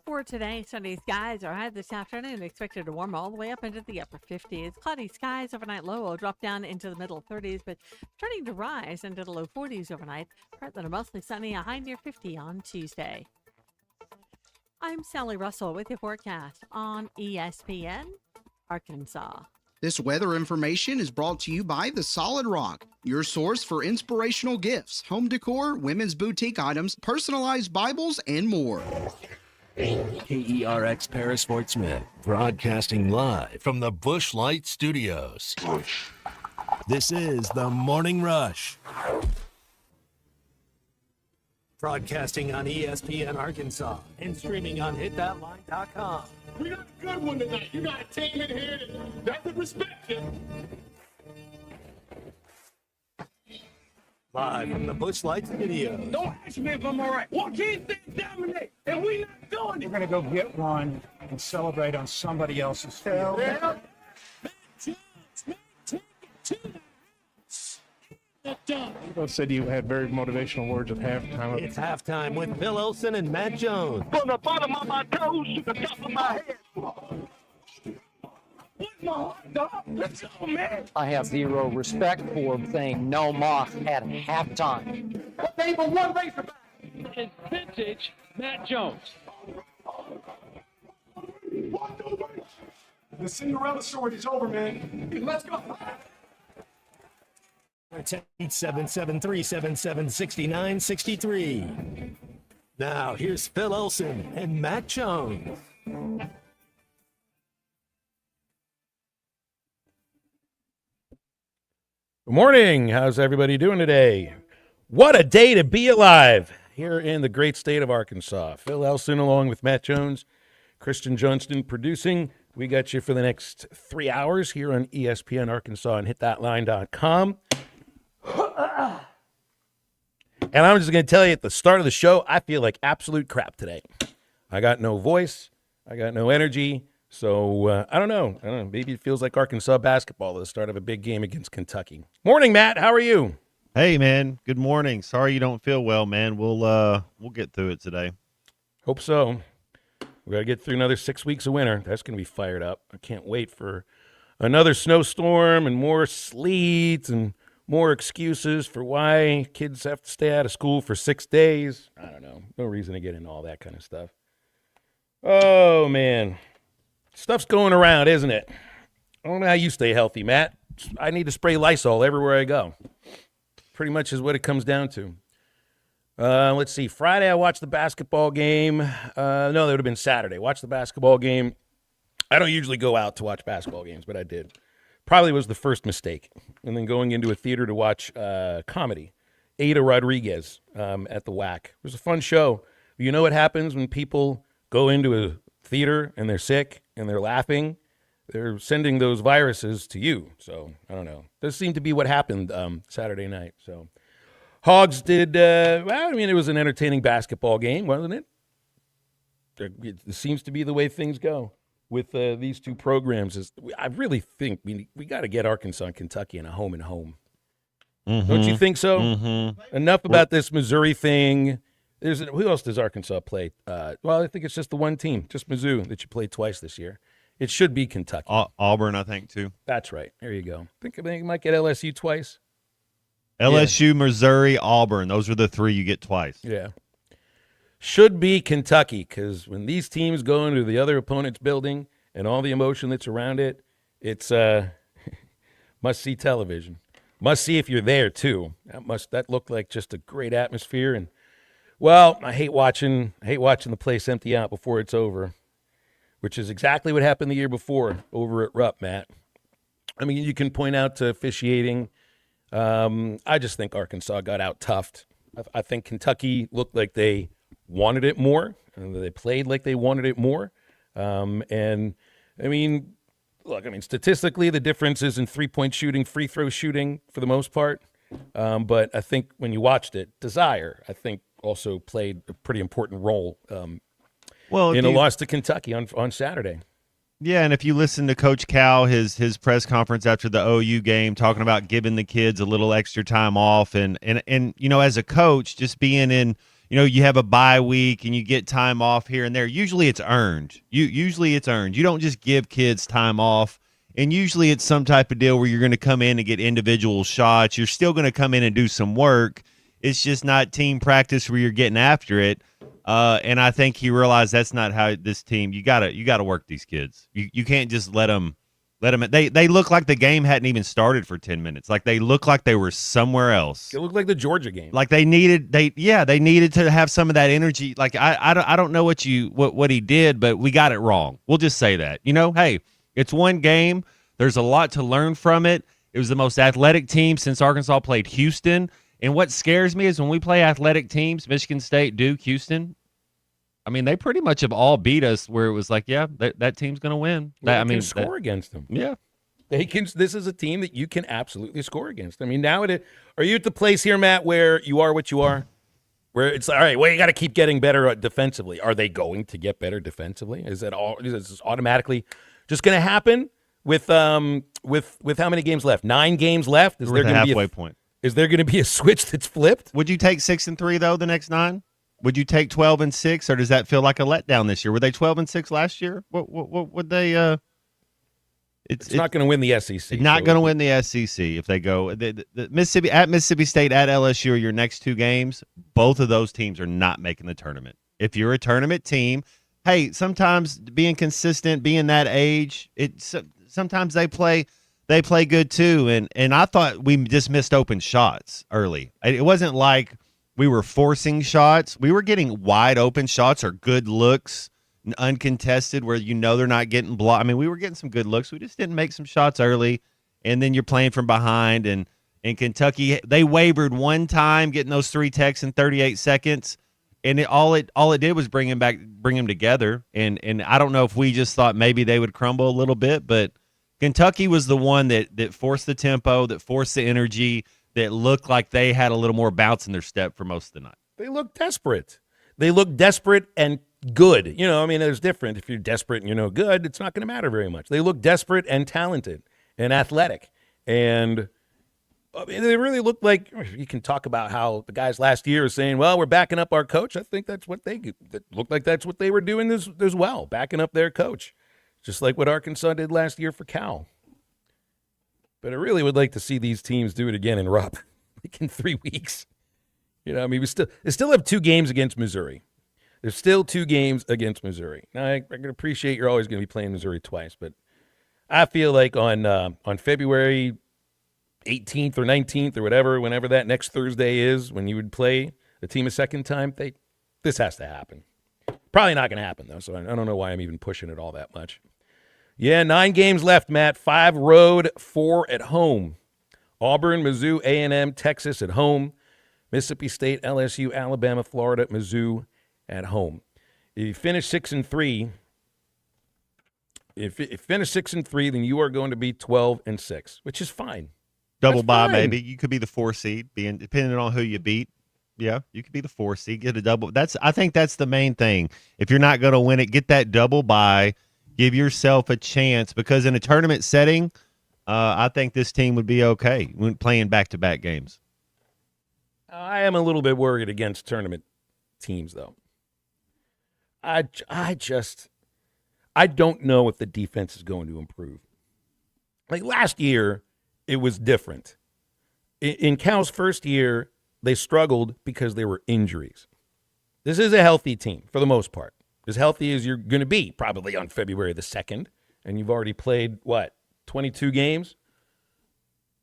For today, sunny skies are high this afternoon, expected to warm all the way up into the upper 50s. Cloudy skies overnight, low will drop down into the middle 30s, but starting to rise into the low 40s overnight. Partly to mostly sunny, a high near 50 on Tuesday. I'm Sally Russell with your forecast on ESPN Arkansas. This weather information is brought to you by The Solid Rock, your source for inspirational gifts, home decor, women's boutique items, personalized Bibles, and more. KERX Paris Fort Smith, broadcasting live from the Busch Light Studios. This is the Morning Rush. Broadcasting on ESPN Arkansas and streaming on hitthatline.com. We got a good one tonight. You got a team in here that doesn't respect you. Live from the Busch Light Studios. Don't ask me if I'm all right. Joaquin things dominate, and we not doing it. We're going to go get one and celebrate on somebody else's field. Yeah. People said you had very motivational words at halftime. It's halftime with Phil Olsen and Matt Jones. From the bottom of my toes to the top of my head. What's my heart, dog? Let's go, man. I have zero respect for saying no moss at halftime. What name of one Razorback? Is vintage Matt Jones. The Cinderella story is over, man. Let's go. 877-377-6963. Now, here's Phil Olsen and Matt Jones. Good morning. How's everybody doing today? What a day to be alive here in the great state of Arkansas. Phil Elson along with Matt Jones, Christian Johnston producing. We got you for the next 3 hours here on ESPN Arkansas and hitthatline.com. And I'm just going to tell you at the start of the show, I feel like absolute crap today. I got no voice. I got no energy. So I don't know. Maybe it feels like Arkansas basketball at the start of a big game against Kentucky. Morning, Matt. How are you? Hey, man. Good morning. Sorry you don't feel well, man. We'll get through it today. Hope so. We got to get through another 6 weeks of winter. That's going to be fired up. I can't wait for another snowstorm and more sleet and more excuses for why kids have to stay out of school for 6 days. I don't know. No reason to get into all that kind of stuff. Oh, man. Stuff's going around, isn't it? I don't know how you stay healthy, Matt. I need to spray Lysol everywhere I go. Pretty much is what it comes down to. Let's see. Friday, I watched the basketball game. No, that would have been Saturday. Watched the basketball game. I don't usually go out to watch basketball games, but I did. Probably was the first mistake. And then going into a theater to watch comedy, Ada Rodriguez at the WAC. It was a fun show. You know what happens when people go into a theater and they're sick and they're laughing? They're sending those viruses to you. So, I don't know. Does seem to be what happened Saturday night. So, Hogs did, it was an entertaining basketball game, wasn't it? It seems to be the way things go with these two programs. I really think we got to get Arkansas and Kentucky in a home and home. Mm-hmm. Don't you think so? Mm-hmm. Enough about this Missouri thing. Who else does Arkansas play? Well, I think it's just the one team, just Mizzou, that you played twice this year. It should be Kentucky. Auburn, I think, too. That's right. There you go. I think you might get LSU twice. LSU, yeah. Missouri, Auburn. Those are the three you get twice. Yeah. Should be Kentucky, because when these teams go into the other opponent's building and all the emotion that's around it, it's must-see television. Must see if you're there, too. That looked like just a great atmosphere. And, well, I hate watching the place empty out before it's over, which is exactly what happened the year before over at Rupp, Matt. I mean, you can point out to officiating. I just think Arkansas got out-toughed. I think Kentucky looked like they wanted it more, and they played like they wanted it more. Statistically, the difference is in three-point shooting, free throw shooting for the most part. But I think when you watched it, desire, I think, also played a pretty important role in a loss to Kentucky on Saturday. Yeah, and if you listen to Coach Cal, his press conference after the OU game, talking about giving the kids a little extra time off, and as a coach, just being in you have a bye week and you get time off here and there. Usually it's earned. Usually it's earned. You don't just give kids time off. And usually it's some type of deal where you're going to come in and get individual shots. You're still going to come in and do some work. It's just not team practice where you're getting after it. And I think he realized that's not how this team. You gotta work these kids. You can't just let them. They look like the game hadn't even started for 10 minutes. Like they look like they were somewhere else. It looked like the Georgia game. Like they needed to have some of that energy. Like I don't know what he did, but we got it wrong. We'll just say that. Hey, it's one game. There's a lot to learn from it. It was the most athletic team since Arkansas played Houston. And what scares me is when we play athletic teams, Michigan State, Duke, Houston, I mean, they pretty much have all beat us where it was like, yeah, that team's going to win. Can score against them. Yeah. They can. This is a team that you can absolutely score against. I mean, now are you at the place here, Matt, where you are what you are? Where it's all right, well, you got to keep getting better defensively. Are they going to get better defensively? Is this automatically just going to happen with how many games left? 9 games left? Is there going to be a halfway point? Is there going to be a switch that's flipped? Would you take 6-3 though the next 9? Would you take 12-6, or does that feel like a letdown this year? Were they 12-6 last year? What would they? It's not going to win the SEC. Not going to win the SEC if they go the Mississippi State at LSU are your next 2 games. Both of those teams are not making the tournament. If you're a tournament team, hey, sometimes being consistent, being that age, sometimes they play good too. And I thought we just missed open shots early. It wasn't like we were forcing shots. We were getting wide open shots or good looks, uncontested, where they're not getting blocked. I mean, we were getting some good looks. We just didn't make some shots early, and then you're playing from behind. And in Kentucky, they wavered one time, getting those 3 techs in 38 seconds, and all it did was bring them together. And I don't know if we just thought maybe they would crumble a little bit, but Kentucky was the one that forced the tempo, that forced the energy, that looked like they had a little more bounce in their step for most of the night. They looked desperate. They looked desperate and good. I mean, there's different. If you're desperate and you're no good, it's not going to matter very much. They look desperate and talented and athletic. And I mean, they really looked like, you can talk about how the guys last year are saying, well, we're backing up our coach. I think that's what looked like that's what they were doing as well, backing up their coach, just like what Arkansas did last year for Cal. But I really would like to see these teams do it again in Rupp, like in 3 weeks. I mean, they still have 2 games against Missouri. There's still 2 games against Missouri. Now, I can appreciate you're always going to be playing Missouri twice, but I feel like on February 18th or 19th or whatever, whenever that next Thursday is, when you would play the team a second time, this has to happen. Probably not going to happen, though, so I don't know why I'm even pushing it all that much. Yeah, 9 games left, Matt. 5 road, 4 at home. Auburn, Mizzou, A&M, Texas at home. Mississippi State, LSU, Alabama, Florida, Mizzou at home. If you finish 6-3, then you are going to be 12-6, which is fine. Double bye, maybe. You could be the 4 seed, depending on who you beat. Yeah, you could be the 4 seed, get a double. I think that's the main thing. If you're not going to win it, get that double bye. Give yourself a chance, because in a tournament setting, I think this team would be okay when playing back-to-back games. I am a little bit worried against tournament teams, though. I don't know if the defense is going to improve. Like last year, it was different. In Cal's first year, they struggled because there were injuries. This is a healthy team for the most part. As healthy as you're going to be probably on February the 2nd, and you've already played, 22 games?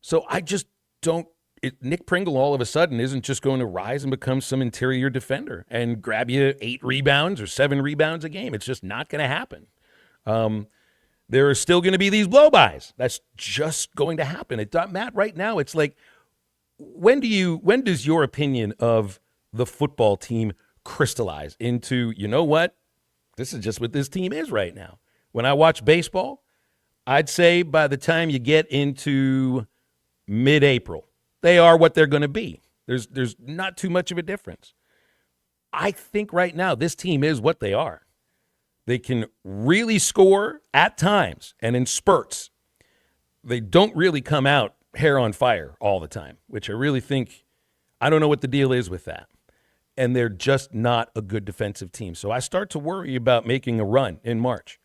So I just don't – Nick Pringle all of a sudden isn't just going to rise and become some interior defender and grab you 8 rebounds or 7 rebounds a game. It's just not going to happen. There are still going to be these blow-bys. That's just going to happen. Matt, right now it's like, when does your opinion of the football team crystallize into, you know what? This is just what this team is right now. When I watch baseball, I'd say by the time you get into mid-April, they are what they're going to be. There's not too much of a difference. I think right now this team is what they are. They can really score at times and in spurts. They don't really come out hair on fire all the time, which I really think, I don't know what the deal is with that. and they're just not a good defensive team. So I start to worry about making a run in March.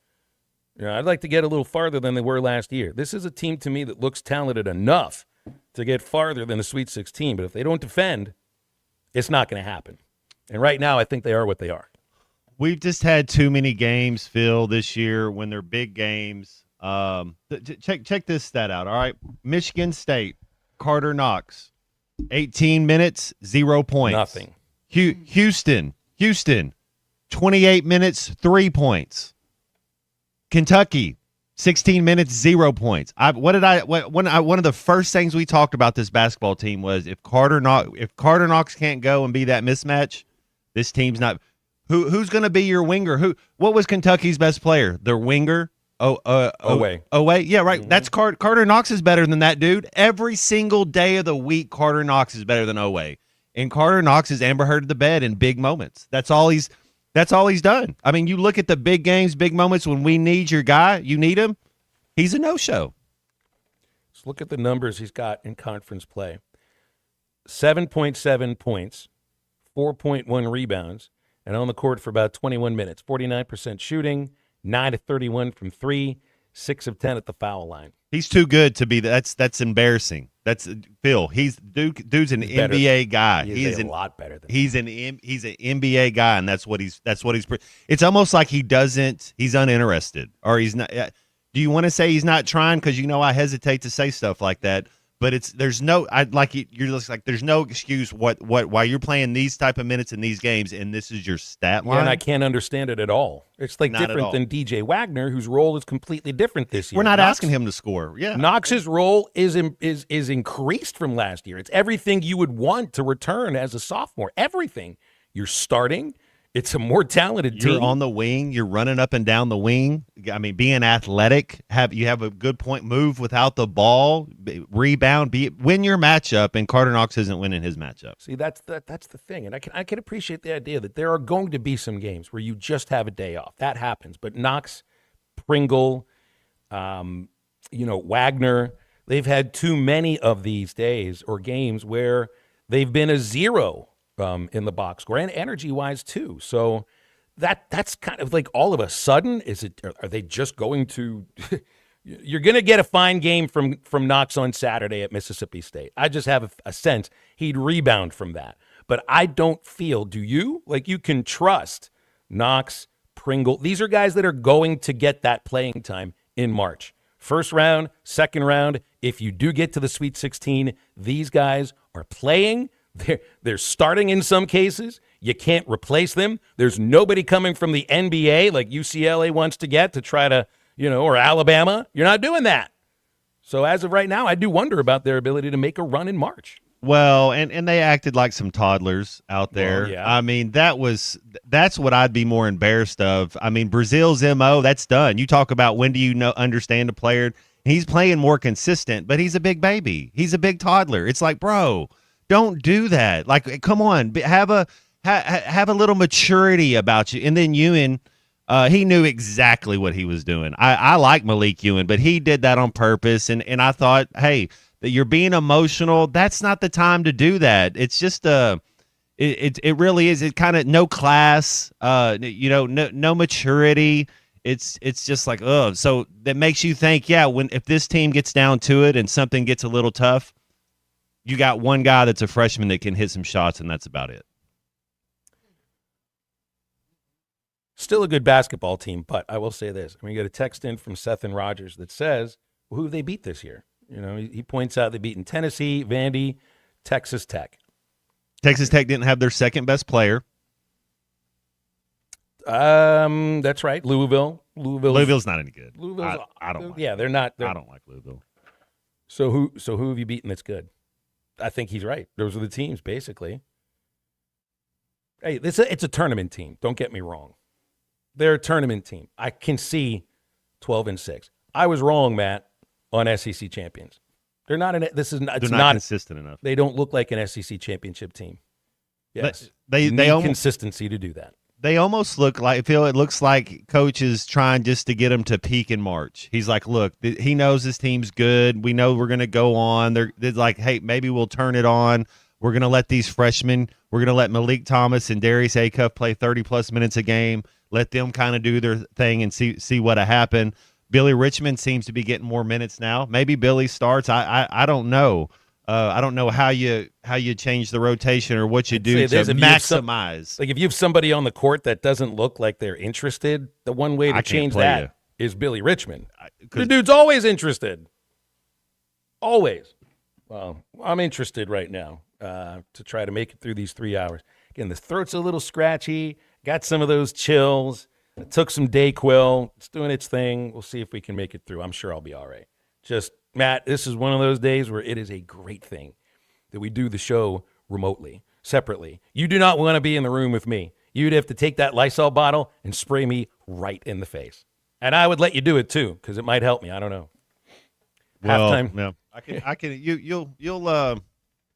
I'd like to get a little farther than they were last year. This is a team to me that looks talented enough to get farther than the Sweet 16, but if they don't defend, it's not going to happen. And right now, I think they are what they are. We've just had too many games, Phil, this year when they're big games. Check this stat out, all right? Michigan State, Carter Knox, 18 minutes, 0 points. Nothing. Houston, 28 minutes, 3 points. Kentucky, 16 minutes, 0 points. One of the first things we talked about this basketball team was if Carter Knox can't go and be that mismatch, this team's not. Who's going to be your winger? What was Kentucky's best player? Their winger? Oweh. Oweh. Yeah, right. Mm-hmm. That's Carter Knox is better than that dude. Every single day of the week, Carter Knox is better than Oweh. And Carter Knox is Amber Heard to the bed in big moments. That's all he's done. I mean, you look at the big games, big moments when we need your guy, you need him, he's a no-show. Let's look at the numbers he's got in conference play. 7.7 points, 4.1 rebounds, and on the court for about 21 minutes. 49% shooting, 9 of 31 from 3, 6 of 10 at the foul line. He's too good to be. That's embarrassing. That's Phil. Dude's an NBA guy. He's a lot better than he's an NBA guy, and that's what he's. It's almost like he's uninterested, or he's not. Do you want to say he's not trying? Because I hesitate to say stuff like that. But there's no excuse why you're playing these type of minutes in these games, and this is your stat line. Yeah, and I can't understand it at all. It's like not different than DJ Wagner, whose role is completely different this year. We're not asking him to score. Yeah, Knox's role is increased from last year. It's everything you would want to return as a sophomore. Everything. You're starting. It's a more talented team. You're on the wing. You're running up and down the wing. I mean, being athletic, you have a good point, move without the ball, rebound, win your matchup, and Carter Knox isn't winning his matchup. See, that's the thing, and I can appreciate the idea that there are going to be some games where you just have a day off. That happens, but Knox, Pringle, Wagner, they've had too many of these days or games where they've been a zero. In the box score and energy-wise too. So that's kind of like all of a sudden, are they just going to you're going to get a fine game from Knox on Saturday at Mississippi State. I just have a sense he'd rebound from that. But I don't feel, do you? Like you can trust Knox, Pringle. These are guys that are going to get that playing time in March. First round, second round. If you do get to the Sweet 16, these guys are playing. They're starting in some cases. You can't replace them. There's nobody coming from the NBA like UCLA wants to get to try to, or Alabama. You're not doing that. So as of right now, I do wonder about their ability to make a run in March. Well, and they acted like some toddlers out there. Well, yeah. I mean, that's what I'd be more embarrassed of. I mean, Brazil's MO, that's done. You talk about when do you understand a player. He's playing more consistent, but he's a big baby. He's a big toddler. It's like, bro, don't do that. Like, come on, have a little maturity about you. And then Ewing, he knew exactly what he was doing. I like Malik Ewing, but he did that on purpose. And I thought, hey, that you're being emotional. That's not the time to do that. It's just it really is. It kind of no class, no maturity. It's just like, oh, so that makes you think, yeah, if this team gets down to it and something gets a little tough, you got one guy that's a freshman that can hit some shots, and that's about it. Still a good basketball team, but I will say this. We got a text in from Seth and Rogers that says, who have they beat this year? He points out they've beaten Tennessee, Vandy, Texas Tech. Texas Tech didn't have their second best player. That's right. Louisville's not any good. I don't like. Yeah, they're not. I don't like Louisville. So who have you beaten that's good? I think he's right. Those are the teams, basically. Hey, it's a tournament team. Don't get me wrong. They're a tournament team. I can see 12-6. I was wrong, Matt, on SEC champions. They're not They're not consistent enough. They don't look like an SEC championship team. Yes, they need almost, consistency to do that. They almost look like it looks like coach is trying just to get them to peak in March. He's like, look, he knows his team's good. We know we're going to go on. They're like, hey, maybe we'll turn it on. We're going to let these freshmen We're going to let Malik Thomas and Darius Acuff play 30-plus minutes a game, let them kind of do their thing and see what'll happen. Billy Richmond seems to be getting more minutes now. Maybe Billy starts. I don't know. I don't know how you change the rotation or what you do to maximize. Like if you have somebody on the court that doesn't look like they're interested, the one way to change that is Billy Richmond. The dude's always interested. Always. Well, I'm interested right now to try to make it through these 3 hours. Again, the throat's a little scratchy. Got some of those chills. I took some Dayquil. It's doing its thing. We'll see if we can make it through. I'm sure I'll be all right. Just, Matt, this is one of those days where it is a great thing that we do the show remotely, separately. You do not want to be in the room with me. You'd have to take that Lysol bottle and spray me right in the face. And I would let you do it too, because it might help me. I don't know. Well, halftime. No, I can. You'll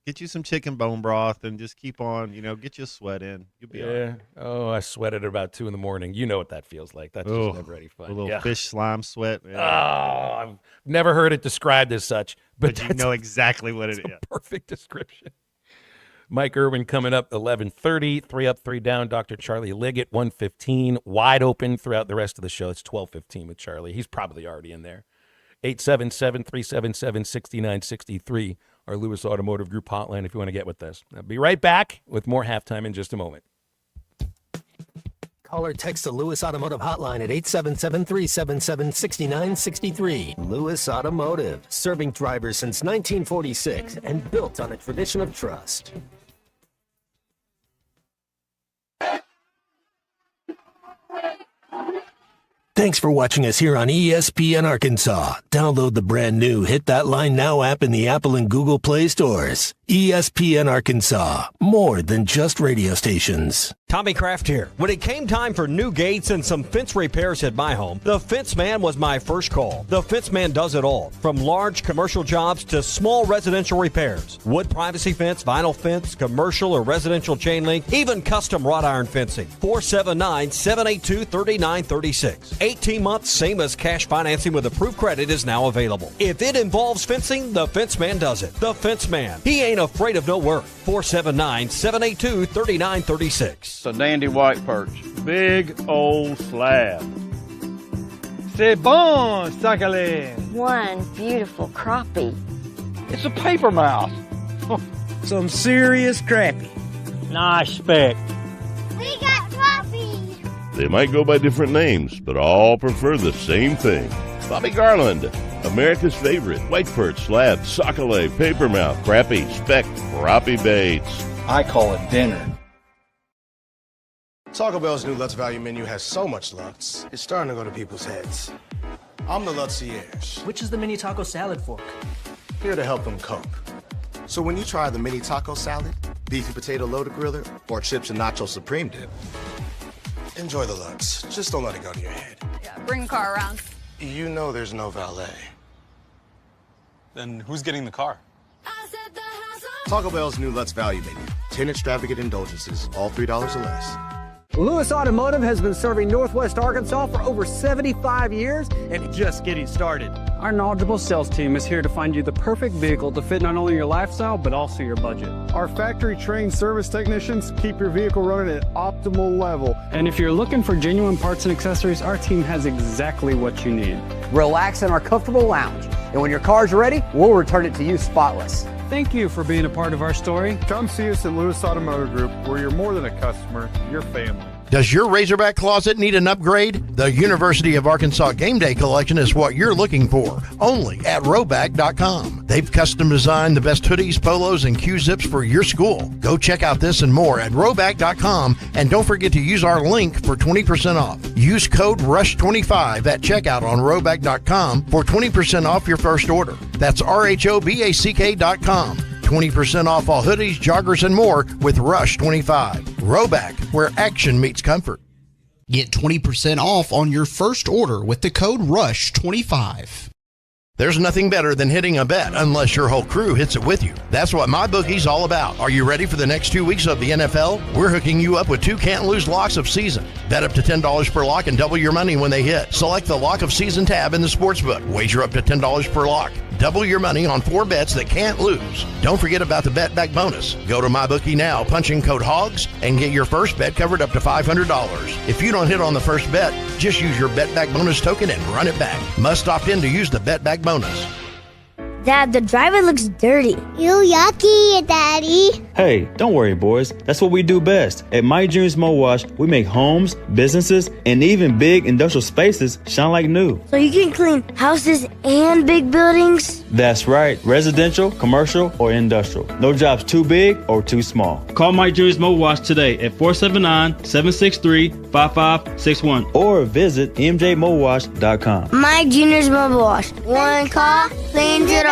get you some chicken bone broth and just keep on. Get your sweat in. You'll be all right. Oh, I sweated at about 2 a.m. You know what that feels like. That's just never any fun. A little fish slime sweat. Yeah. Oh, I've never heard it described as such, but you know exactly what it is. Perfect description. Mike Irwin coming up 11:30, 3 up, 3 down. Dr. Charlie Liggett 1:15, wide open throughout the rest of the show. It's 12:15 with Charlie. He's probably already in there. 877-377-6963, our Lewis Automotive Group hotline if you want to get with us. I'll be right back with more halftime in just a moment. Call or text the Lewis Automotive hotline at 877-377-6963. Lewis Automotive, serving drivers since 1946 and built on a tradition of trust. Thanks for watching us here on ESPN Arkansas. Download the brand new Hit That Line Now app in the Apple and Google Play stores. ESPN Arkansas, more than just radio stations. Tommy Kraft here. When it came time for new gates and some fence repairs at my home, the Fence Man was my first call. The Fence Man does it all, from large commercial jobs to small residential repairs. Wood privacy fence, vinyl fence, commercial or residential chain link, even custom wrought iron fencing. 479-782-3936. 18 months, same as cash financing with approved credit is now available. If it involves fencing, the Fence Man does it. The Fence Man. He ain't afraid of no work. 479-782-3936. It's a dandy white perch. Big old slab. C'est bon, sacalé. One beautiful crappie. It's a paper mouse. Some serious crappie. Nice speck. We got crappie. They might go by different names, but all prefer the same thing. Bobby Garland, America's favorite white perch, slab, sockeye, papermouth, crappie, speck, crappie baits. I call it dinner. Taco Bell's new Lutz Value Menu has so much Lutz, it's starting to go to people's heads. I'm the Lutzierge. Which is the mini taco salad fork? Here to help them cope. So when you try the mini taco salad, beefy potato loaded griller, or chips and nacho supreme dip, enjoy the Lutz. Just don't let it go to your head. Yeah, bring the car around. You know there's no valet. Then who's getting the car? Taco Bell's new Lutz Value Menu. 10 extravagant indulgences, all $3 or less. Lewis Automotive has been serving Northwest Arkansas for over 75 years and just getting started. Our knowledgeable sales team is here to find you the perfect vehicle to fit not only your lifestyle, but also your budget. Our factory-trained service technicians keep your vehicle running at optimal level. And if you're looking for genuine parts and accessories, our team has exactly what you need. Relax in our comfortable lounge. And when your car's ready, we'll return it to you spotless. Thank you for being a part of our story. Come see us at Lewis Automotive Group, where you're more than a customer, you're family. Does your Razorback closet need an upgrade? The University of Arkansas Game Day Collection is what you're looking for, only at Roback.com. They've custom designed the best hoodies, polos, and Q-zips for your school. Go check out this and more at Roback.com, and don't forget to use our link for 20% off. Use code RUSH25 at checkout on Roback.com for 20% off your first order. That's RHOBACK.com. 20% off all hoodies, joggers, and more with Rush25. Roback, where action meets comfort. Get 20% off on your first order with the code RUSH25. There's nothing better than hitting a bet unless your whole crew hits it with you. That's what MyBookie's all about. Are you ready for the next 2 weeks of the NFL? We're hooking you up with 2 can't-lose locks of season. Bet up to $10 per lock and double your money when they hit. Select the Lock of Season tab in the Sportsbook. Wager up to $10 per lock. Double your money on 4 bets that can't lose. Don't forget about the Bet Back bonus. Go to MyBookie now, punch in code HOGS, and get your first bet covered up to $500. If you don't hit on the first bet, just use your Bet Back bonus token and run it back. Must opt in to use the Bet Back bonus. Dad, the driver looks dirty. You yucky, Daddy. Hey, don't worry, boys. That's what we do best. At My Dreams Mo Wash, we make homes, businesses, and even big industrial spaces shine like new. So you can clean houses and big buildings? That's right. Residential, commercial, or industrial. No job's too big or too small. Call My Dreams Mo Wash today at 479-763-5561 or visit mjmowash.com. My Junior's Mobile Wash. One call cleans it all.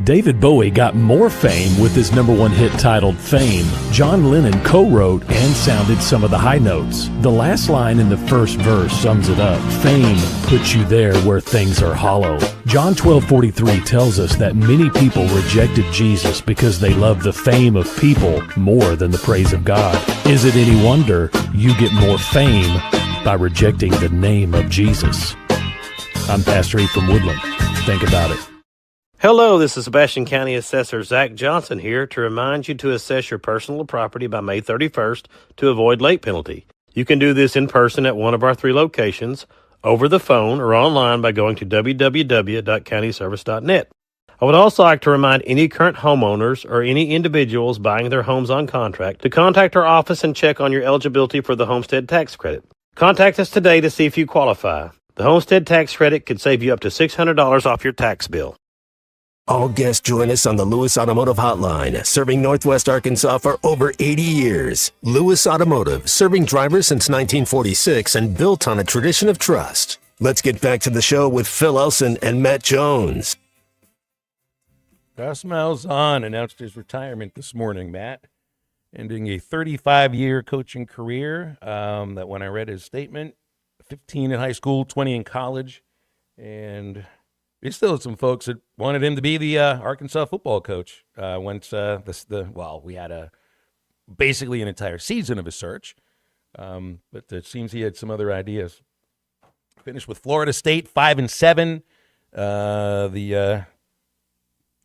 David Bowie got more fame with his #1 hit titled Fame. John Lennon co-wrote and sounded some of the high notes. The last line in the first verse sums it up. Fame puts you there where things are hollow. John 12:43 tells us that many people rejected Jesus because they love the fame of people more than the praise of God. Is it any wonder you get more fame by rejecting the name of Jesus? I'm Pastor E from Woodland. Think about it. Hello, this is Sebastian County Assessor Zach Johnson here to remind you to assess your personal property by May 31st to avoid late penalty. You can do this in person at one of our 3 locations, over the phone, or online by going to www.countyservice.net. I would also like to remind any current homeowners or any individuals buying their homes on contract to contact our office and check on your eligibility for the homestead tax credit. Contact us today to see if you qualify. The homestead tax credit could save you up to $600 off your tax bill. All guests join us on the Lewis Automotive Hotline, serving Northwest Arkansas for over 80 years. Lewis Automotive, serving drivers since 1946 and built on a tradition of trust. Let's get back to the show with Phil Elson and Matt Jones. Gus Malzahn announced his retirement this morning, Matt, ending a 35-year coaching career. That when I read his statement, 15 in high school, 20 in college, and he still had some folks that wanted him to be the Arkansas football coach. Once we had basically an entire season of a search, but it seems he had some other ideas. Finished with Florida State 5-7.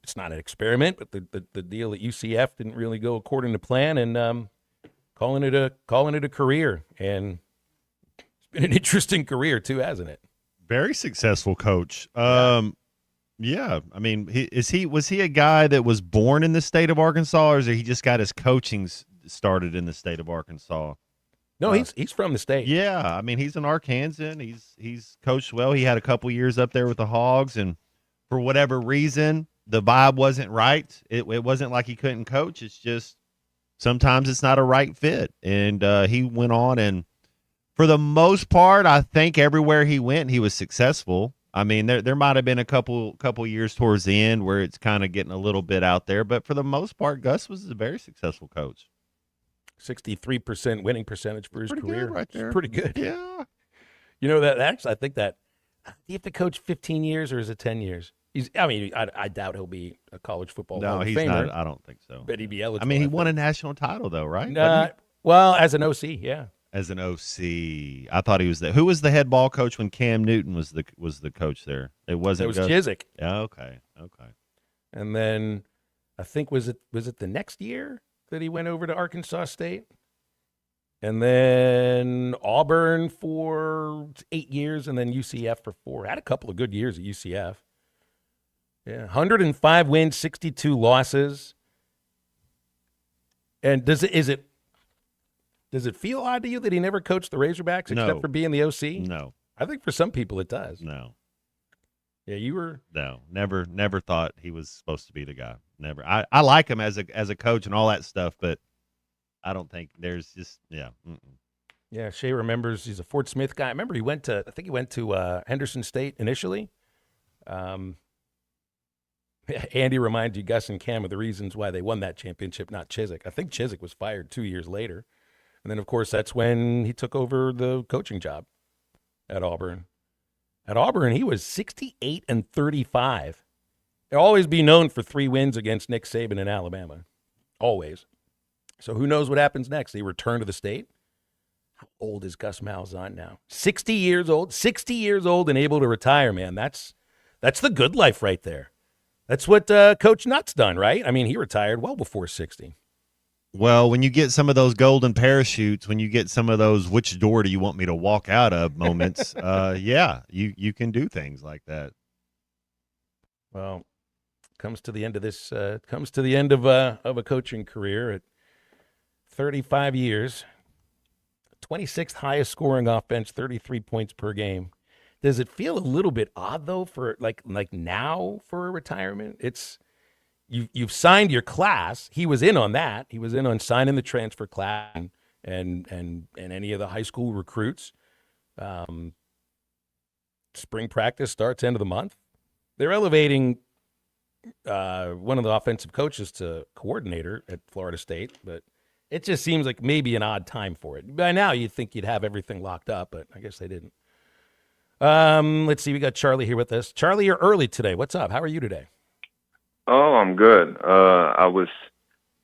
It's not an experiment, but the deal at UCF didn't really go according to plan, and calling it a career. And it's been an interesting career too, hasn't it? Very successful coach. Yeah. I mean, was he a guy that was born in the state of Arkansas, or is he just got his coaching started in the state of Arkansas? No, he's from the state. Yeah, I mean, he's an Arkansan. He's coached well. He had a couple years up there with the Hogs, and for whatever reason, the vibe wasn't right. It wasn't like he couldn't coach. It's just sometimes it's not a right fit. And he went on, and for the most part, I think everywhere he went, he was successful. I mean, there might have been a couple years towards the end where it's kind of getting a little bit out there, but for the most part, Gus was a very successful coach. 63% winning percentage for his career. Right there. It's pretty good. Yeah. You know, that actually, I think that you have to coach 15 years or is it 10 years? I doubt he'll be a college football Hall of he's Famer, not. I don't think so. But he'd be eligible. I mean, he won a national title, though, right? Well, as an OC, yeah. As an OC, I thought he was who was the head ball coach when Cam Newton was the coach there? It was Chizik. Yeah, okay. And then I think was it the next year that he went over to Arkansas State, and then Auburn for 8 years, and then UCF for 4. Had a couple of good years at UCF. Yeah, 105 wins, 62 losses. And does it feel odd to you that he never coached the Razorbacks except for being the OC? No. I think for some people it does. No. Yeah, you were. No, never thought he was supposed to be the guy. Never. I like him as a coach and all that stuff, but I don't think there's just Yeah, Shea remembers he's a Fort Smith guy. I remember he went to Henderson State initially. Andy reminds you, Gus and Cam, of the reasons why they won that championship, not Chizik. I think Chizik was fired 2 years later. And then, of course, that's when he took over the coaching job at Auburn. At Auburn, he was 68-35. He'll always be known for 3 wins against Nick Saban in Alabama. Always. So who knows what happens next? They return to the state. How old is Gus Malzahn now? 60 years old. 60 years old and able to retire, man. That's That's the good life right there. That's what Coach Nutt's done, right? I mean, he retired well before 60. Well, when you get some of those golden parachutes, when you get some of those "which door do you want me to walk out of" moments, yeah, you can do things like that. Well, comes to the end of this. Comes to the end of a coaching career at 35 years, 26th highest scoring offense, 33 points per game. Does it feel a little bit odd though for like now for a retirement? It's you've signed your class. He was in on that. He was in on signing the transfer class and any of the high school recruits. Spring practice starts end of the month. They're elevating one of the offensive coaches to coordinator at Florida State, but it just seems like maybe an odd time for it. By now, you'd think you'd have everything locked up, but I guess they didn't. Let's see. We got Charlie here with us. Charlie, you're early today. What's up? How are you today? Oh, I'm good. I was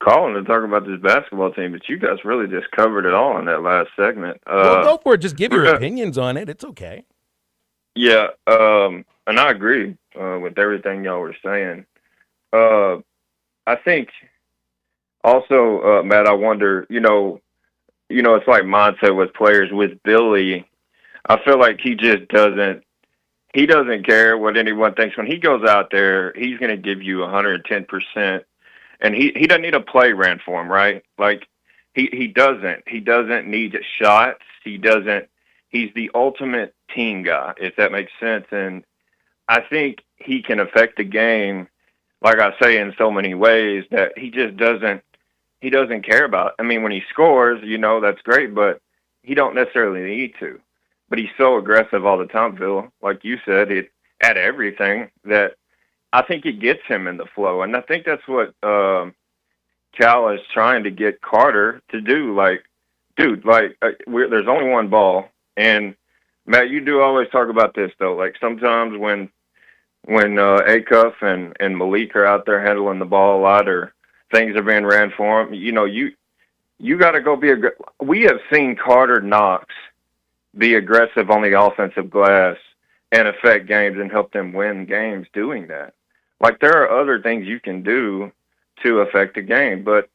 calling to talk about this basketball team, but you guys really just covered it all in that last segment. Well, go for it. Just give your opinions on it. It's okay. Yeah, and I agree with everything y'all were saying. I think also, Matt, I wonder, it's like mindset with players. With Billy, I feel like he just doesn't care what anyone thinks. When he goes out there, he's going to give you 110%. And he doesn't need a play ran for him, right? Like he doesn't need shots. He's the ultimate team guy, if that makes sense. And I think he can affect the game, like I say, in so many ways that he just doesn't care about. I mean, when he scores, that's great, but he don't necessarily need to. But he's so aggressive all the time, Phil, like you said, at everything, that I think it gets him in the flow. And I think that's what Cal is trying to get Carter to do. Like, dude, there's only one ball. And, Matt, you do always talk about this, though. Like, sometimes when Acuff and Malik are out there handling the ball a lot, or things are being ran for them, you got to go be we have seen Carter Knox be aggressive on the offensive glass and affect games and help them win games doing that. Like, there are other things you can do to affect the game, but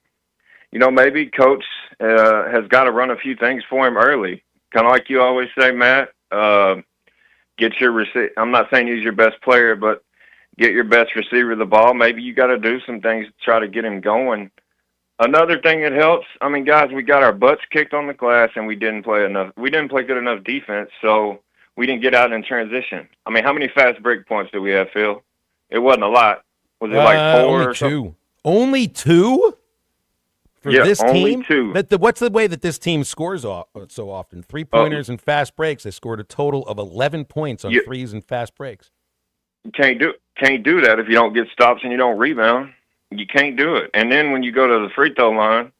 maybe coach has got to run a few things for him early. Kind of like you always say, Matt, get your I'm not saying he's your best player, but get your best receiver the ball. Maybe you got to do some things to try to get him going. Another thing that helps, I mean, guys, we got our butts kicked on the glass and we didn't play good enough defense, so we didn't get out in transition. I mean, how many fast break points did we have, Phil? It wasn't a lot. Was it like 4 or something? Only 2? For this team? Only 2. What's the way that this team scores so often? 3-pointers and fast breaks. They scored a total of 11 points on threes and fast breaks. You can't do that if you don't get stops and you don't rebound. You can't do it. And then when you go to the free throw line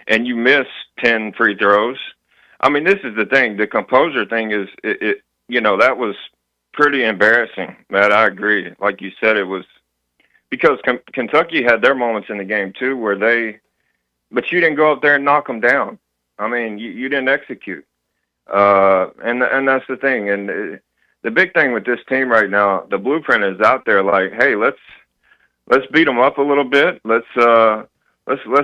and you miss 10 free throws, I mean, this is the thing. The composure thing is, that was pretty embarrassing, Matt. I agree. Like you said, it was because Kentucky had their moments in the game too but you didn't go up there and knock them down. I mean, you didn't execute. And that's the thing. And the big thing with this team right now, the blueprint is out there like, hey, let's beat them up a little bit. Let's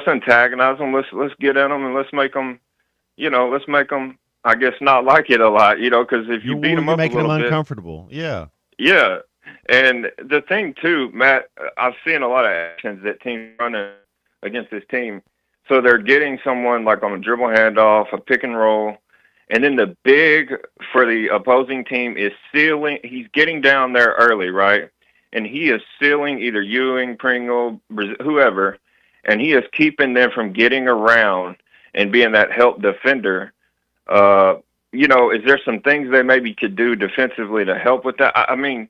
antagonize them. Let's get at them and let's make them, I guess, not like it a lot, because if you beat them up a little bit, making them uncomfortable. Yeah. Yeah. And the thing too, Matt, I've seen a lot of actions that teams running against this team. So they're getting someone like on a dribble handoff, a pick and roll, and then the big for the opposing team is sealing. He's getting down there early, right? And he is sealing either Ewing, Pringle, whoever, and he is keeping them from getting around and being that help defender. Is there some things they maybe could do defensively to help with that? I mean,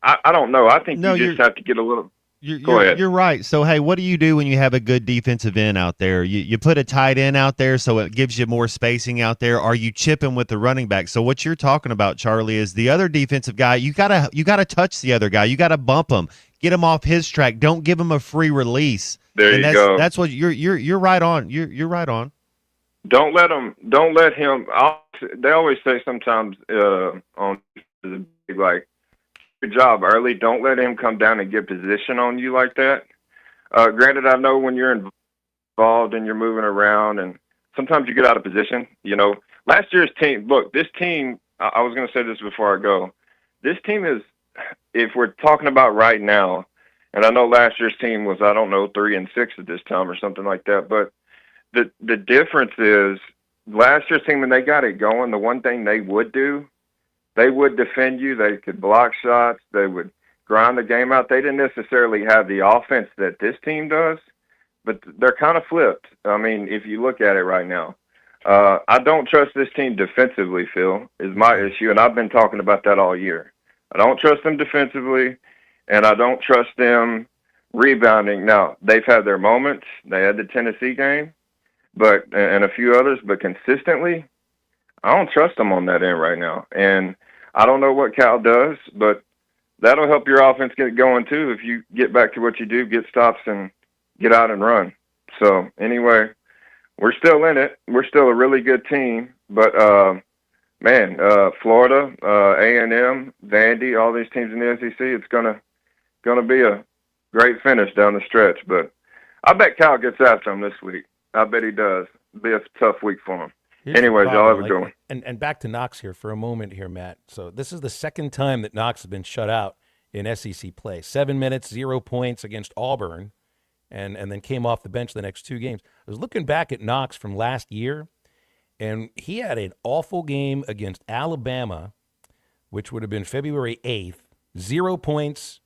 I don't know. I think you just have to get a little – Go ahead. You're right. So, hey, what do you do when you have a good defensive end out there? You put a tight end out there so it gives you more spacing out there. Are you chipping with the running back? So what you're talking about, Charlie, is the other defensive guy. You gotta touch the other guy. You gotta bump him, get him off his track. Don't give him a free release. There you go. That's what you're right on. You're right on. Don't let him. They always say sometimes on like job early. Don't let him come down and get position on you like that. Granted, I know when you're involved and you're moving around and sometimes you get out of position. You know, last year's team, look, this team, I was going to say this before I go. This team is, if we're talking about right now, and I know last year's team was, 3-6 at this time or something like that, but the difference is last year's team, when they got it going, the one thing they would do, they would defend you. They could block shots. They would grind the game out. They didn't necessarily have the offense that this team does, but they're kind of flipped. I mean, if you look at it right now, I don't trust this team defensively, Phil, is my issue, and I've been talking about that all year. I don't trust them defensively, and I don't trust them rebounding. Now, they've had their moments. They had the Tennessee game, and a few others, but consistently, I don't trust them on that end right now. And I don't know what Cal does, but that'll help your offense get going too if you get back to what you do, get stops and get out and run. So anyway, we're still in it. We're still a really good team, but Florida, A&M, Vandy, all these teams in the SEC, it's gonna be a great finish down the stretch. But I bet Cal gets after him this week. I bet he does. It'll be a tough week for him. Anyways, y'all have a good one. And back to Knox here for a moment here, Matt. So this is the second time that Knox has been shut out in SEC play. 7 minutes, 0 points against Auburn, and then came off the bench the next two games. I was looking back at Knox from last year, and he had an awful game against Alabama, which would have been February 8th, 0 points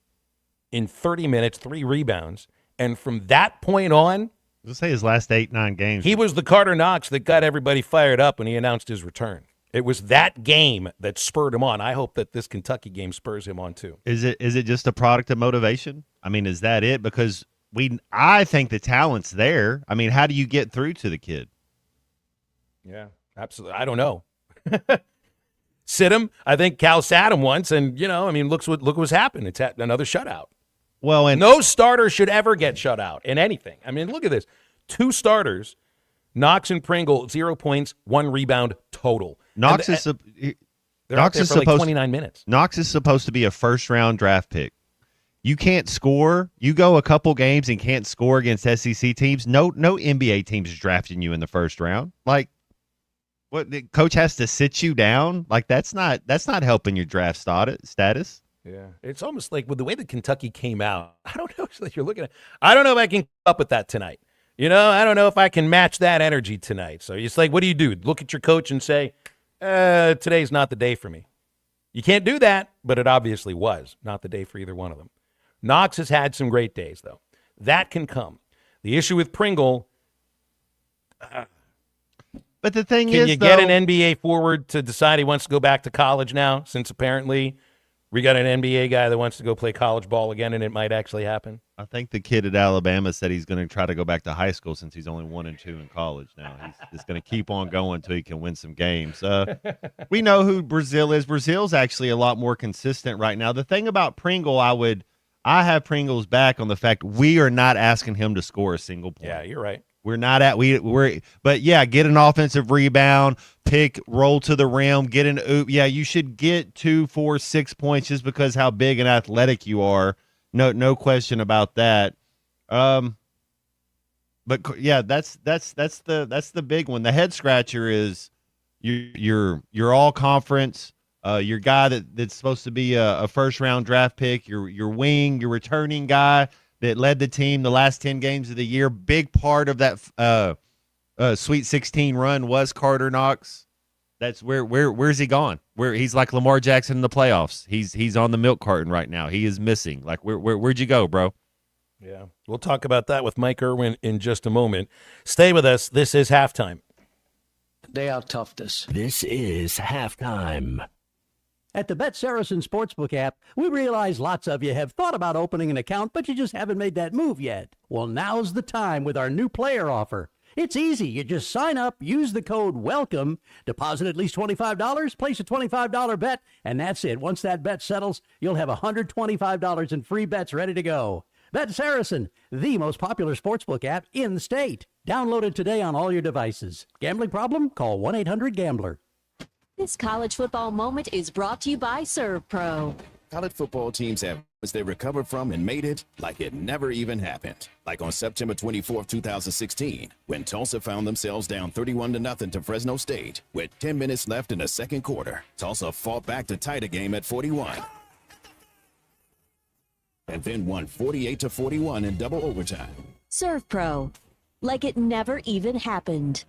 in 30 minutes, 3 rebounds. And from that point on, let's say his last 8-9 games, he was the Carter Knox that got everybody fired up when he announced his return. It was that game that spurred him on. I hope that this Kentucky game spurs him on too. Is it just a product of motivation? I mean, is that it? Because I think the talent's there. I mean, how do you get through to the kid? Yeah, absolutely. I don't know. Sit him. I think Cal sat him once, and look what's happened. It's another shutout. Well, and no starter should ever get shut out in anything. I mean, look at this. 2 starters, Knox and Pringle, 0 points, 1 rebound total. Knox is supposed 29 minutes. Knox is supposed to be a first-round draft pick. You can't score. You go a couple games and can't score against SEC teams. No NBA teams is drafting you in the first round. Like, what? The coach has to sit you down. Like, that's not helping your draft status. Yeah, it's almost like with the way that Kentucky came out. I don't know. It's like you're looking at. I don't know if I can keep up with that tonight. I don't know if I can match that energy tonight. So it's like, what do? Look at your coach and say, today's not the day for me. You can't do that, but it obviously was not the day for either one of them. Knox has had some great days, though. That can come. The issue with Pringle. But the thing is, can you get an NBA forward to decide he wants to go back to college now, since apparently we got an NBA guy that wants to go play college ball again, and it might actually happen? I think the kid at Alabama said he's going to try to go back to high school since he's only 1-2 in college now. He's just going to keep on going until he can win some games. We know who Brazile is. Brazil's actually a lot more consistent right now. The thing about Pringle, I have Pringle's back on the fact we are not asking him to score a single point. Yeah, you're right. We're not at but yeah, get an offensive rebound, roll to the rim, get an oop. Yeah, you should get 2, 4, 6 points just because how big and athletic you are. No question about that. But yeah, that's the big one. The head scratcher is you're all conference. Your guy that's supposed to be a first round draft pick. Your wing, your returning guy that led the team the last 10 games of the year. Big part of that Sweet 16 run was Carter Knox. That's where's he gone? Where he's like Lamar Jackson in the playoffs. He's on the milk carton right now. He is missing. Like where'd you go, bro? Yeah, we'll talk about that with Mike Irwin in just a moment. Stay with us. This is halftime. They out toughed us. This is halftime. At the Bet Saracen Sportsbook app, we realize lots of you have thought about opening an account, but you just haven't made that move yet. Well, now's the time with our new player offer. It's easy. You just sign up, use the code WELCOME, deposit at least $25, place a $25 bet, and that's it. Once that bet settles, you'll have $125 in free bets ready to go. Bet Saracen, the most popular sportsbook app in the state. Download it today on all your devices. Gambling problem? Call 1-800-GAMBLER. This college football moment is brought to you by ServPro. college football teams have as they recovered from and made it like it never even happened. Like on September 24, 2016, when Tulsa found themselves down 31-0 to Fresno State with 10 minutes left in the second quarter. Tulsa fought back to tie the game at 41 and then won 48-41 in double overtime. Serve Pro, like it never even happened.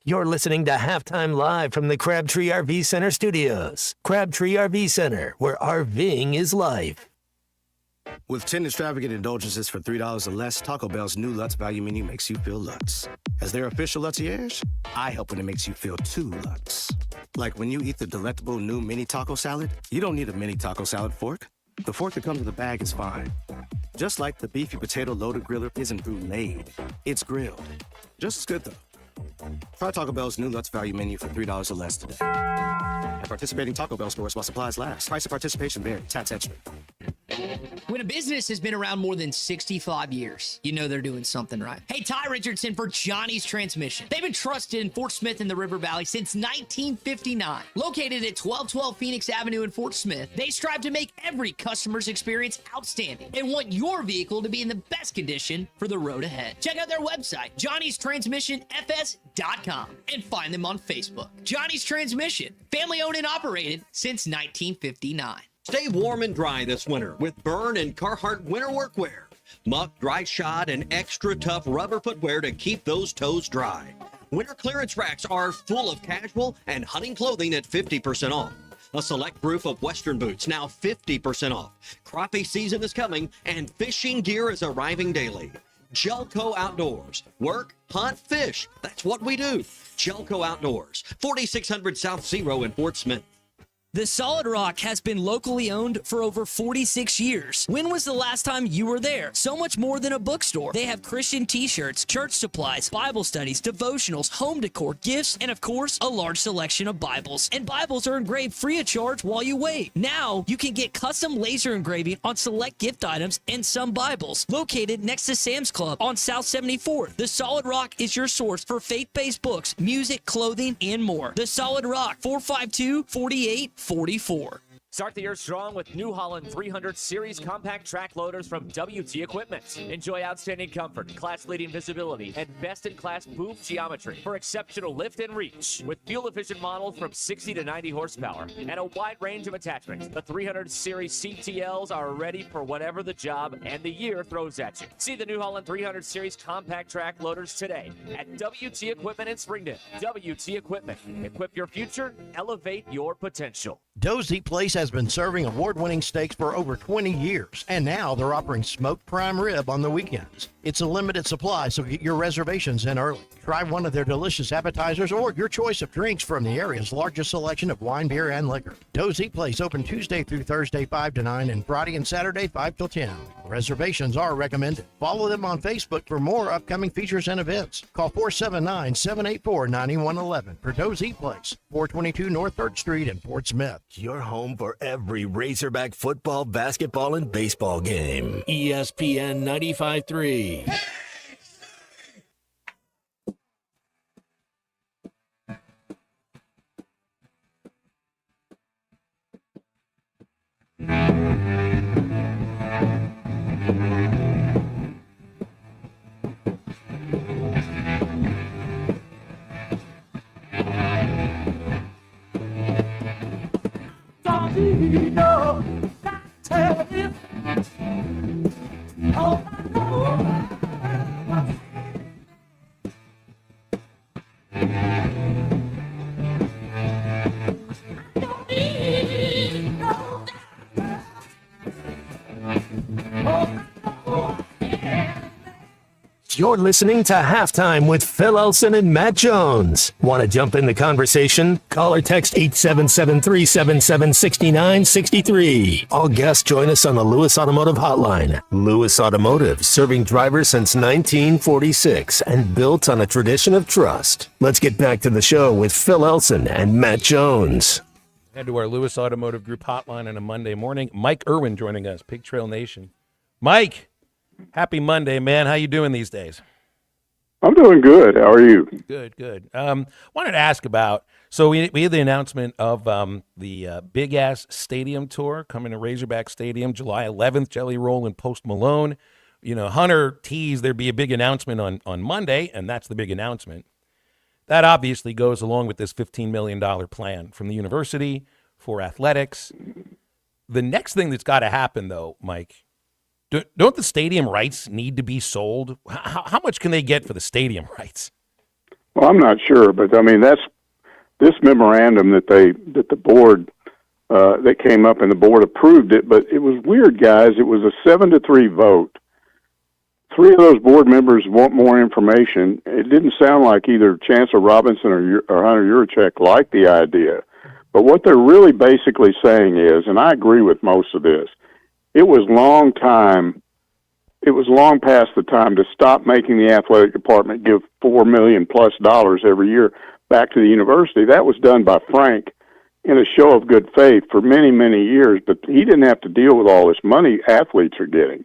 You're listening to Halftime Live from the Crabtree RV Center studios. Crabtree RV Center, where RVing is life. With 10 extravagant indulgences for $3 or less, Taco Bell's new Lutz Value Menu makes you feel Lutz. As their official Lutziers, I help when it makes you feel too Lutz. Like when you eat the delectable new mini taco salad, you don't need a mini taco salad fork. The fork that comes with the bag is fine. Just like the beefy potato loaded griller isn't bruleed, it's grilled. Just as good though. Try Taco Bell's new Lutz Value Menu for $3 or less today. At participating Taco Bell stores while supplies last. Price of participation varies. Tax extra. When a business has been around more than 65 years, you know they're doing something right. Hey, Ty Richardson for Johnny's Transmission. They've been trusted in Fort Smith in the River Valley since 1959. Located at 1212 Phoenix Avenue in Fort Smith, they strive to make every customer's experience outstanding and want your vehicle to be in the best condition for the road ahead. Check out their website, johnnystransmissionfs.com, and find them on Facebook. Johnny's Transmission, family owned and operated since 1959. Stay warm and dry this winter with Byrne and Carhartt winter workwear. Muck, dry shod, and extra tough rubber footwear to keep those toes dry. Winter clearance racks are full of casual and hunting clothing at 50% off. A select group of Western boots now 50% off. Crappie season is coming and fishing gear is arriving daily. Gelco Outdoors. Work, hunt, fish. That's what we do. Gelco Outdoors. 4600 South Zero in Fort Smith. The Solid Rock has been locally owned for over 46 years. When was the last time you were there? So much more than a bookstore. They have Christian t-shirts, church supplies, Bible studies, devotionals, home decor, gifts, and of course, a large selection of Bibles. And Bibles are engraved free of charge while you wait. Now, you can get custom laser engraving on select gift items and some Bibles. Located next to Sam's Club on South 74th, The Solid Rock is your source for faith-based books, music, clothing, and more. The Solid Rock, 452-4844. Start the year strong with New Holland 300 Series compact track loaders from WT Equipment. Enjoy outstanding comfort, class-leading visibility, and best-in-class boom geometry for exceptional lift and reach. With fuel-efficient models from 60 to 90 horsepower and a wide range of attachments, the 300 Series CTLs are ready for whatever the job and the year throws at you. See the New Holland 300 Series compact track loaders today at WT Equipment in Springdale. WT Equipment. Equip your future, elevate your potential. Dozy Place has been serving award-winning steaks for over 20 years, and now they're offering smoked prime rib on the weekends. It's a limited supply, so get your reservations in early. Try one of their delicious appetizers or your choice of drinks from the area's largest selection of wine, beer, and liquor. Dozy Place open Tuesday through Thursday 5 to 9 and Friday and Saturday 5 till 10. Reservations are recommended. Follow them on Facebook for more upcoming features and events. Call 479-784-9111 for Dozy Place, 422 North 3rd Street in Fort Smith. Your home for every Razorback football, basketball, and baseball game. ESPN 95.3. You're listening to Halftime with Phil Elson and Matt Jones. Want to jump in the conversation? Call or text 877-377-6963. All guests join us on the Lewis Automotive Hotline. Lewis Automotive, serving drivers since 1946 and built on a tradition of trust. Let's get back to the show with Phil Elson and Matt Jones. Head to our Lewis Automotive Group hotline on a Monday morning. Mike Irwin joining us, Pig Trail Nation. Mike! Happy Monday, man. How you doing these days? I'm doing good. How are you? Good, good. Wanted to ask about, so we had the announcement of the Big Ass Stadium Tour coming to Razorback Stadium July 11th, Jelly Roll and Post Malone. You know, Hunter teased there'd be a big announcement on Monday, and that's the big announcement. That obviously goes along with this $15 million plan from the university for athletics. The next thing that's got to happen, though, Mike, don't the stadium rights need to be sold? How much can they get for the stadium rights? Well, I'm not sure, but I mean that's this memorandum that the board that came up and the board approved it, but it was weird, guys. It was a 7-3 vote. 3 of those board members want more information. It didn't sound like either Chancellor Robinson or Hunter Yurachek liked the idea. But what they're really basically saying is, and I agree with most of this, it was long past the time to stop making the athletic department give $4 million plus every year back to the university. That was done by Frank in a show of good faith for many, many years, but he didn't have to deal with all this money athletes are getting.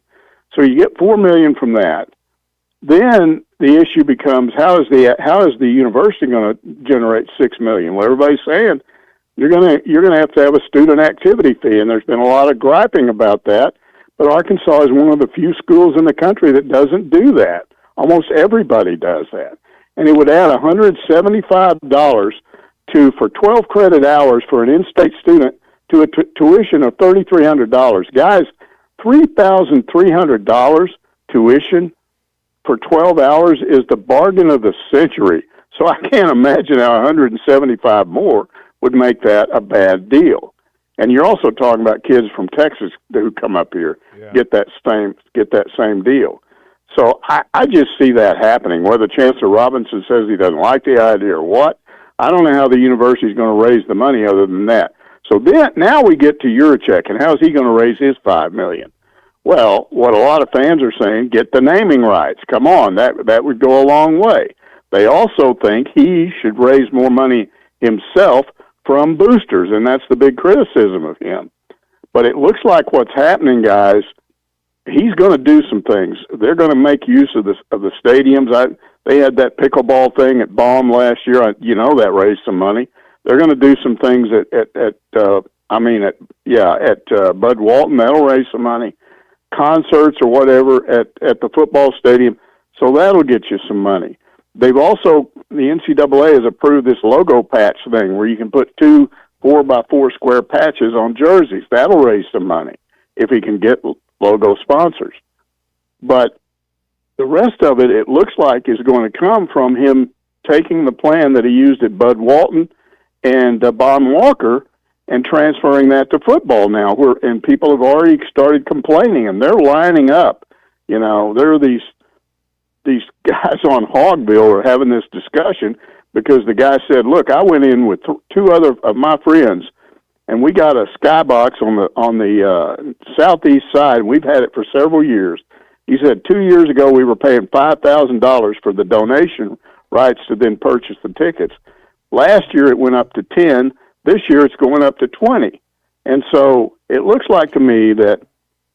So you get $4 million from that. Then the issue becomes how is the university going to generate $6 million? Well, everybody's saying you're going to have a student activity fee, and there's been a lot of griping about that. But Arkansas is one of the few schools in the country that doesn't do that. Almost everybody does that, and it would add $175 for 12 credit hours for an in-state student to a tuition of $3,300. Guys, $3,300 tuition for 12 hours is the bargain of the century. So I can't imagine how 175 more would make that a bad deal. And you're also talking about kids from Texas who come up here get that same deal. So I just see that happening. Whether Chancellor Robinson says he doesn't like the idea or what, I don't know how the university is going to raise the money other than that. So then, now we get to Yurachek, and how's he going to raise his $5 million? Well, what a lot of fans are saying, get the naming rights. Come on, that would go a long way. They also think he should raise more money himself from boosters, and that's the big criticism of him. But it looks like what's happening, guys, he's going to do some things. They're going to make use of the stadiums. They had that pickleball thing at Baum last year. That raised some money. They're going to do some things at Bud Walton. That'll raise some money. Concerts or whatever at the football stadium. So that'll get you some money. They've also, the NCAA has approved this logo patch thing where you can put 2 4x4 square patches on jerseys. That'll raise some money if he can get logo sponsors. But the rest of it looks like is going to come from him taking the plan that he used at Bud Walton and Bon Walker and transferring that to football now, and people have already started complaining, and they're lining up. There are these guys on Hogville are having this discussion because the guy said, look, I went in with 2 other of my friends, and we got a skybox on the southeast side. We've had it for several years. He said 2 years ago we were paying $5,000 for the donation rights to then purchase the tickets. Last year it went up to 10. This year it's going up to 20. And so it looks like to me that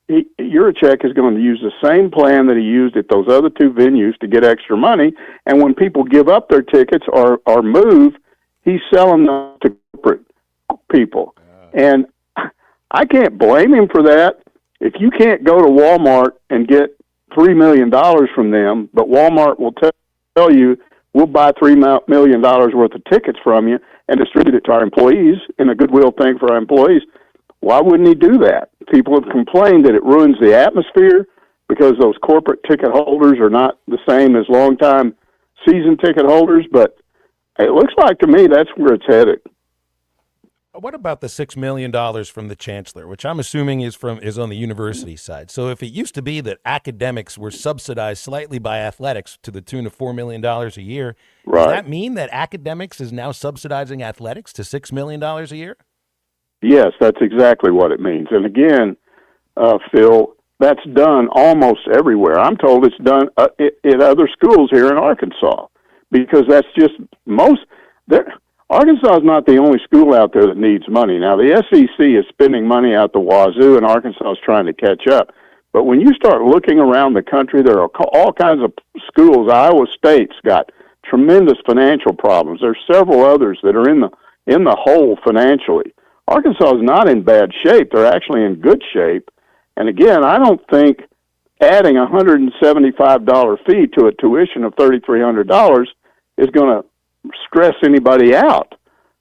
Yurachek is going to use the same plan that he used at those other 2 venues to get extra money. And when people give up their tickets or move, he's selling them to corporate people. And I can't blame him for that. If you can't go to Walmart and get $3 million from them, but Walmart will tell you, we'll buy $3 million worth of tickets from you and distribute it to our employees in a goodwill thing for our employees, why wouldn't he do that? People have complained that it ruins the atmosphere because those corporate ticket holders are not the same as longtime season ticket holders, but it looks like to me that's where it's headed. What about the $6 million from the chancellor, which I'm assuming is on the university side? So if it used to be that academics were subsidized slightly by athletics to the tune of $4 million a year, right, does that mean that academics is now subsidizing athletics to $6 million a year? Yes, that's exactly what it means. And again, Phil, that's done almost everywhere. I'm told it's done at other schools here in Arkansas because that's just Arkansas is not the only school out there that needs money. Now, the SEC is spending money out the wazoo, and Arkansas is trying to catch up. But when you start looking around the country, there are all kinds of schools. Iowa State's got tremendous financial problems. There's several others that are in the hole financially. Arkansas is not in bad shape. They're actually in good shape. And again, I don't think adding a $175 fee to a tuition of $3,300 is going to stress anybody out.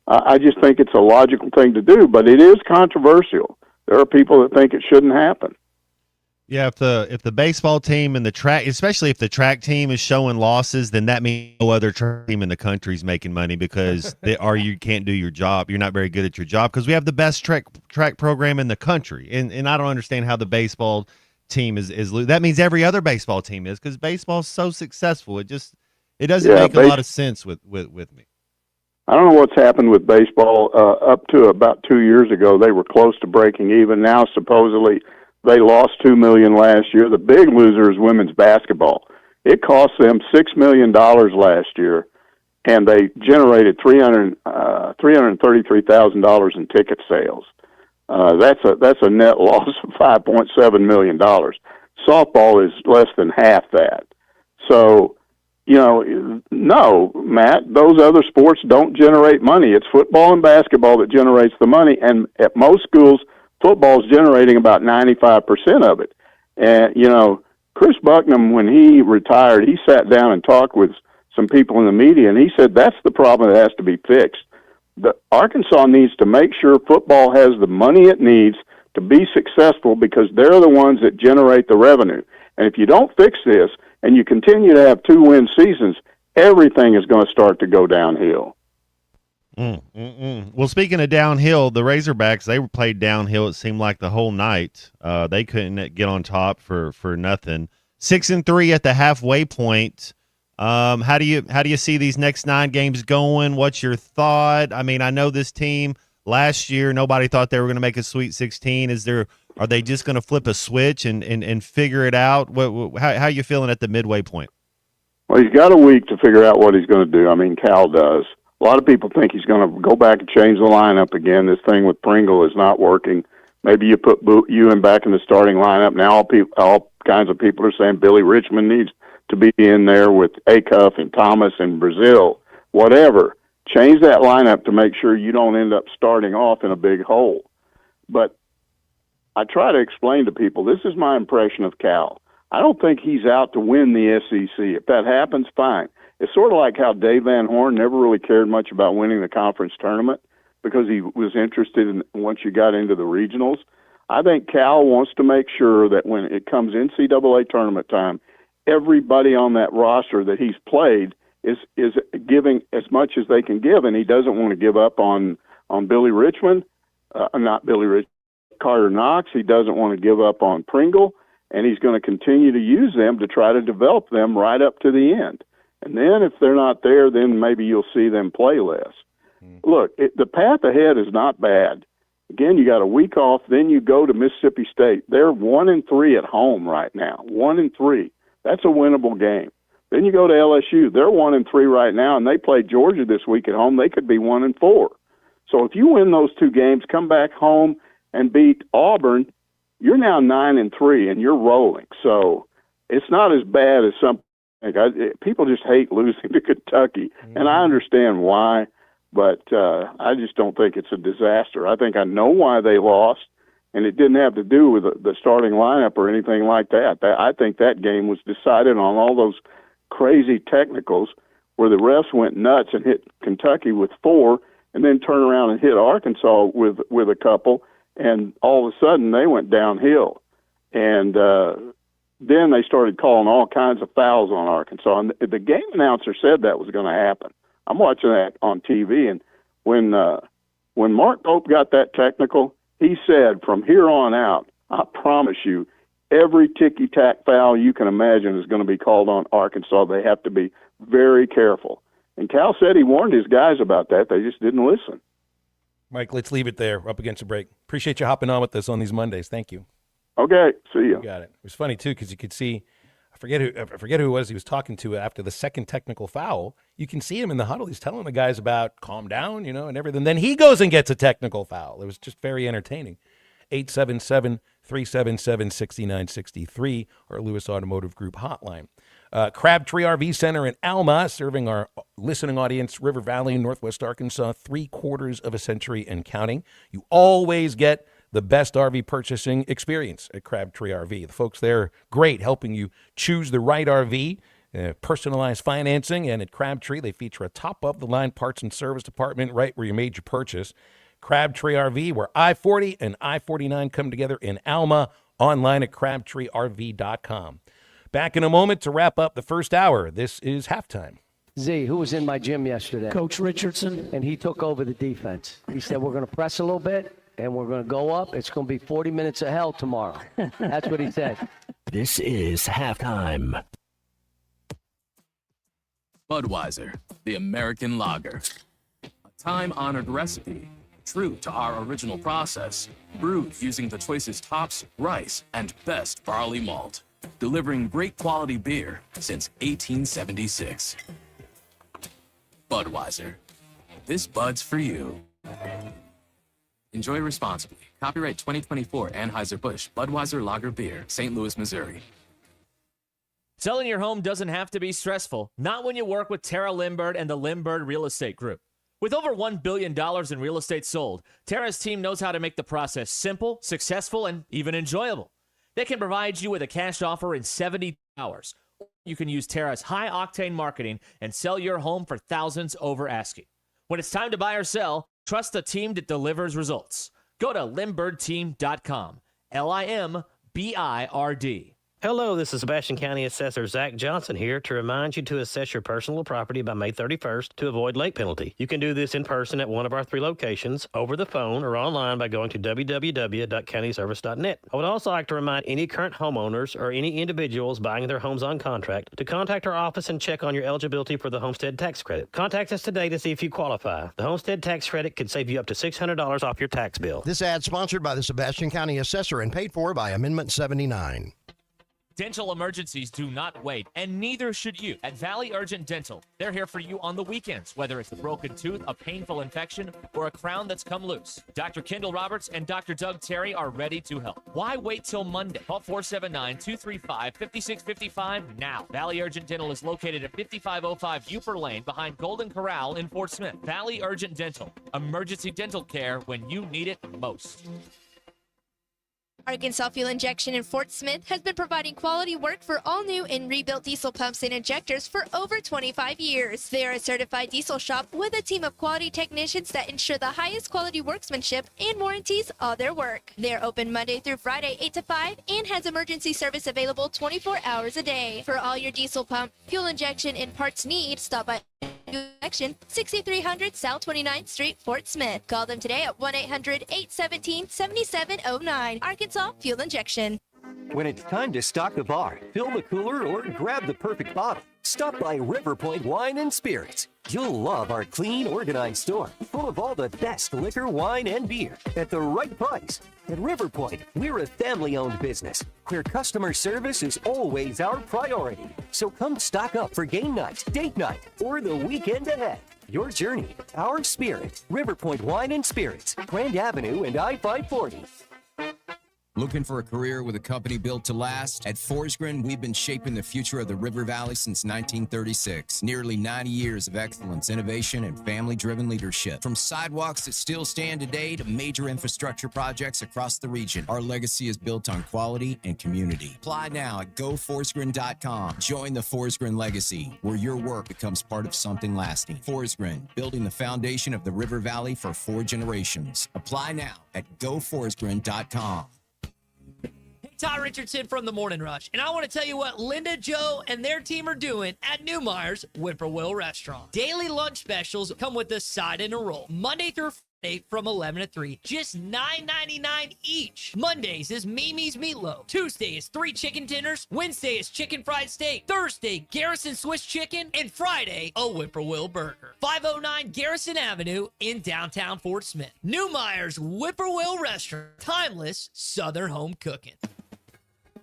I just think it's a logical thing to do, but it is controversial. There are people that think it shouldn't happen. Yeah, if the baseball team and the track, especially if the track team is showing losses, then that means no other track team in the country is making money because you can't do your job. You're not very good at your job because we have the best track program in the country, and I don't understand how the baseball team is that means every other baseball team is, because baseball is so successful. It doesn't make a lot of sense with me. I don't know what's happened with baseball. Up to about 2 years ago, they were close to breaking even. Now, supposedly, they lost $2 million last year. The big loser is women's basketball. It cost them $6 million last year, and they generated $333,000 in ticket sales. That's a net loss of $5.7 million. Softball is less than half that. So, no, Matt, those other sports don't generate money. It's football and basketball that generates the money, and at most schools, football is generating about 95% of it. And, Chris Bucknam, when he retired, he sat down and talked with some people in the media, and he said that's the problem that has to be fixed. Arkansas needs to make sure football has the money it needs to be successful, because they're the ones that generate the revenue. And if you don't fix this and you continue to have 2-win seasons, everything is going to start to go downhill. Well, speaking of downhill, the Razorbacks, they were played downhill, it seemed like, the whole night. They couldn't get on top for nothing. 6-3 at the halfway point. How do you see these next 9 games going? What's your thought? I mean, I know this team last year, nobody thought they were going to make a Sweet 16. Are they just going to flip a switch and figure it out? How are you feeling at the midway point? Well, he's got a week to figure out what he's going to do. I mean, Cal does. A lot of people think he's going to go back and change the lineup again. This thing with Pringle is not working. Maybe you put Ewan back in the starting lineup. Now all kinds of people are saying Billy Richmond needs to be in there with Acuff and Thomas and Brazil. Whatever. Change that lineup to make sure you don't end up starting off in a big hole. But I try to explain to people, this is my impression of Cal. I don't think he's out to win the SEC. If that happens, fine. It's sort of like how Dave Van Horn never really cared much about winning the conference tournament because he was interested in once you got into the regionals. I think Cal wants to make sure that when it comes NCAA tournament time, everybody on that roster that he's played is giving as much as they can give, and he doesn't want to give up on Billy Richmond, Carter Knox. He doesn't want to give up on Pringle, and he's going to continue to use them to try to develop them right up to the end. And then if they're not there, then maybe you'll see them play less. Look, the path ahead is not bad. Again, you got a week off, then you go to Mississippi State. They're 1-3 at home right now, 1-3. That's a winnable game. Then you go to LSU. They're 1-3 right now, and they play Georgia this week at home. They could be 1-4. So if you win those 2 games, come back home and beat Auburn, you're now 9-3, and you're rolling. So it's not as bad as some. People just hate losing to Kentucky, and I understand why, but I just don't think it's a disaster. I think I know why they lost, and it didn't have to do with the starting lineup or anything like that. I think that game was decided on all those crazy technicals where the refs went nuts and hit Kentucky with 4 and then turn around and hit Arkansas with a couple, and all of a sudden they went downhill. And then they started calling all kinds of fouls on Arkansas. And the game announcer said that was going to happen. I'm watching that on TV, and when Mark Pope got that technical, he said, from here on out, I promise you, every ticky-tack foul you can imagine is going to be called on Arkansas. They have to be very careful. And Cal said he warned his guys about that. They just didn't listen. Mike, let's leave it there. We're up against a break. Appreciate you hopping on with us on these Mondays. Thank you. Okay, see you. Got it. It was funny, too, because you could see, I forget who it was he was talking to after the second technical foul. You can see him in the huddle. He's telling the guys about calm down, and everything. Then he goes and gets a technical foul. It was just very entertaining. 877-3 377-6963, our Lewis Automotive Group hotline. Crabtree RV Center in Alma, serving our listening audience, River Valley, Northwest Arkansas, 3/4 of a century and counting. You always get the best RV purchasing experience at Crabtree RV. The folks there are great, helping you choose the right RV, personalized financing, and at Crabtree, they feature a top-of-the-line parts and service department right where you made your purchase. Crabtree RV, where I-40 and I-49 come together in Alma, online at crabtreerv.com. Back in a moment to wrap up the first hour. This is halftime. Z, who was in my gym yesterday? Coach Richardson. And he took over the defense. He said, we're going to press a little bit, and we're going to go up. It's going to be 40 minutes of hell tomorrow. That's what he said. This is halftime. Budweiser, the American lager. A time-honored recipe, true to our original process, brewed using the choicest hops, rice, and best barley malt, delivering great quality beer since 1876. Budweiser. This Bud's for you. Enjoy responsibly. Copyright 2024 Anheuser-Busch Budweiser Lager Beer, St. Louis, Missouri. Selling your home doesn't have to be stressful, not when you work with Tara Lindbergh and the Lindbergh Real Estate Group. With over $1 billion in real estate sold, Tara's team knows how to make the process simple, successful, and even enjoyable. They can provide you with a cash offer in 70 hours. You can use Tara's high-octane marketing and sell your home for thousands over asking. When it's time to buy or sell, trust the team that delivers results. Go to LindberghTeam.com. LIMBIRD. Hello, this is Sebastian County Assessor Zach Johnson here to remind you to assess your personal property by May 31st to avoid late penalty. You can do this in person at one of our 3 locations, over the phone, or online by going to www.countyservice.net. I would also like to remind any current homeowners or any individuals buying their homes on contract to contact our office and check on your eligibility for the homestead tax credit. Contact us today to see if you qualify. The homestead tax credit could save you up to $600 off your tax bill. This ad sponsored by the Sebastian County Assessor and paid for by Amendment 79. Dental emergencies do not wait, and neither should you. At Valley Urgent Dental, they're here for you on the weekends, whether it's a broken tooth, a painful infection, or a crown that's come loose. Dr. Kendall Roberts and Dr. Doug Terry are ready to help. Why wait till Monday? Call 479-235-5655 now. Valley Urgent Dental is located at 5505 Uper Lane behind Golden Corral in Fort Smith. Valley Urgent Dental, emergency dental care when you need it most. Arkansas Fuel Injection in Fort Smith has been providing quality work for all new and rebuilt diesel pumps and injectors for over 25 years. They are a certified diesel shop with a team of quality technicians that ensure the highest quality workmanship and warranties all their work. They are open Monday through Friday 8 to 5 and has emergency service available 24 hours a day. For all your diesel pump, fuel injection, and parts needs, stop by Action 6300 South 29th Street, Fort Smith. Call them today at 1-800-817-7709. Arkansas Fuel Injection. When it's time to stock the bar, fill the cooler, or grab the perfect bottle, stop by River Point Wine and Spirits. You'll love our clean, organized store, full of all the best liquor, wine, and beer at the right price. At River Point, we're a family-owned business where customer service is always our priority. So come stock up for game night, date night, or the weekend ahead. Your journey, our spirit. River Point Wine and Spirits, Grand Avenue and I-540. Looking for a career with a company built to last? At Forsgren, we've been shaping the future of the River Valley since 1936. Nearly 90 years of excellence, innovation, and family-driven leadership. From sidewalks that still stand today to major infrastructure projects across the region, our legacy is built on quality and community. Apply now at GoForsgren.com. Join the Forsgren legacy, where your work becomes part of something lasting. Forsgren, building the foundation of the River Valley for 4 generations. Apply now at GoForsgren.com. Ty Richardson from the Morning Rush, and I want to tell you what Linda, Joe, and their team are doing at Newmeyer's Whippoorwill Restaurant. Daily lunch specials come with a side and a roll, Monday through Friday from 11 to 3, just $9.99 each. Mondays is Mimi's Meatloaf. Tuesday is 3 chicken dinners. Wednesday is chicken fried steak. Thursday, Garrison Swiss chicken. And Friday, a Whippoorwill burger. 509 Garrison Avenue in downtown Fort Smith. Newmeyer's Whippoorwill Restaurant. Timeless Southern home cooking.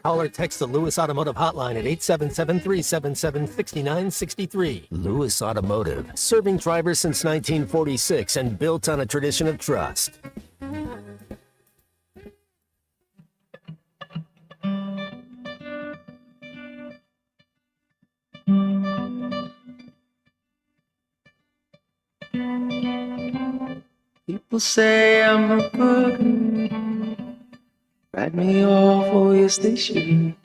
Call or text the Lewis Automotive Hotline at 877-377-6963. Lewis Automotive, serving drivers since 1946 and built on a tradition of trust. People say I'm no good. Write me off, oh yes they should.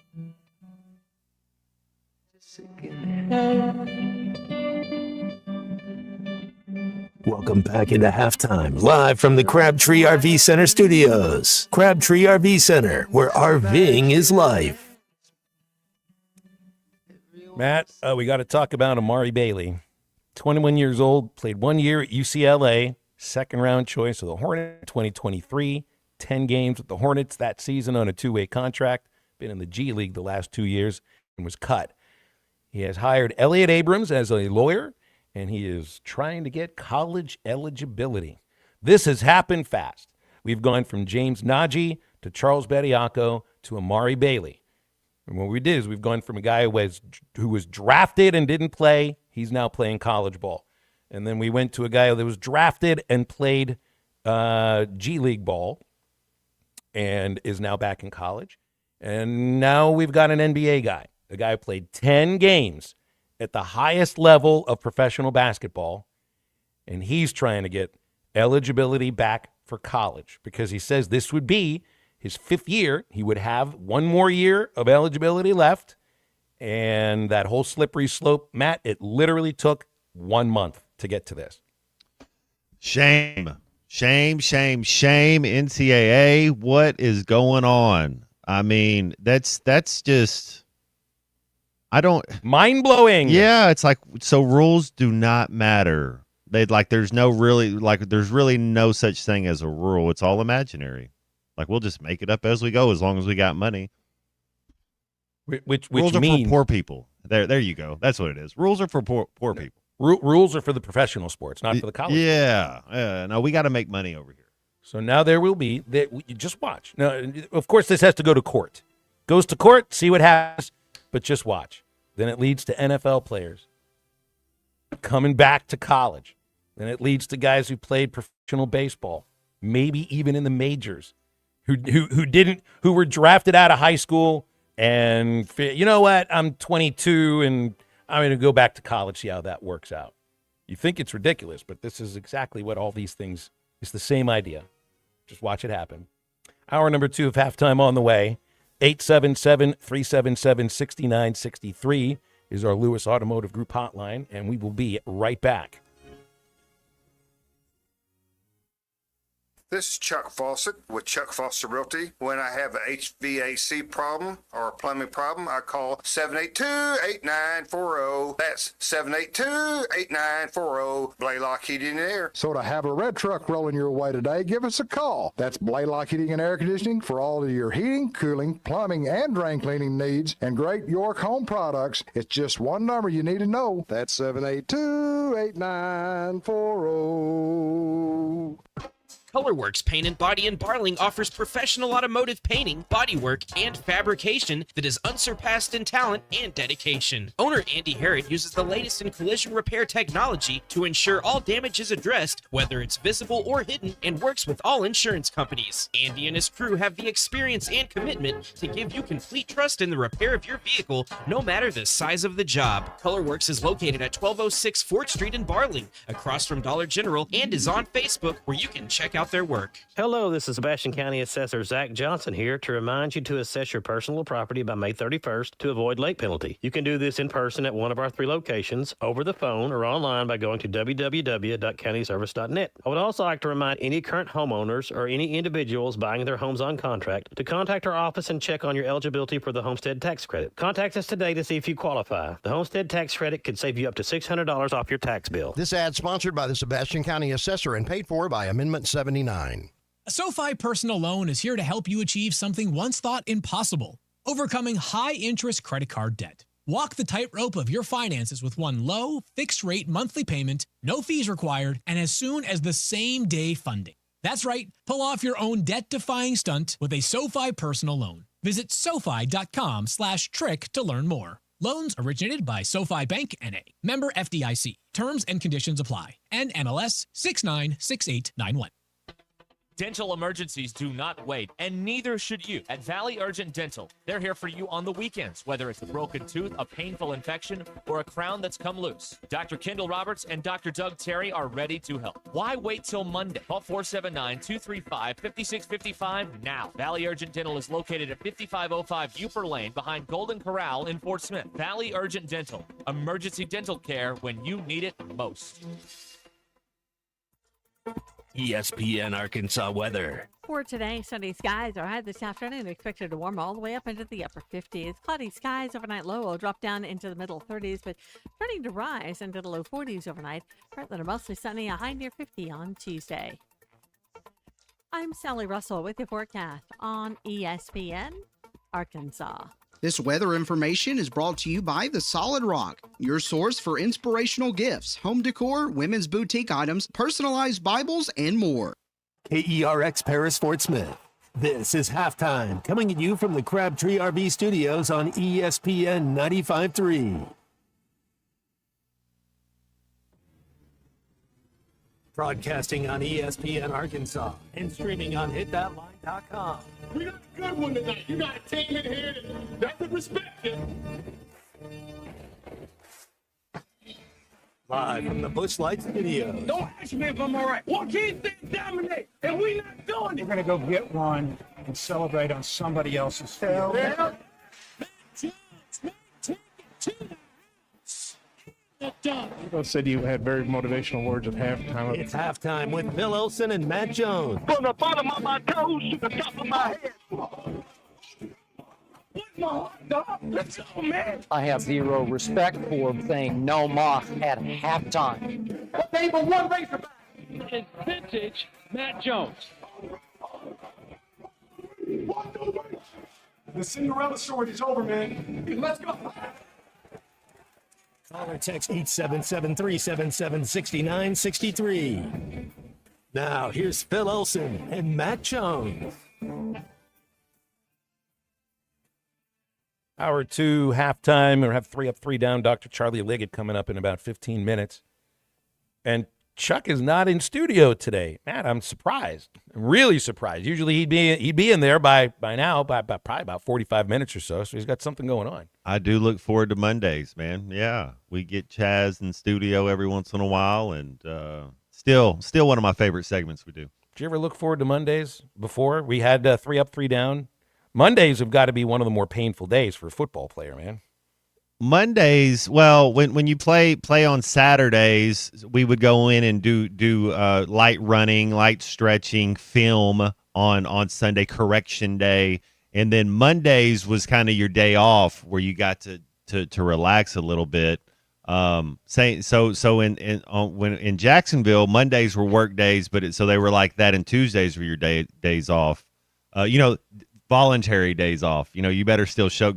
Welcome back into halftime, live from the Crabtree RV Center studios. Crabtree RV Center, where RVing is life. Matt, we got to talk about Amari Bailey. 21 years old, played 1 year at UCLA, second-round choice of the Hornets in 2023, 10 games with the Hornets that season on a two-way contract, been in the G League the last 2 years, and was cut. He has hired Elliot Abrams as a lawyer, and he is trying to get college eligibility. This has happened fast. We've gone from James Nagy to Charles Bediako to Amari Bailey. And what we did is we've gone from a guy who was drafted and didn't play. He's now playing college ball. And then we went to a guy that was drafted and played G League ball and is now back in college. And now we've got an NBA guy. The guy played 10 games at the highest level of professional basketball, and he's trying to get eligibility back for college because he says this would be his fifth year. He would have one more year of eligibility left, and that whole slippery slope, Matt, it literally took 1 month to get to this. Shame, NCAA. What is going on? I mean, that's just... mind-blowing. Yeah, it's like, so rules do not matter. There's really no such thing as a rule. It's all imaginary. Like, we'll just make it up as we go as long as we got money. Which rules means are for poor people. There you go. That's what it is. Rules are for poor people. Rules are for the professional sports, not for the college. Yeah. No, we got to make money over here. So now there will be that. You just watch. Now, of course, this has to go to court. Goes to court, see what happens, but just watch. Then it leads to NFL players coming back to college. Then it leads to guys who played professional baseball, maybe even in the majors, who were drafted out of high school and, you know what, I'm 22 and I'm going to go back to college, see how that works out. You think it's ridiculous, but this is exactly what all these things, it's the same idea. Just watch it happen. Hour number 2 of halftime on the way. 877-377-6963 is our Lewis Automotive Group hotline, and we will be right back. This is Chuck Fawcett with Chuck Fawcett Realty. When I have an HVAC problem or a plumbing problem, I call 782-8940. That's 782-8940. Blaylock Heating and Air. So to have a red truck rolling your way today, give us a call. That's Blaylock Heating and Air Conditioning for all of your heating, cooling, plumbing, and drain cleaning needs and great York Home products. It's just one number you need to know. That's 782-8940. Colorworks Paint and Body in Barling offers professional automotive painting, bodywork, and fabrication that is unsurpassed in talent and dedication. Owner Andy Harrod uses the latest in collision repair technology to ensure all damage is addressed, whether it's visible or hidden, and works with all insurance companies. Andy and his crew have the experience and commitment to give you complete trust in the repair of your vehicle, no matter the size of the job. Colorworks is located at 1206 4th Street in Barling, across from Dollar General, and is on Facebook, where you can check out their work. Hello, this is Sebastian County Assessor Zach Johnson here to remind you to assess your personal property by May 31st to avoid late penalty. You can do this in person at one of our 3 locations, over the phone, or online by going to www.countyservice.net. I would also like to remind any current homeowners or any individuals buying their homes on contract to contact our office and check on your eligibility for the homestead tax credit. Contact us today to see if you qualify. The homestead tax credit could save you up to $600 off your tax bill. This ad sponsored by the Sebastian County Assessor and paid for by Amendment 79. A SoFi personal loan is here to help you achieve something once thought impossible: overcoming high-interest credit card debt. Walk the tightrope of your finances with one low, fixed-rate monthly payment, no fees required, and as soon as the same-day funding. That's right, pull off your own debt-defying stunt with a SoFi personal loan. Visit SoFi.com/trick to learn more. Loans originated by SoFi Bank N.A. Member FDIC. Terms and conditions apply. NMLS 696891. Dental emergencies do not wait, and neither should you. At Valley Urgent Dental, they're here for you on the weekends, whether it's a broken tooth, a painful infection, or a crown that's come loose. Dr. Kendall Roberts and Dr. Doug Terry are ready to help. Why wait till Monday? Call 479-235-5655 now. Valley Urgent Dental is located at 5505 Uper Lane behind Golden Corral in Fort Smith. Valley Urgent Dental, emergency dental care when you need it most. ESPN Arkansas weather. For today, sunny skies are high this afternoon, expected to warm all the way up into the upper 50s. Cloudy skies overnight, low will drop down into the middle 30s, but turning to rise into the low 40s overnight. Partly to mostly sunny, a high near 50 on Tuesday. I'm Sally Russell with your forecast on ESPN Arkansas. This weather information is brought to you by The Solid Rock, your source for inspirational gifts, home decor, women's boutique items, personalized Bibles, and more. KERX Paris Fort Smith. This is Halftime, coming at you from the Crabtree RV Studios on ESPN 95.3. Broadcasting on ESPN Arkansas and streaming on hitthatline.com. We got a good one tonight. You got a team in here that doesn't respect it. Live from the Busch Light Studios. Don't ask me if I'm all right. Joaquin things dominate, and we not doing it. We're going to go get one and celebrate on somebody else's field. Yeah. Bill said you had very motivational words at halftime. It's halftime with Bill Olson and Matt Jones. From the bottom of my toes to the top of my head. What's my hot dog? Let's go, man. I have zero respect for saying no moss at halftime. Name of one Razorback. It's vintage Matt Jones. The Cinderella story is over, man. Let's go. Call or text 877-377-6963. Now, here's Phil Olson and Matt Jones. Hour 2, halftime. We'll have 3 up, 3 down. Dr. Charlie Liggett coming up in about 15 minutes. And Chuck is not in studio today. Man, I'm surprised. I'm really surprised. Usually he'd be in there by now, by probably about 45 minutes or so. So he's got something going on. I do look forward to Mondays, man. Yeah, we get Chaz in studio every once in a while, and still one of my favorite segments we do. Did you ever look forward to Mondays before? We had 3 up, 3 down. Mondays have got to be one of the more painful days for a football player, man. Mondays, well, when you play on Saturdays, we would go in and do light running, light stretching, film on Sunday, correction day, and then Mondays was kind of your day off where you got to relax a little bit. When in Jacksonville, Mondays were work days, so they were like that, and Tuesdays were your days off. Voluntary days off. You better still you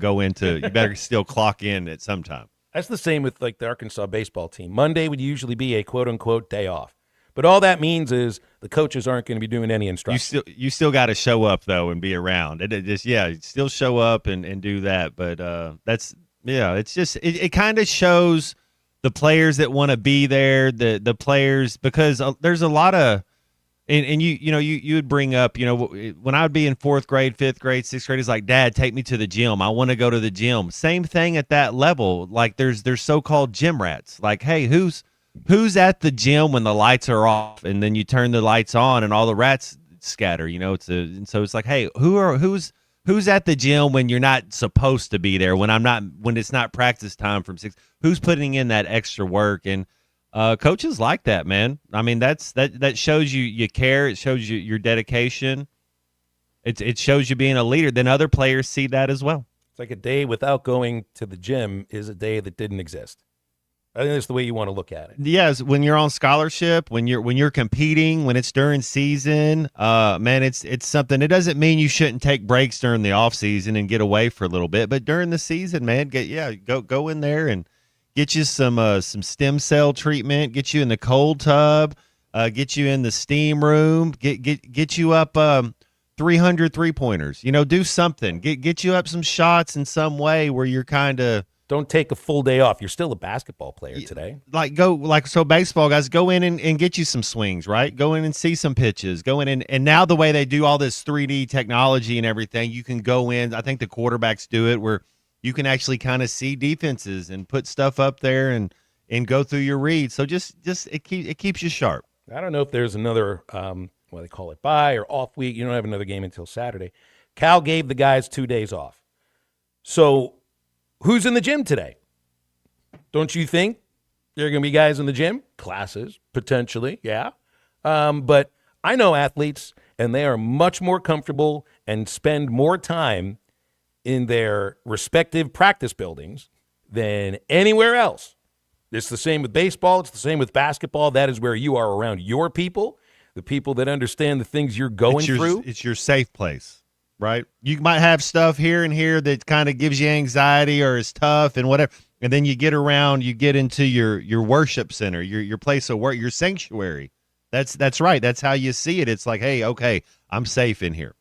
better still clock in at some time. That's the same with like the Arkansas baseball team. Monday would usually be a quote unquote day off. But all that means is the coaches aren't going to be doing any instruction. You still got to show up though and be around. Still show up and do that. But it kind of shows the players that want to be there, the players, because there's a lot of And you would bring up, when I would be in 4th grade, 5th grade, 6th grade, it's like, Dad, take me to the gym. I want to go to the gym. Same thing at that level. Like there's so-called gym rats. Like, hey, who's at the gym when the lights are off, and then you turn the lights on and all the rats scatter. So it's like, hey, who's at the gym when you're not supposed to be there? When it's not practice time from 6. Who's putting in that extra work? And coaches like that, man. I mean, that shows you care. It shows you your dedication. It shows you being a leader. Then other players see that as well. It's like a day without going to the gym is a day that didn't exist. I think that's the way you want to look at it. Yes, when you're on scholarship, when you're competing, when it's during season, man, it's something. It doesn't mean you shouldn't take breaks during the off season and get away for a little bit, but during the season, man, go in there and get you some stem cell treatment, get you in the cold tub, get you in the steam room, get you up 300 3-pointers. Do something. Get you up some shots in some way where you're kind of Don't take a full day off. You're still a basketball player today. So baseball guys, go in and get you some swings, right? Go in and see some pitches. Go in and now the way they do all this 3D technology and everything, you can go in. I think the quarterbacks do it where you can actually kind of see defenses and put stuff up there and go through your reads. So just it keeps you sharp. I don't know if there's another what they call it, bye or off week. You don't have another game until Saturday. Cal gave the guys 2 days off. So who's in the gym today? Don't you think there are going to be guys in the gym? Classes, potentially, yeah. But I know athletes, and they are much more comfortable and spend more time in their respective practice buildings than anywhere else. It's the same with baseball. It's the same with basketball. That is where you are around your people, the people that understand the things you're going through. It's your safe place, right? You might have stuff here and here that kind of gives you anxiety or is tough and whatever. And then you get around, you get into your worship center, your place of work, your sanctuary. That's right. That's how you see it. It's like, hey, okay, I'm safe in here.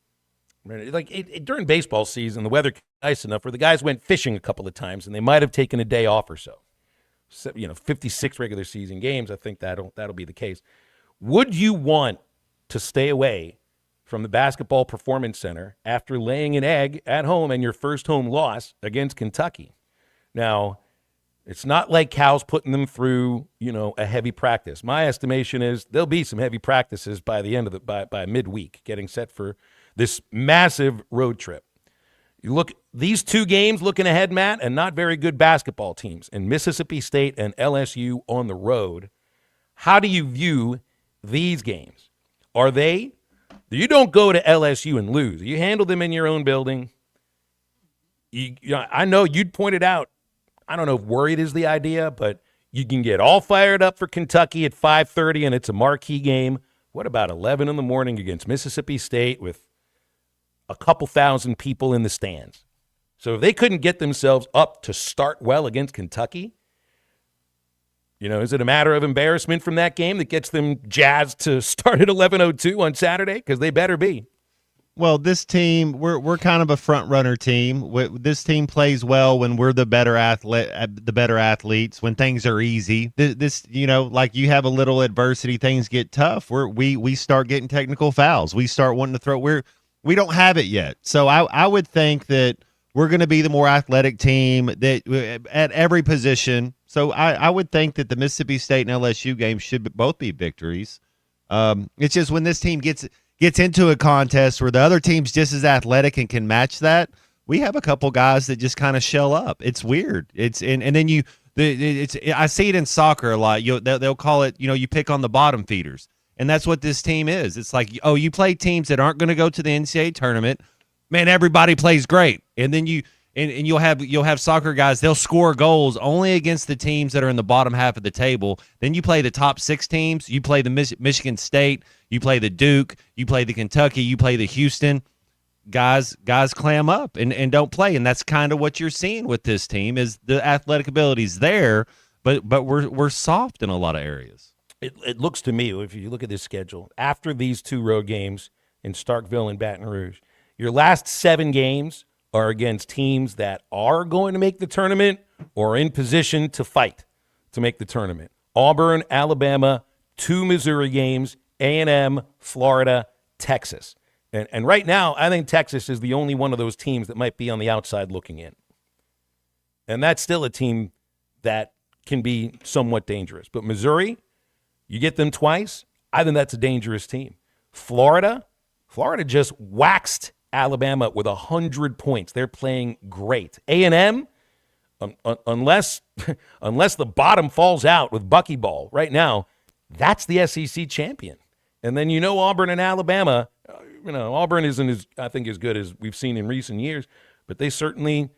Like during baseball season, the weather got nice enough where the guys went fishing a couple of times, and they might have taken a day off or so. 56 regular season games. I think that'll be the case. Would you want to stay away from the Basketball Performance Center after laying an egg at home and your first home loss against Kentucky? Now, it's not like Cal's putting them through, a heavy practice. My estimation is there'll be some heavy practices by the end of by midweek, getting set for this massive road trip. You look these 2 games looking ahead, Matt, and not very good basketball teams in Mississippi State and LSU on the road. How do you view these games? You don't go to LSU and lose. You handle them in your own building. I know you'd pointed out, I don't know if worried is the idea, but you can get all fired up for Kentucky at 5:30 and it's a marquee game. What about 11 in the morning against Mississippi State with a couple thousand people in the stands? So if they couldn't get themselves up to start well against Kentucky, is it a matter of embarrassment from that game that gets them jazzed to start at 11:02 on Saturday? Because they better be. Well, this team, we're kind of a front runner team. This team plays well when we're the better athletes, when things are easy. This, like you have a little adversity, things get tough. We start getting technical fouls. We start wanting to throw. We don't have it yet. So I would think that we're going to be the more athletic team that at every position. So I would think that the Mississippi State and LSU games should both be victories. It's just when this team gets into a contest where the other team's just as athletic and can match that, we have a couple guys that just kind of shell up. It's weird. I see it in soccer a lot. They'll call it, you pick on the bottom feeders. And that's what this team is. It's like, you play teams that aren't going to go to the NCAA tournament. Man, everybody plays great. And then you'll have soccer guys, they'll score goals only against the teams that are in the bottom half of the table. Then you play the top 6 teams. You play the Michigan State, you play the Duke, you play the Kentucky, you play the Houston. Guys clam up and don't play. And that's kind of what you're seeing with this team is the athletic ability's there, but we're soft in a lot of areas. It looks to me, if you look at this schedule, after these 2 road games in Starkville and Baton Rouge, your last 7 games are against teams that are going to make the tournament or in position to fight to make the tournament. Auburn, Alabama, 2 Missouri games, A&M, Florida, Texas. And right now, I think Texas is the only one of those teams that might be on the outside looking in. And that's still a team that can be somewhat dangerous. But Missouri, you get them twice, I think that's a dangerous team. Florida just waxed Alabama with 100 points. They're playing great. A&M, unless the bottom falls out with buckyball right now, that's the SEC champion. And then Auburn and Alabama, Auburn isn't as good as we've seen in recent years, but they certainly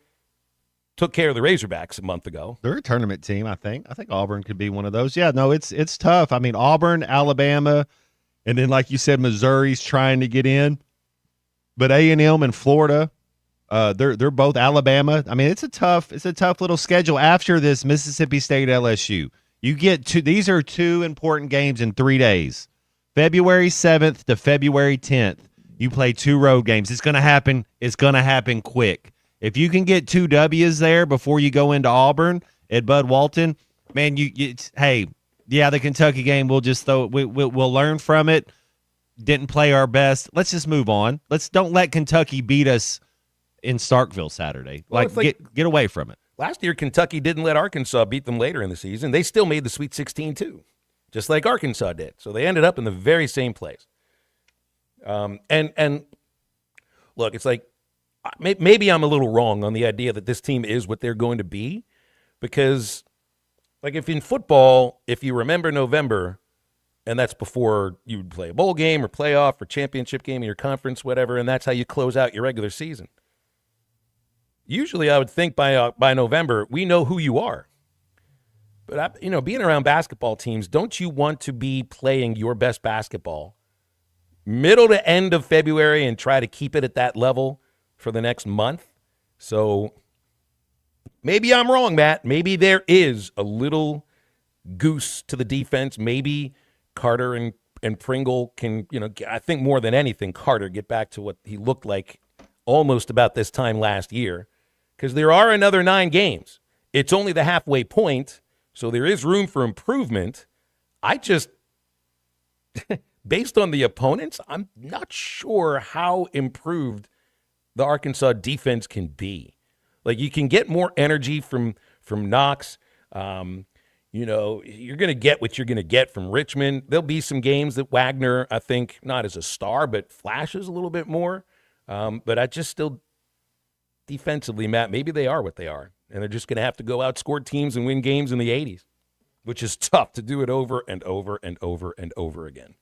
took care of the Razorbacks a month ago. They're a tournament team, I think. I think Auburn could be one of those. Yeah, no, it's tough. I mean, Auburn, Alabama, and then like you said, Missouri's trying to get in. But A&M and Florida, they're both Alabama. I mean, it's a tough little schedule after this Mississippi State LSU. You get these are 2 important games in 3 days. February 7th to February 10th. You play 2 road games. It's going to happen. It's going to happen quick. If you can get 2 W's there before you go into Auburn at Bud Walton, man, hey, yeah, the Kentucky game, we'll just we'll learn from it. Didn't play our best. Let's just move on. Don't let Kentucky beat us in Starkville Saturday. Well, Get away from it. Last year, Kentucky didn't let Arkansas beat them later in the season. They still made the Sweet 16 too, just like Arkansas did. So they ended up in the very same place. And look, it's like maybe I'm a little wrong on the idea that this team is what they're going to be, because like if in football, if you remember November, and that's before you would play a bowl game or playoff or championship game in your conference, whatever, and that's how you close out your regular season. Usually I would think by November, we know who you are. But, being around basketball teams, don't you want to be playing your best basketball middle to end of February and try to keep it at that level for the next month? So maybe I'm wrong, Matt. Maybe there is a little goose to the defense. Maybe Carter and Pringle can, I think more than anything, Carter get back to what he looked like almost about this time last year, because there are another 9 games. It's only the halfway point, so there is room for improvement. I just, based on the opponents, I'm not sure how improved the Arkansas defense can be. Like, you can get more energy from Knox. You're going to get what you're going to get from Richmond. There'll be some games that Wagner, I think, not as a star, but flashes a little bit more. But I just still, defensively, Matt, maybe they are what they are. And they're just going to have to go outscore teams and win games in the 80s, which is tough to do it over and over and over and over again.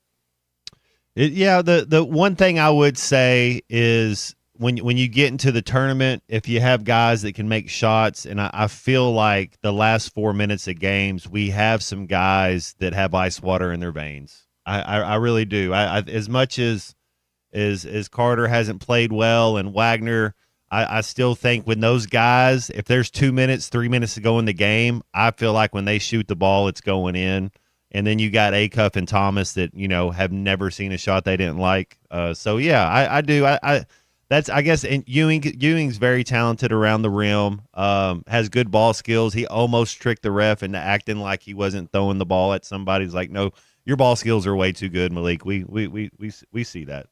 The one thing I would say is when you get into the tournament, if you have guys that can make shots, and I feel like the last 4 minutes of games, we have some guys that have ice water in their veins. I really do. As much as Carter hasn't played well and Wagner, I still think when those guys, if there's 2 minutes, 3 minutes to go in the game, I feel like when they shoot the ball, it's going in. And then you got Acuff and Thomas that, have never seen a shot they didn't like. I do. I guess, and Ewing's very talented around the rim, has good ball skills. He almost tricked the ref into acting like he wasn't throwing the ball at somebody. He's like, no, your ball skills are way too good, Malik. We see that.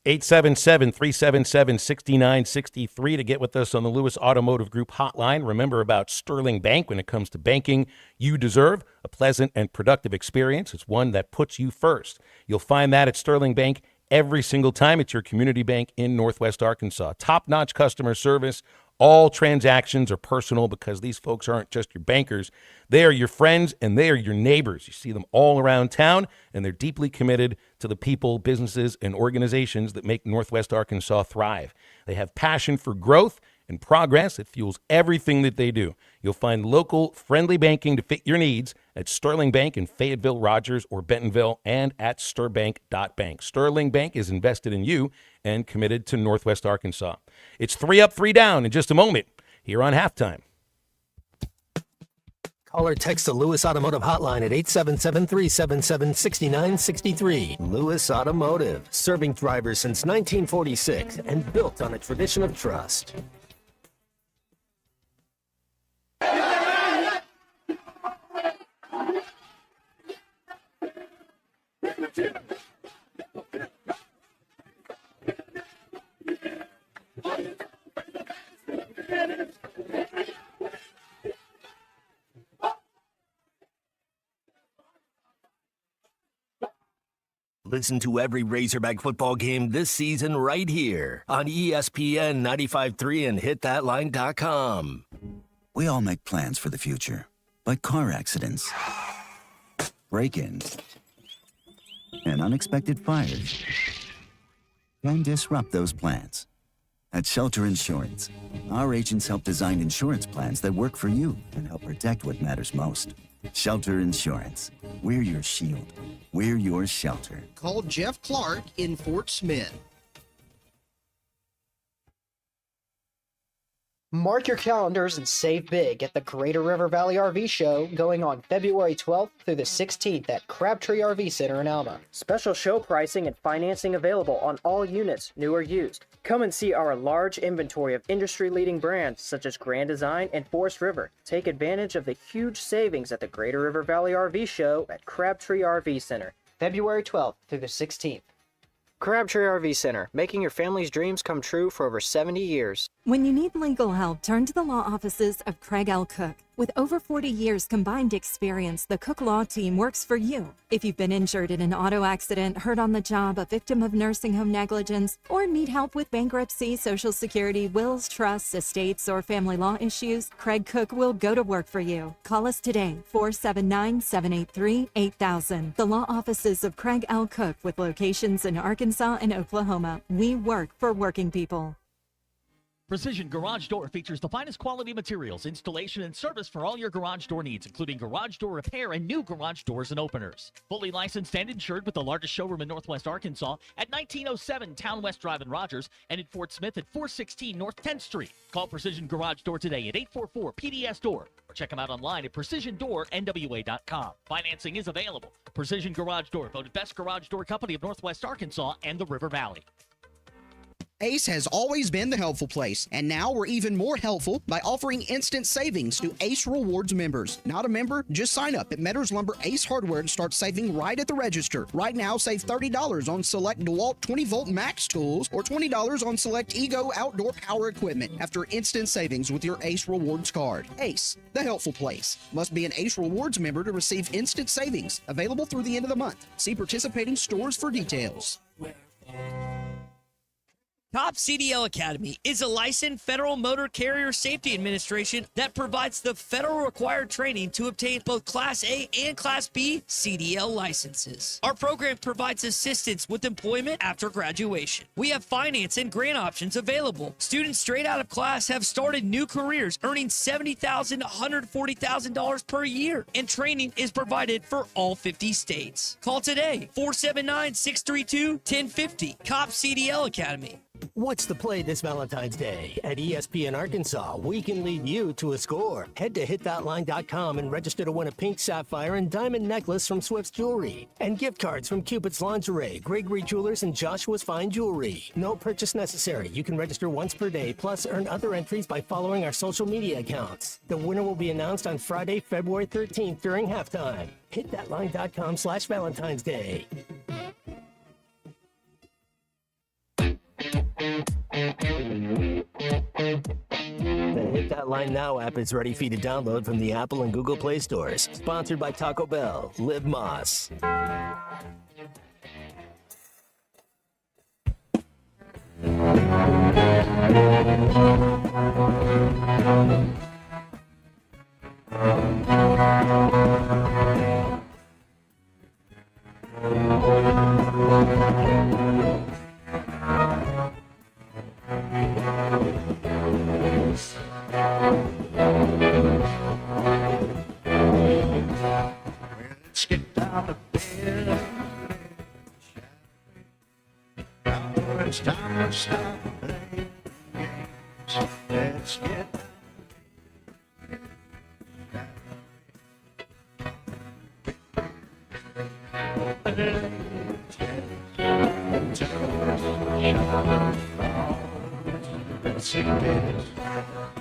877-377-6963 to get with us on the Lewis Automotive Group hotline. Remember about Sterling Bank. When it comes to banking, you deserve a pleasant and productive experience. It's one that puts you first. You'll find that at Sterling Bank every single time. It's your community bank in Northwest Arkansas. Top-notch customer service. All transactions are personal because these folks aren't just your bankers. They are your friends and they are your neighbors. You see them all around town, and they're deeply committed to the people, businesses, and organizations that make Northwest Arkansas thrive. They have passion for growth and progress. It fuels everything that they do. You'll find local, friendly banking to fit your needs at Sterling Bank in Fayetteville, Rogers, or Bentonville, and at stirbank.bank. Sterling Bank is invested in you and committed to Northwest Arkansas. It's 3 up, 3 down in just a moment here on Halftime. Call or text the Lewis Automotive Hotline at 877-377-6963. Lewis Automotive, serving drivers since 1946 and built on a tradition of trust. Listen to every Razorback football game this season right here on ESPN 95.3 and hitthatline.com. We all make plans for the future, but car accidents, break-ins, and unexpected fires can disrupt those plans. At Shelter Insurance, our agents help design insurance plans that work for you and help protect what matters most. Shelter Insurance. We're your shield. We're your shelter. Call Jeff Clark in Fort Smith. Mark your calendars and save big at the Greater River Valley RV Show going on February 12th through the 16th at Crabtree RV Center in Alma. Special show pricing and financing available on all units, new or used. Come and see our large inventory of industry-leading brands such as Grand Design and Forest River. Take advantage of the huge savings at the Greater River Valley RV Show at Crabtree RV Center, February 12th through the 16th. Crabtree RV Center, making your family's dreams come true for over 70 years. When you need legal help, turn to the law offices of Craig L. Cook. With over 40 years combined experience, the Cook Law Team works for you. If you've been injured in an auto accident, hurt on the job, a victim of nursing home negligence, or need help with bankruptcy, Social Security, wills, trusts, estates, or family law issues, Craig Cook will go to work for you. Call us today, 479-783-8000. The law offices of Craig L. Cook with locations in Arkansas and Oklahoma. We work for working people. Precision Garage Door features the finest quality materials, installation, and service for all your garage door needs, including garage door repair and new garage doors and openers. Fully licensed and insured with the largest showroom in Northwest Arkansas at 1907 Town West Drive in Rogers and in Fort Smith at 416 North 10th Street. Call Precision Garage Door today at 844-PDS-DOOR or check them out online at PrecisionDoorNWA.com. Financing is available. Precision Garage Door, voted best garage door company of Northwest Arkansas and the River Valley. Ace has always been the helpful place, and now we're even more helpful by offering instant savings to Ace Rewards members. Not a member? Just sign up at Metters Lumber Ace Hardware and start saving right at the register. Right now, save $30 on select DeWalt 20-volt max tools or $20 on select Ego outdoor power equipment after instant savings with your Ace Rewards card. Ace, the helpful place. Must be an Ace Rewards member to receive instant savings. Available through the end of the month. See participating stores for details. Top CDL Academy is a licensed Federal Motor Carrier Safety Administration that provides the federal required training to obtain both Class A and Class B CDL licenses. Our program provides assistance with employment after graduation. We have finance and grant options available. Students straight out of class have started new careers earning $70,000 to $140,000 per year, and training is provided for all 50 states. Call today, 479-632-1050. COP CDL Academy. What's the play this Valentine's Day? At ESPN Arkansas, we can lead you to a score. Head to hitthatline.com and register to win a pink sapphire and diamond necklace from Swift's Jewelry and gift cards from Cupid's Lingerie, Gregory Jewelers, and Joshua's Fine Jewelry. No purchase necessary. You can register once per day, plus earn other entries by following our social media accounts. The winner will be announced on Friday, February 13th during halftime. Hitthatline.com/Valentine's Day. The Hit That Line Now app is ready for you to download from the Apple and Google Play stores. Sponsored by Taco Bell. Live Moss. Let's get down to bed. It's time to stop playing games. Let's get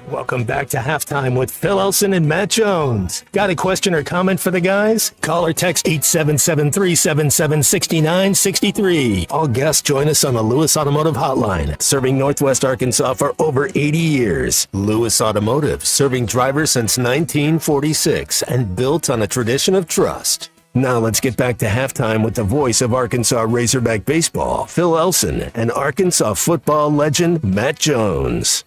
Welcome back to Halftime with Phil Elson and Matt Jones. Got a question or comment for the guys? Call or text 877-377-6963. All guests join us on the Lewis Automotive Hotline, serving Northwest Arkansas for over 80 years. Lewis Automotive, serving drivers since 1946 and built on a tradition of trust. Now let's get back to halftime with the voice of Arkansas Razorback baseball, Phil Elson, and Arkansas football legend, Matt Jones.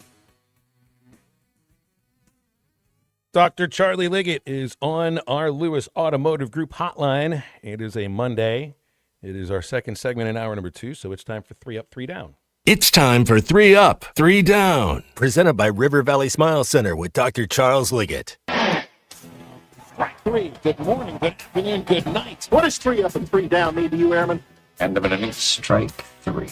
Dr. Charlie Liggett is on our Lewis Automotive Group hotline. It is a Monday. It is our second segment in hour number 2, so it's time for 3 Up, 3 Down. It's time for 3 Up, 3 Down. Presented by River Valley Smile Center with Dr. Charles Liggett. 3, good morning, good afternoon, good night. What does 3 up and 3 down mean to you, Airman? End of an inning, strike 3.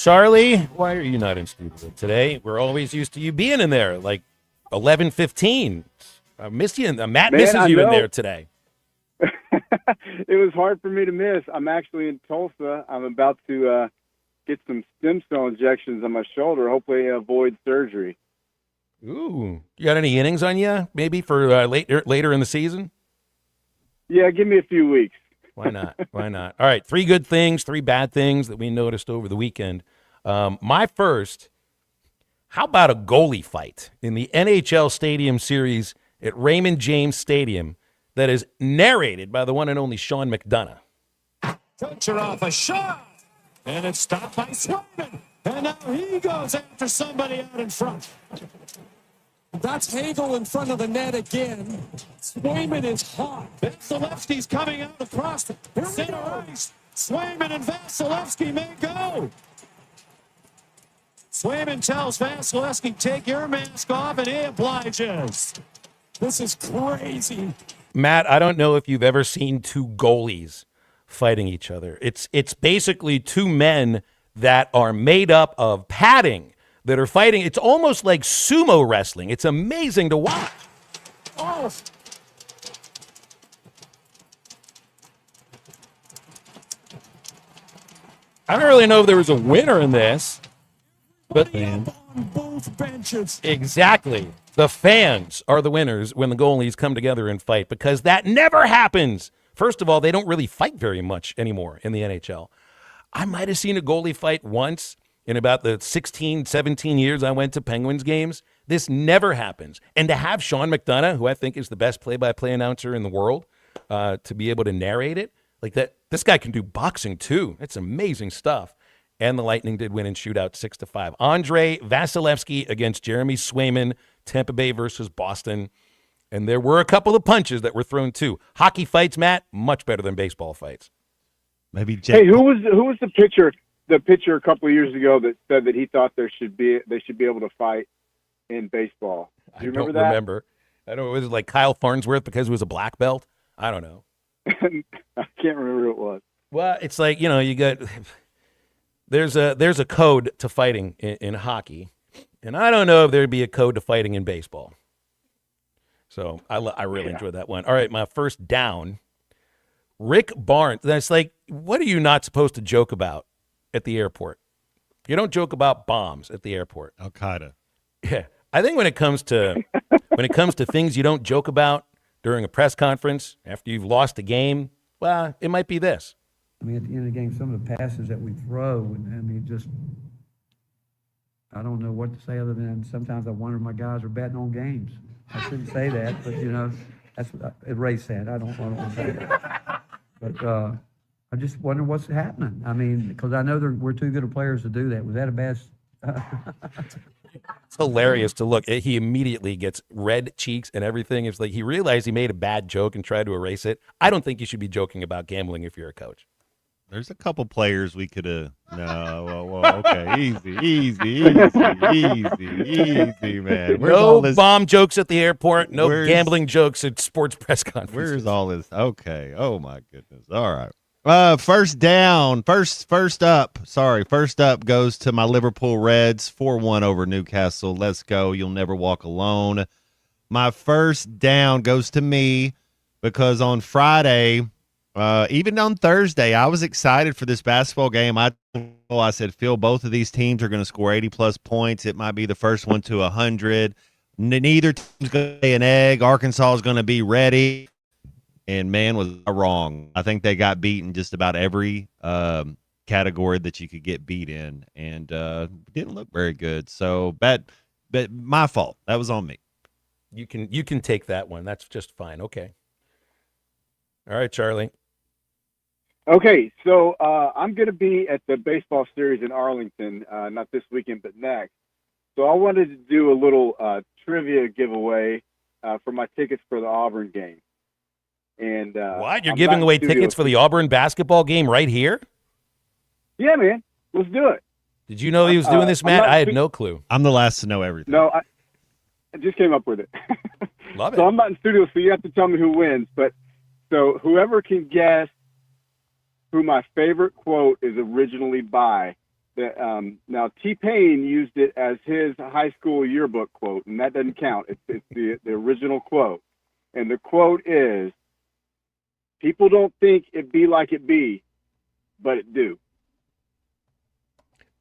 Charlie, why are you not in studio today? We're always used to you being in there, like 11:15. I missed you. Matt misses you in there today. It was hard for me to miss. I'm actually in Tulsa. I'm about to get some stem cell injections on my shoulder, hopefully avoid surgery. Ooh. You got any innings on you, maybe, for later in the season? Yeah, give me a few weeks. Why not? Why not? All right, 3 good things, 3 bad things that we noticed over the weekend. My first, how about a goalie fight in the NHL Stadium Series at Raymond James Stadium that is narrated by the one and only Sean McDonough? Toucher off a shot, and it's stopped by Swayman. And now he goes after somebody out in front. That's Hagel in front of the net again. Swayman is hot. Vasilevsky's coming out across the center ice. Swayman and Vasilevsky may go. Swayman tells Vasilevsky, take your mask off, and he obliges. This is crazy. Matt, I don't know if you've ever seen 2 goalies fighting each other. It's basically 2 men that are made up of padding that are fighting. It's almost like sumo wrestling. It's amazing to watch. Oh. I don't really know if there was a winner in this, but on both benches. Exactly. The fans are the winners when the goalies come together and fight, because that never happens. First of all, they don't really fight very much anymore in the NHL. I might have seen a goalie fight once in about the 16, 17 years I went to Penguins games. This never happens. And to have Sean McDonough, who I think is the best play-by-play announcer in the world, to be able to narrate it like that, this guy can do boxing too. It's amazing stuff. And the Lightning did win in shootout 6-5. Andrei Vasilevsky against Jeremy Swayman, Tampa Bay versus Boston. And there were a couple of punches that were thrown too. Hockey fights, Matt, much better than baseball fights. Maybe Hey, who was the pitcher a couple of years ago that said that he thought they should be able to fight in baseball? Do you remember that? Remember. I don't. Was it like Kyle Farnsworth because he was a black belt? I don't know. I can't remember who it was. Well, it's like, you got there's a code to fighting in hockey, and I don't know if there'd be a code to fighting in baseball. So I really enjoyed that one. All right, my first down. Rick Barnes. That's like, what are you not supposed to joke about at the airport? You don't joke about bombs at the airport. Al Qaeda. Yeah, I think when it comes to things you don't joke about during a press conference after you've lost a game, well, it might be this. I mean, at the end of the game, some of the passes that we throw, and I mean, just I don't know what to say other than sometimes I wonder if my guys are betting on games. I shouldn't say that, but that's what Ray said. I don't want to say that. But I just wonder what's happening. I mean, because I know we're too good of players to do that. Was that a bad? It's hilarious to look. He immediately gets red cheeks and everything. It's like he realized he made a bad joke and tried to erase it. I don't think you should be joking about gambling if you're a coach. There's a couple players we could have. No, well, okay, easy, man. Where's all No this? bomb jokes at the airport. No gambling jokes at sports press conferences. Where's all this? Okay. Oh my goodness. All right. First down. First up goes to my Liverpool Reds. 4-1 over Newcastle. Let's go. You'll never walk alone. My first down goes to me because on Friday, even on Thursday, I was excited for this basketball game. I said, Phil, both of these teams are going to score 80-plus points. It might be the first one to 100. Neither team's going to lay an egg. Arkansas is going to be ready. And, man, was I wrong. I think they got beat in just about every category that you could get beat in, and didn't look very good. So, but my fault. That was on me. You can take that one. That's just fine. Okay. All right, Charlie. Okay, so I'm going to be at the baseball series in Arlington, not this weekend, but next. So I wanted to do a little trivia giveaway for my tickets for the Auburn game. And what? You're giving away tickets for the Auburn basketball game right here? Yeah, man. Let's do it. Did you know he was doing this, Matt? I had no clue. I'm the last to know everything. No, I just came up with it. Love it. So I'm not in studio, so you have to tell me who wins. But so whoever can guess who my favorite quote is originally by Now T-Pain used it as his high school yearbook quote, and that doesn't count. It's the original quote, and the quote is, "People don't think it be like it be, but it do."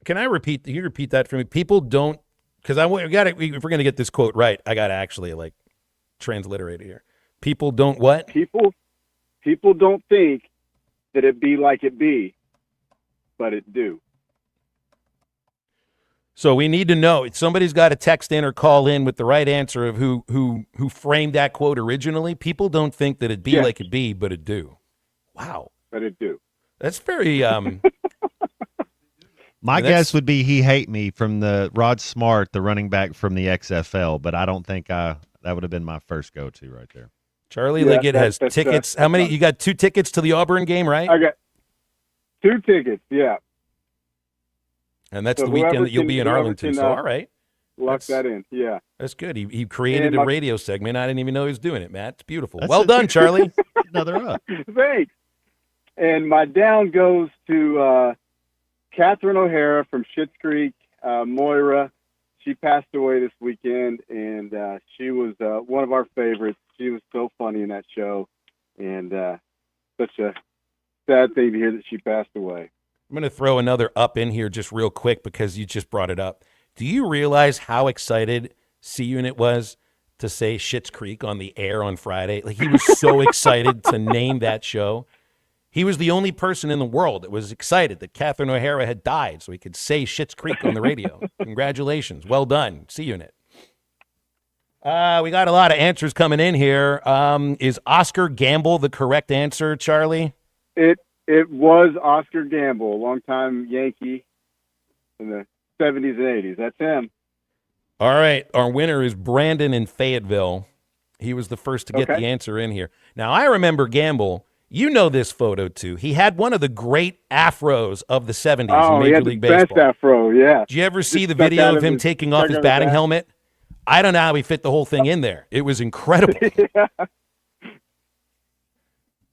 Can I repeat? You repeat that for me? People don't, because if we're going to get this quote right, I got to actually like transliterate it here. People don't what? People don't think that it be like it be, but it do. So we need to know. Somebody's got to text in or call in with the right answer of who framed that quote originally. People don't think that it be like it be, but it do. Wow. But it do. That's very. My guess would be he hate me from the Rod Smart, the running back from the XFL, but I don't think that would have been my first go-to right there. Charlie Liggett has tickets. How many? You got 2 tickets to the Auburn game, right? I got 2 tickets. Yeah. And that's the weekend that you'll be in Arlington. So all right. Lock that in. Yeah. That's good. He created a radio segment. I didn't even know he was doing it, Matt. It's beautiful. Well done, Charlie. Another up. Thanks. And my down goes to Catherine O'Hara from Schitt's Creek, Moira. She passed away this weekend, and she was one of our favorites. She was so funny in that show, and such a sad thing to hear that she passed away. I'm going to throw another up in here just real quick because you just brought it up. Do you realize how excited C-Unit was to say Schitt's Creek on the air on Friday? Like, he was so excited to name that show. He was the only person in the world that was excited that Catherine O'Hara had died so he could say Schitt's Creek on the radio. Congratulations. Well done, C-Unit. We got a lot of answers coming in here. Is Oscar Gamble the correct answer, Charlie? It was Oscar Gamble, a longtime Yankee in the 70s and 80s. That's him. All right. Our winner is Brandon in Fayetteville. He was the first to get the answer in here. Now, I remember Gamble. You know this photo, too. He had one of the great afros of the 70s in Major League Baseball. Best afro, yeah. Did you ever see the video of him taking off his batting helmet? I don't know how he fit the whole thing in there. It was incredible. Yeah.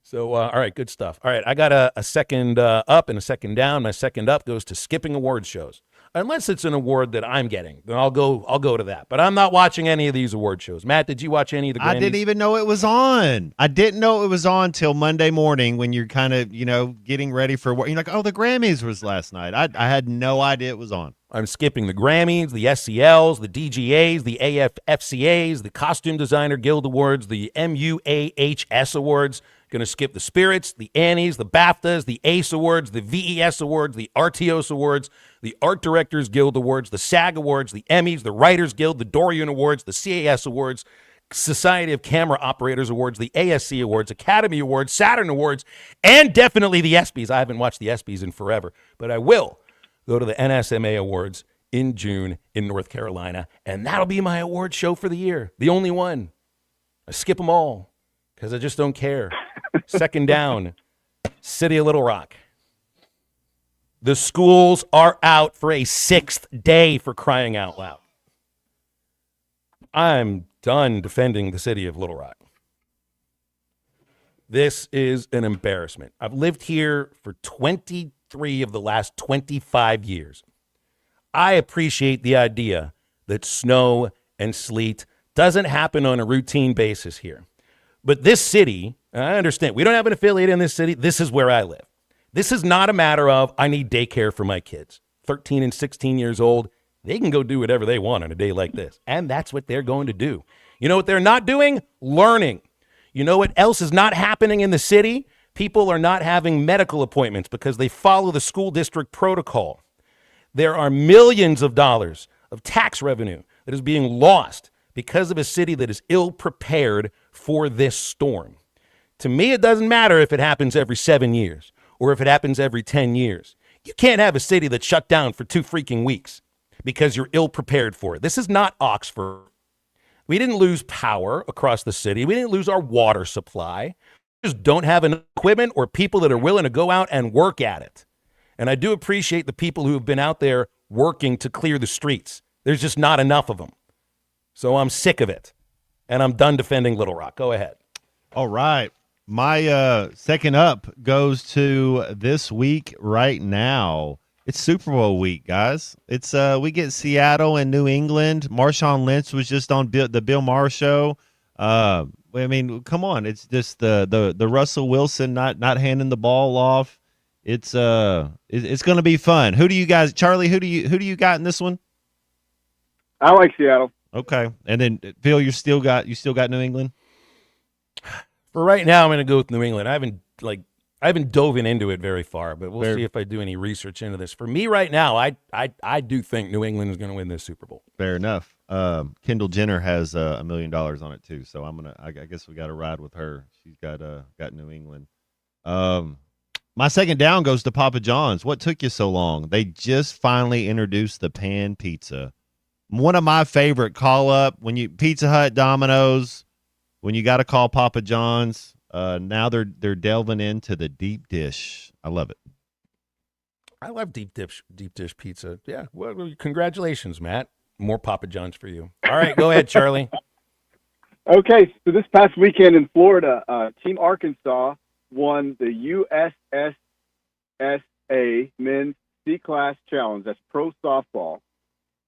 So, all right, good stuff. All right, I got a second up and a second down. My second up goes to skipping award shows. Unless it's an award that I'm getting, then I'll go to that. But I'm not watching any of these award shows. Matt, did you watch any of the Grammys? I didn't even know it was on. I didn't know it was on till Monday morning when you're kind of, getting ready for work. You're like, oh, the Grammys was last night. I had no idea it was on. I'm skipping the Grammys, the SCLs, the DGAs, the AFFCAs, the Costume Designer Guild Awards, the MUAHS Awards. Going to skip the Spirits, the Annies, the BAFTAs, the ACE Awards, the VES Awards, the RTOS Awards, the Art Directors Guild Awards, the SAG Awards, the Emmys, the Writers Guild, the Dorian Awards, the CAS Awards, Society of Camera Operators Awards, the ASC Awards, Academy Awards, Saturn Awards, and definitely the ESPYs. I haven't watched the ESPYs in forever, but I will go to the NSMA Awards in June in North Carolina, and that'll be my award show for the year, the only one. I skip them all because I just don't care. Second down, City of Little Rock. The schools are out for a 6th day, for crying out loud. I'm done defending the city of Little Rock. This is an embarrassment. I've lived here for 23 of the last 25 years. I appreciate the idea that snow and sleet doesn't happen on a routine basis here. But this city, I understand, we don't have an affiliate in this city. This is where I live. This is not a matter of I need daycare for my kids. 13 and 16 years old, they can go do whatever they want on a day like this. And that's what they're going to do. You know what they're not doing? Learning. You know what else is not happening in the city? People are not having medical appointments because they follow the school district protocol. There are millions of dollars of tax revenue that is being lost because of a city that is ill-prepared for this storm. To me, it doesn't matter if it happens every 7 years or if it happens every 10 years. You can't have a city that's shut down for 2 freaking weeks because you're ill-prepared for it. This is not Oxford. We didn't lose power across the city. We didn't lose our water supply. We just don't have enough equipment or people that are willing to go out and work at it. And I do appreciate the people who have been out there working to clear the streets. There's just not enough of them. So I'm sick of it. And I'm done defending Little Rock. Go ahead. All right. My second up goes to this week right now. It's Super Bowl week, guys. It's we get Seattle and New England. Marshawn Lynch was just on the Bill Maher show. I mean, come on. It's just the Russell Wilson not handing the ball off. It's going to be fun. Who do you guys, Charlie? Who do you got in this one? I like Seattle. Okay, and then Phil, you still got New England. For right now, I'm going to go with New England. I haven't dove into it very far, but we'll see if I do any research into this. For me right now, I do think New England is going to win this Super Bowl. Fair enough. Kendall Jenner has $1 million on it too, so I guess we got to ride with her. She's got New England. My second down goes to Papa John's. What took you so long? They just finally introduced the pan pizza. One of my favorite call up when you Pizza Hut, Domino's, when you got to call Papa John's. Now they're delving into the deep dish. I love it. I love deep dish pizza. Yeah. Well, congratulations, Matt. More Papa John's for you. All right, go ahead, Charlie. Okay, so this past weekend in Florida, Team Arkansas won the USSSA Men's C-Class Challenge. That's pro softball.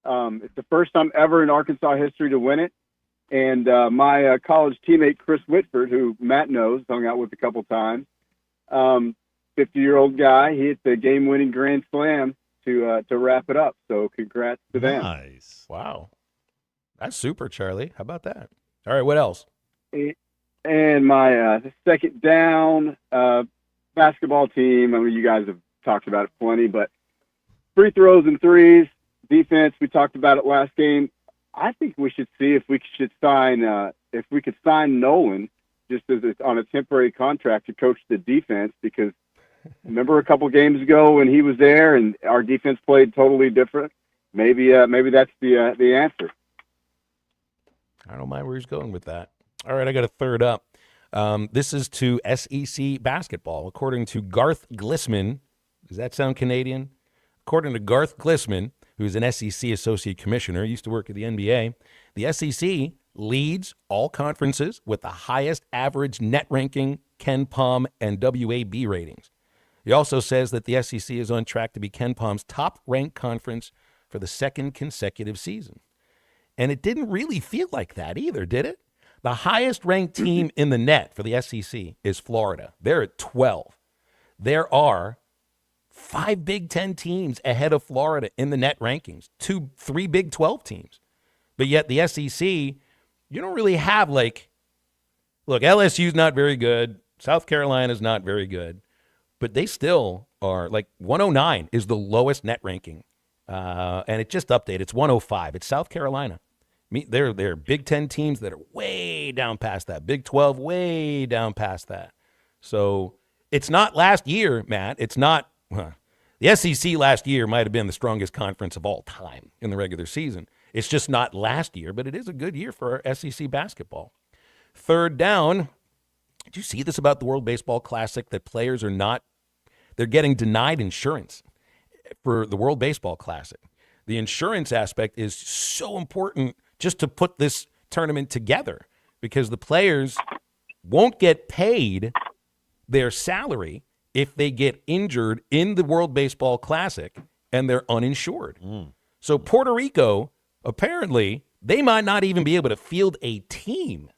It's the first time ever in Arkansas history to win it. And my college teammate, Chris Whitford, who Matt knows, hung out with a couple times, 50-year-old guy, he hit the game-winning grand slam to wrap it up. So congrats to them. Nice. Wow. That's super, Charlie. How about that? All right, what else? And my second down basketball team, I mean, you guys have talked about it plenty, but free throws and threes, defense, we talked about it last game. I think we should see if we could sign Nolan just as on a temporary contract to coach the defense, because remember a couple games ago when he was there and our defense played totally different. Maybe that's the answer. I don't mind where he's going with that. All right, I got a third up. This is to SEC basketball. According to Garth Glissman, does that sound Canadian? According to Garth Glissman, who's an SEC associate commissioner, used to work at the NBA, the SEC leads all conferences with the highest average net ranking, KenPom, and WAB ratings. He also says that the SEC is on track to be KenPom's top-ranked conference for the second consecutive season. And it didn't really feel like that either, did it? The highest-ranked team in the net for the SEC is Florida. They're at 12. There are 5 Big Ten teams ahead of Florida in the net rankings, 3 Big 12 teams. But yet the SEC, you don't really have look, LSU's not very good. South Carolina's not very good. But they still are 109 is the lowest net ranking. And it just updated. It's 105. It's South Carolina. They're Big Ten teams that are way down past that. Big 12 way down past that. So it's not last year, Matt. It's not. The SEC last year might have been the strongest conference of all time in the regular season. It's just not last year, but it is a good year for our SEC basketball. Third down. Did you see this about the World Baseball Classic, that players they're getting denied insurance for the World Baseball Classic? The insurance aspect is so important just to put this tournament together, because the players won't get paid their salary if they get injured in the World Baseball Classic and they're uninsured. So Puerto Rico, apparently, they might not even be able to field a team.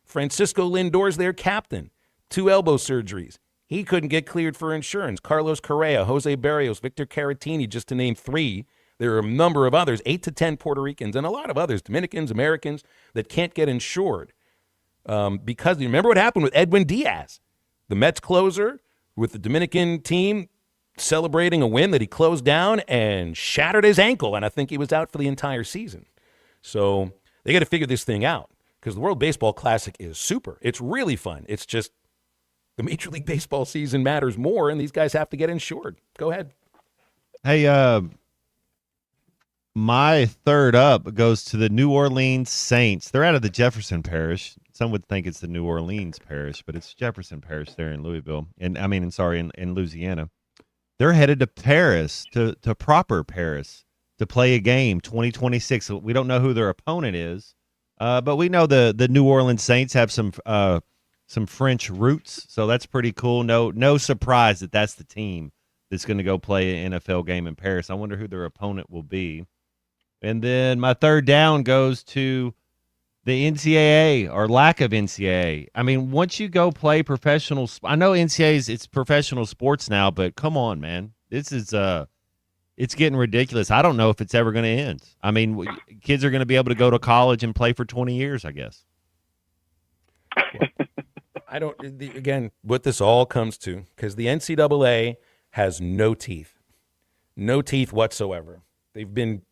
Francisco Lindor's their captain, 2 elbow surgeries. He couldn't get cleared for insurance. Carlos Correa, Jose Barrios, Victor Caratini, just to name 3. There are a number of others, 8 to 10 Puerto Ricans, and a lot of others, Dominicans, Americans, that can't get insured. Because you remember what happened with Edwin Diaz, the Mets closer, with the Dominican team celebrating a win that he closed down and shattered his ankle, and I think he was out for the entire season. So they got to figure this thing out, because the World Baseball Classic is super. It's really fun. It's just the Major League Baseball season matters more, and these guys have to get insured. Go ahead. Hey, my third up goes to the New Orleans Saints. They're out of the Jefferson Parish. Some would think it's the New Orleans Parish, but it's Jefferson Parish there in Louisville. In Louisiana. They're headed to Paris, to proper Paris, to play a game, 2026. We don't know who their opponent is, but we know the New Orleans Saints have some French roots, so that's pretty cool. No surprise that that's the team that's going to go play an NFL game in Paris. I wonder who their opponent will be. And then my third down goes to the NCAA or lack of NCAA. I mean, once you go play professional, I know NCAA it's professional sports now, but come on, man, this is it's getting ridiculous. I don't know if it's ever going to end. I mean, kids are going to be able to go to college and play for 20 years, I guess. I don't. Again, what this all comes to, because the NCAA has no teeth whatsoever. They've been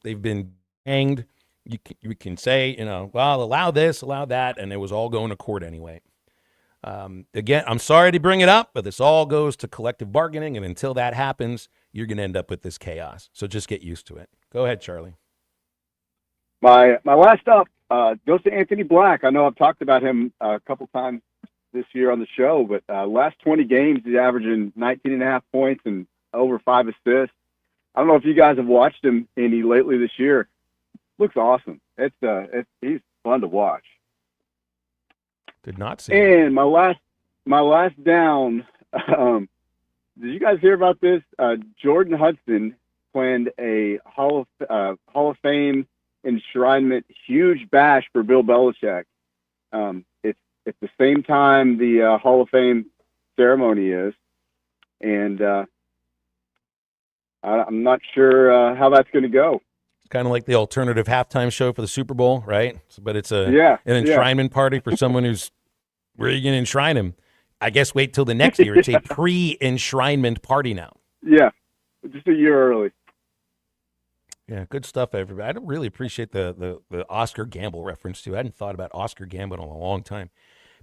hanged. You can say, well, allow this, allow that, and it was all going to court anyway. Again, I'm sorry to bring it up, but this all goes to collective bargaining, and until that happens, you're going to end up with this chaos. So just get used to it. Go ahead, Charlie. My last up goes to Anthony Black. I know I've talked about him a couple times this year on the show, but last 20 games, he's averaging 19.5 points and over 5 assists. I don't know if you guys have watched him any lately this year. Looks awesome. He's fun to watch. Did not see. And my last down. Did you guys hear about this? Jordan Hudson planned a Hall of Fame enshrinement huge bash for Bill Belichick. It's the same time the Hall of Fame ceremony is, and I'm not sure how that's going to go. Kind of like the alternative halftime show for the Super Bowl, right? But it's an enshrinement party for someone who's where are you going to enshrine him? I guess wait till the next year. It's a pre-enshrinement party now. Yeah, just a year early. Yeah, good stuff, everybody. I don't really appreciate the Oscar Gamble reference too. I hadn't thought about Oscar Gamble in a long time.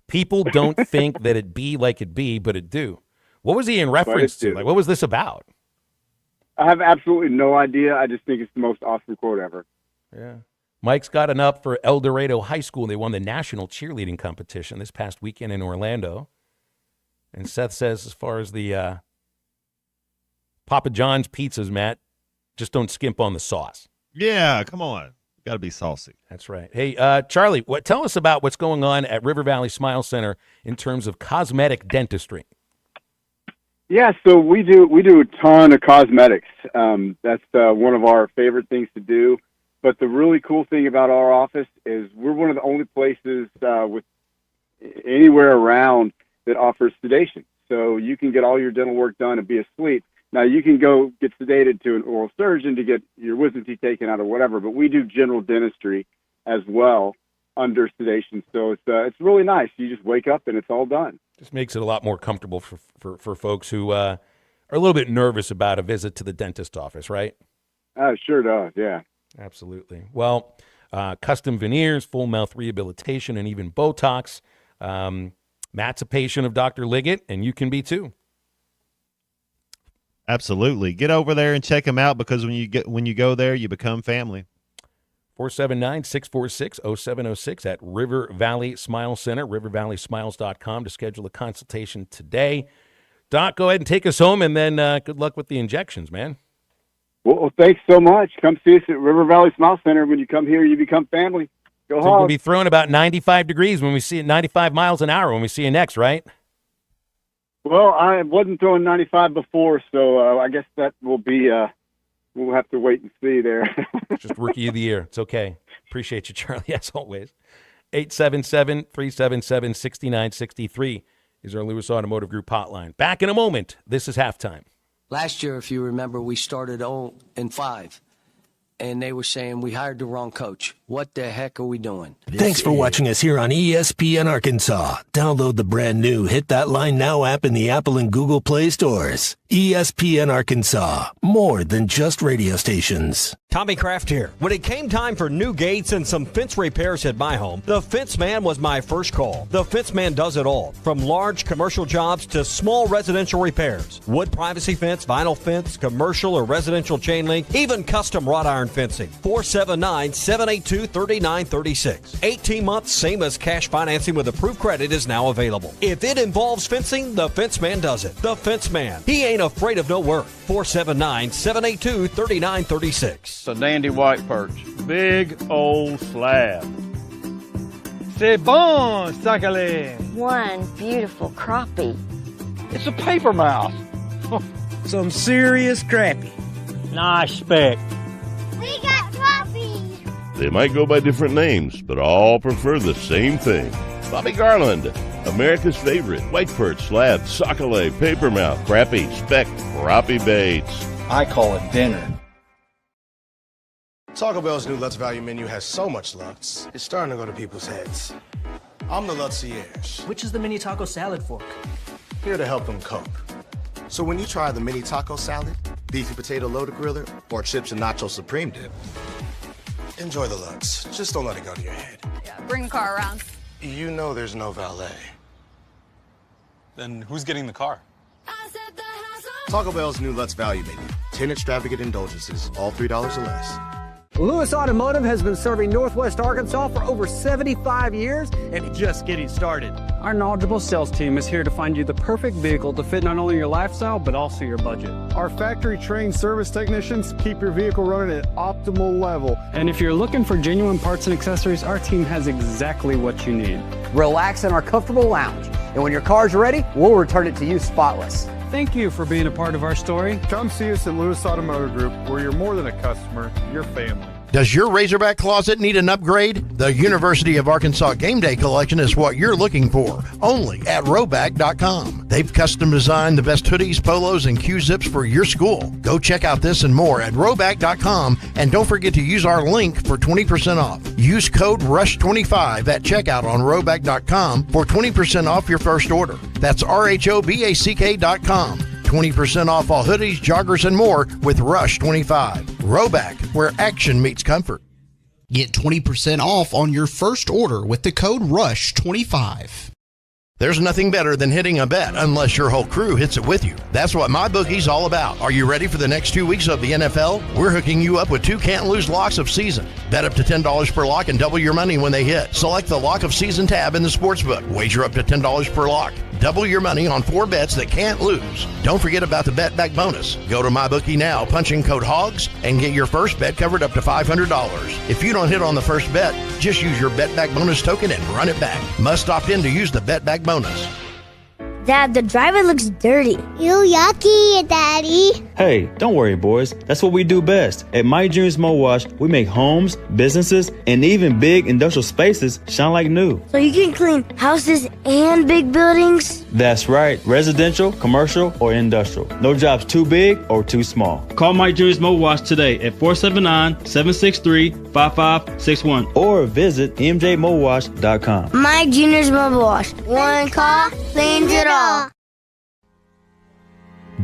People don't think that it be like it be, but it do. What was he in reference to? Like, what was this about? I have absolutely no idea. I just think it's the most awesome quote ever. Yeah. Mike's got an up for El Dorado High School. They won the national cheerleading competition this past weekend in Orlando. And Seth says, as far as the Papa John's pizzas, Matt, just don't skimp on the sauce. Yeah, come on. Got to be saucy. That's right. Hey, Charlie, tell us about what's going on at River Valley Smile Center in terms of cosmetic dentistry. Yeah, so we do a ton of cosmetics. That's one of our favorite things to do. But the really cool thing about our office is we're one of the only places with anywhere around that offers sedation. So you can get all your dental work done and be asleep. Now, you can go get sedated to an oral surgeon to get your wisdom teeth taken out or whatever, but we do general dentistry as well under sedation. So it's really nice. You just wake up and it's all done. Just makes it a lot more comfortable for folks who are a little bit nervous about a visit to the dentist office, right? It sure does, yeah. Absolutely. Well, custom veneers, full mouth rehabilitation, and even Botox. Matt's a patient of Dr. Liggett, and you can be too. Absolutely. Get over there and check him out, because when you go there, you become family. 479-646-0706 at River Valley Smile Center, rivervalleysmiles.com to schedule a consultation today. Doc, go ahead and take us home, and then good luck with the injections, man. Well, thanks so much. Come see us at River Valley Smile Center. When you come here, you become family. Go So Hogs. we'll be throwing about 95 degrees when we see it, 95 miles an hour when we see you next, right? Well, I wasn't throwing 95 before, so I guess that will be we'll have to wait and see there. Just Rookie of the Year. It's okay. Appreciate you, Charlie, as always. 877-377-6963 is our Lewis Automotive Group hotline. Back in a moment. This is Halftime. Last year, if you remember, we started 0-5, and they were saying we hired the wrong coach. What the heck are we doing? Thanks for watching us here on ESPN Arkansas. Download the brand new Hit That Line Now app in the Apple and Google Play stores. ESPN Arkansas, more than just radio stations. Tommy Kraft here. When it came time for new gates and some fence repairs at my home, the Fence Man was my first call. The Fence Man does it all, from large commercial jobs to small residential repairs. Wood privacy fence, vinyl fence, commercial or residential chain link, even custom wrought iron fencing. 479-782-3936. 18 months, same as cash financing with approved credit is now available. If it involves fencing, the Fence Man does it. The Fence Man. He ain't afraid of no work. 479-782-3936. It's a dandy white perch. Big old slab. C'est bon, sacalé. One beautiful crappie. It's a paper mouse. Some serious crappie. Nice speck. We got trophies. They might go by different names, but all prefer the same thing. Bobby Garland, America's favorite. White perch, slab, sockeye, papermouth, crappie, speck, crappie baits. I call it dinner. Taco Bell's new Lutz Value menu has so much Lutz, it's starting to go to people's heads. I'm the Lutzierge. Which is the mini taco salad fork? Here to help them cope. So when you try the mini taco salad, beefy potato loaded griller, or chips and nacho supreme dip, enjoy the Lutz. Just don't let it go to your head. Yeah, bring the car around. You know there's no valet. Then who's getting the car? Taco Bell's new Lutz Value menu. 10 extravagant indulgences, all $3 or less. Lewis Automotive has been serving Northwest Arkansas for over 75 years and just getting started. Our knowledgeable sales team is here to find you the perfect vehicle to fit not only your lifestyle, but also your budget. Our factory-trained service technicians keep your vehicle running at optimal level. And if you're looking for genuine parts and accessories, our team has exactly what you need. Relax in our comfortable lounge, and when your car's ready, we'll return it to you spotless. Thank you for being a part of our story. Come see us at Lewis Automotive Group, where you're more than a customer, you're family. Does your Razorback closet need an upgrade? The University of Arkansas Game Day Collection is what you're looking for, only at Roback.com. They've custom designed the best hoodies, polos, and Q-zips for your school. Go check out this and more at Roback.com, and don't forget to use our link for 20% off. Use code RUSH25 at checkout on Roback.com for 20% off your first order. That's RHOBACK.com. 20% off all hoodies, joggers, and more with Rush 25. Roback, where action meets comfort. Get 20% off on your first order with the code RUSH25. There's nothing better than hitting a bet unless your whole crew hits it with you. That's what MyBookie's all about. Are you ready for the next 2 weeks of the NFL? We're hooking you up with 2 can't-lose locks of season. Bet up to $10 per lock and double your money when they hit. Select the Lock of Season tab in the sportsbook. Wager up to $10 per lock. Double your money on 4 bets that can't lose. Don't forget about the Bet Back bonus. Go to MyBookie now, punch in code HOGS, and get your first bet covered up to $500. If you don't hit on the first bet, just use your Bet Back bonus token and run it back. Must opt in to use the Bet Back bonus. Dad, the driver looks dirty. You yucky, Daddy. Hey, don't worry, boys. That's what we do best. At My Dreams Mo Wash, we make homes, businesses, and even big industrial spaces shine like new. So you can clean houses and big buildings? That's right. Residential, commercial, or industrial. No job's too big or too small. Call My Dreams Mo Wash today at 479-763-5561 or visit mjmowash.com. My Junior's Mobile Wash. One call cleans it all.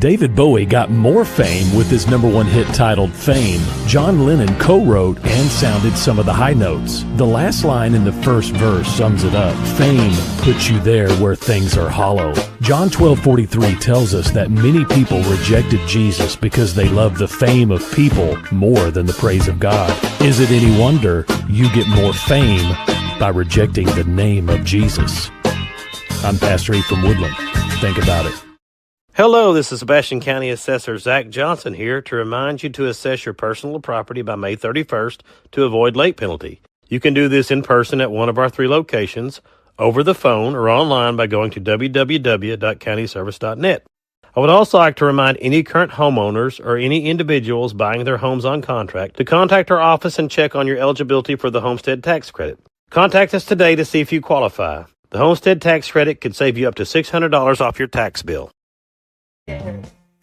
David Bowie got more fame with his #1 hit titled Fame. John Lennon co-wrote and sounded some of the high notes. The last line in the first verse sums it up. Fame puts you there where things are hollow. John 12:43 tells us that many people rejected Jesus because they loved the fame of people more than the praise of God. Is it any wonder you get more fame by rejecting the name of Jesus? I'm Pastor E from Woodland. Think about it. Hello, this is Sebastian County Assessor Zach Johnson here to remind you to assess your personal property by May 31st to avoid late penalty. You can do this in person at one of our 3 locations, over the phone, or online by going to www.countyservice.net. I would also like to remind any current homeowners or any individuals buying their homes on contract to contact our office and check on your eligibility for the homestead tax credit. Contact us today to see if you qualify. The homestead tax credit could save you up to $600 off your tax bill.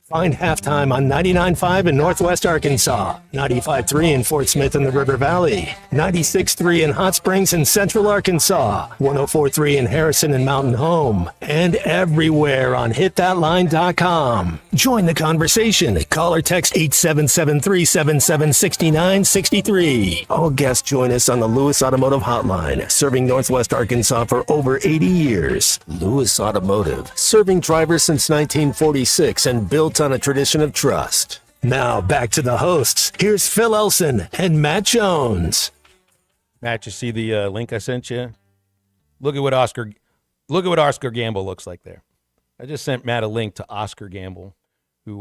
Find Halftime on 99.5 in Northwest Arkansas, 95.3 in Fort Smith in the River Valley, 96.3 in Hot Springs in Central Arkansas, 104.3 in Harrison and Mountain Home, and everywhere on hitthatline.com. Join the conversation. Call or text 877-377-6963. All guests join us on the Lewis Automotive Hotline, serving Northwest Arkansas for over 80 years. Lewis Automotive, serving drivers since 1946 and built on a tradition of trust. Now back to the hosts. Here's Phil Elson and Matt Jones. Matt, you see the link I sent you? Look at what Oscar Gamble looks like there. I just sent Matt a link to Oscar Gamble, who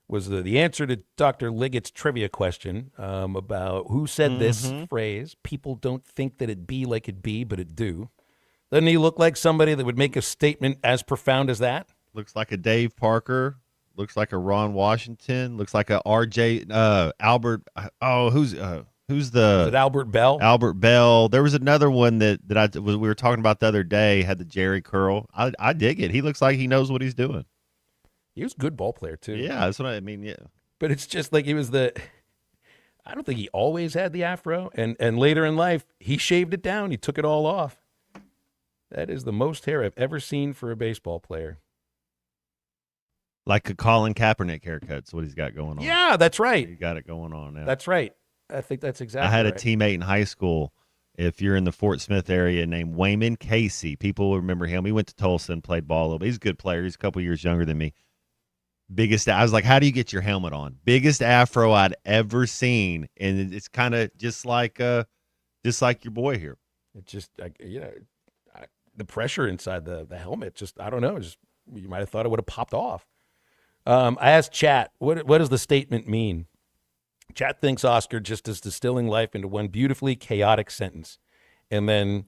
was the answer to Dr. Liggett's trivia question about who said this phrase, people don't think that it be like it be, but it do. Doesn't he look like somebody that would make a statement as profound as that? Looks like a Dave Parker looks like a Ron Washington, looks like a RJ Albert. Oh, who's the Is it Albert Bell? Albert Bell. There was another one that we were talking about the other day, had the Jerry curl. I dig it. He looks like he knows what he's doing. He was a good ball player too. Yeah, that's what I mean. Yeah, but it's just like I don't think he always had the afro, and later in life he shaved it down. He took it all off. That is the most hair I've ever seen for a baseball player. Like a Colin Kaepernick haircut's what he's got going on. Yeah, that's right. He got it going on now. That's right. I think that's exactly I had right. a teammate in high school, if you're in the Fort Smith area, named Wayman Casey. People will remember him. He went to Tulsa and played ball a little bit. He's a good player. He's a couple years younger than me. I was like, how do you get your helmet on? Biggest afro I'd ever seen. And it's kind of just like your boy here. It just, the pressure inside the helmet, just, I don't know. Just, you might have thought it would have popped off. I asked Chat, what does the statement mean? Chat thinks Oscar just is distilling life into one beautifully chaotic sentence. And then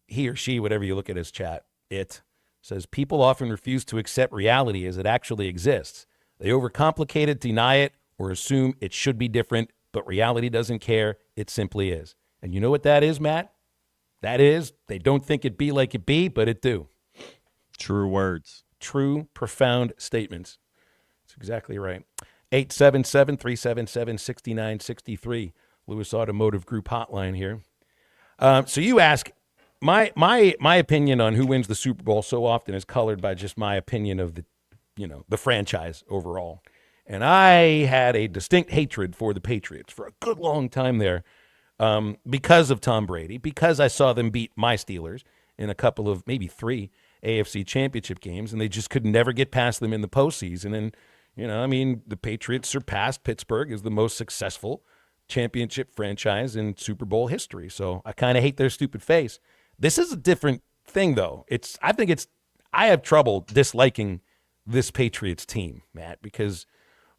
he or she, whatever you look at as Chat, it says, people often refuse to accept reality as it actually exists. They overcomplicate it, deny it, or assume it should be different, but reality doesn't care. It simply is. And you know what that is, Matt? That is, they don't think it be like it be, but it do. True words. True, profound statements. That's exactly right. 877-377-6963, Lewis Automotive Group hotline here. So you ask, my opinion on who wins the Super Bowl so often is colored by just my opinion of the franchise overall. And I had a distinct hatred for the Patriots for a good long time there because of Tom Brady, because I saw them beat my Steelers in a couple of, maybe 3 AFC championship games, and they just could never get past them in the postseason. And the Patriots surpassed Pittsburgh as the most successful championship franchise in Super Bowl history. So I kind of hate their stupid face. This is a different thing, though. I have trouble disliking this Patriots team, Matt, because,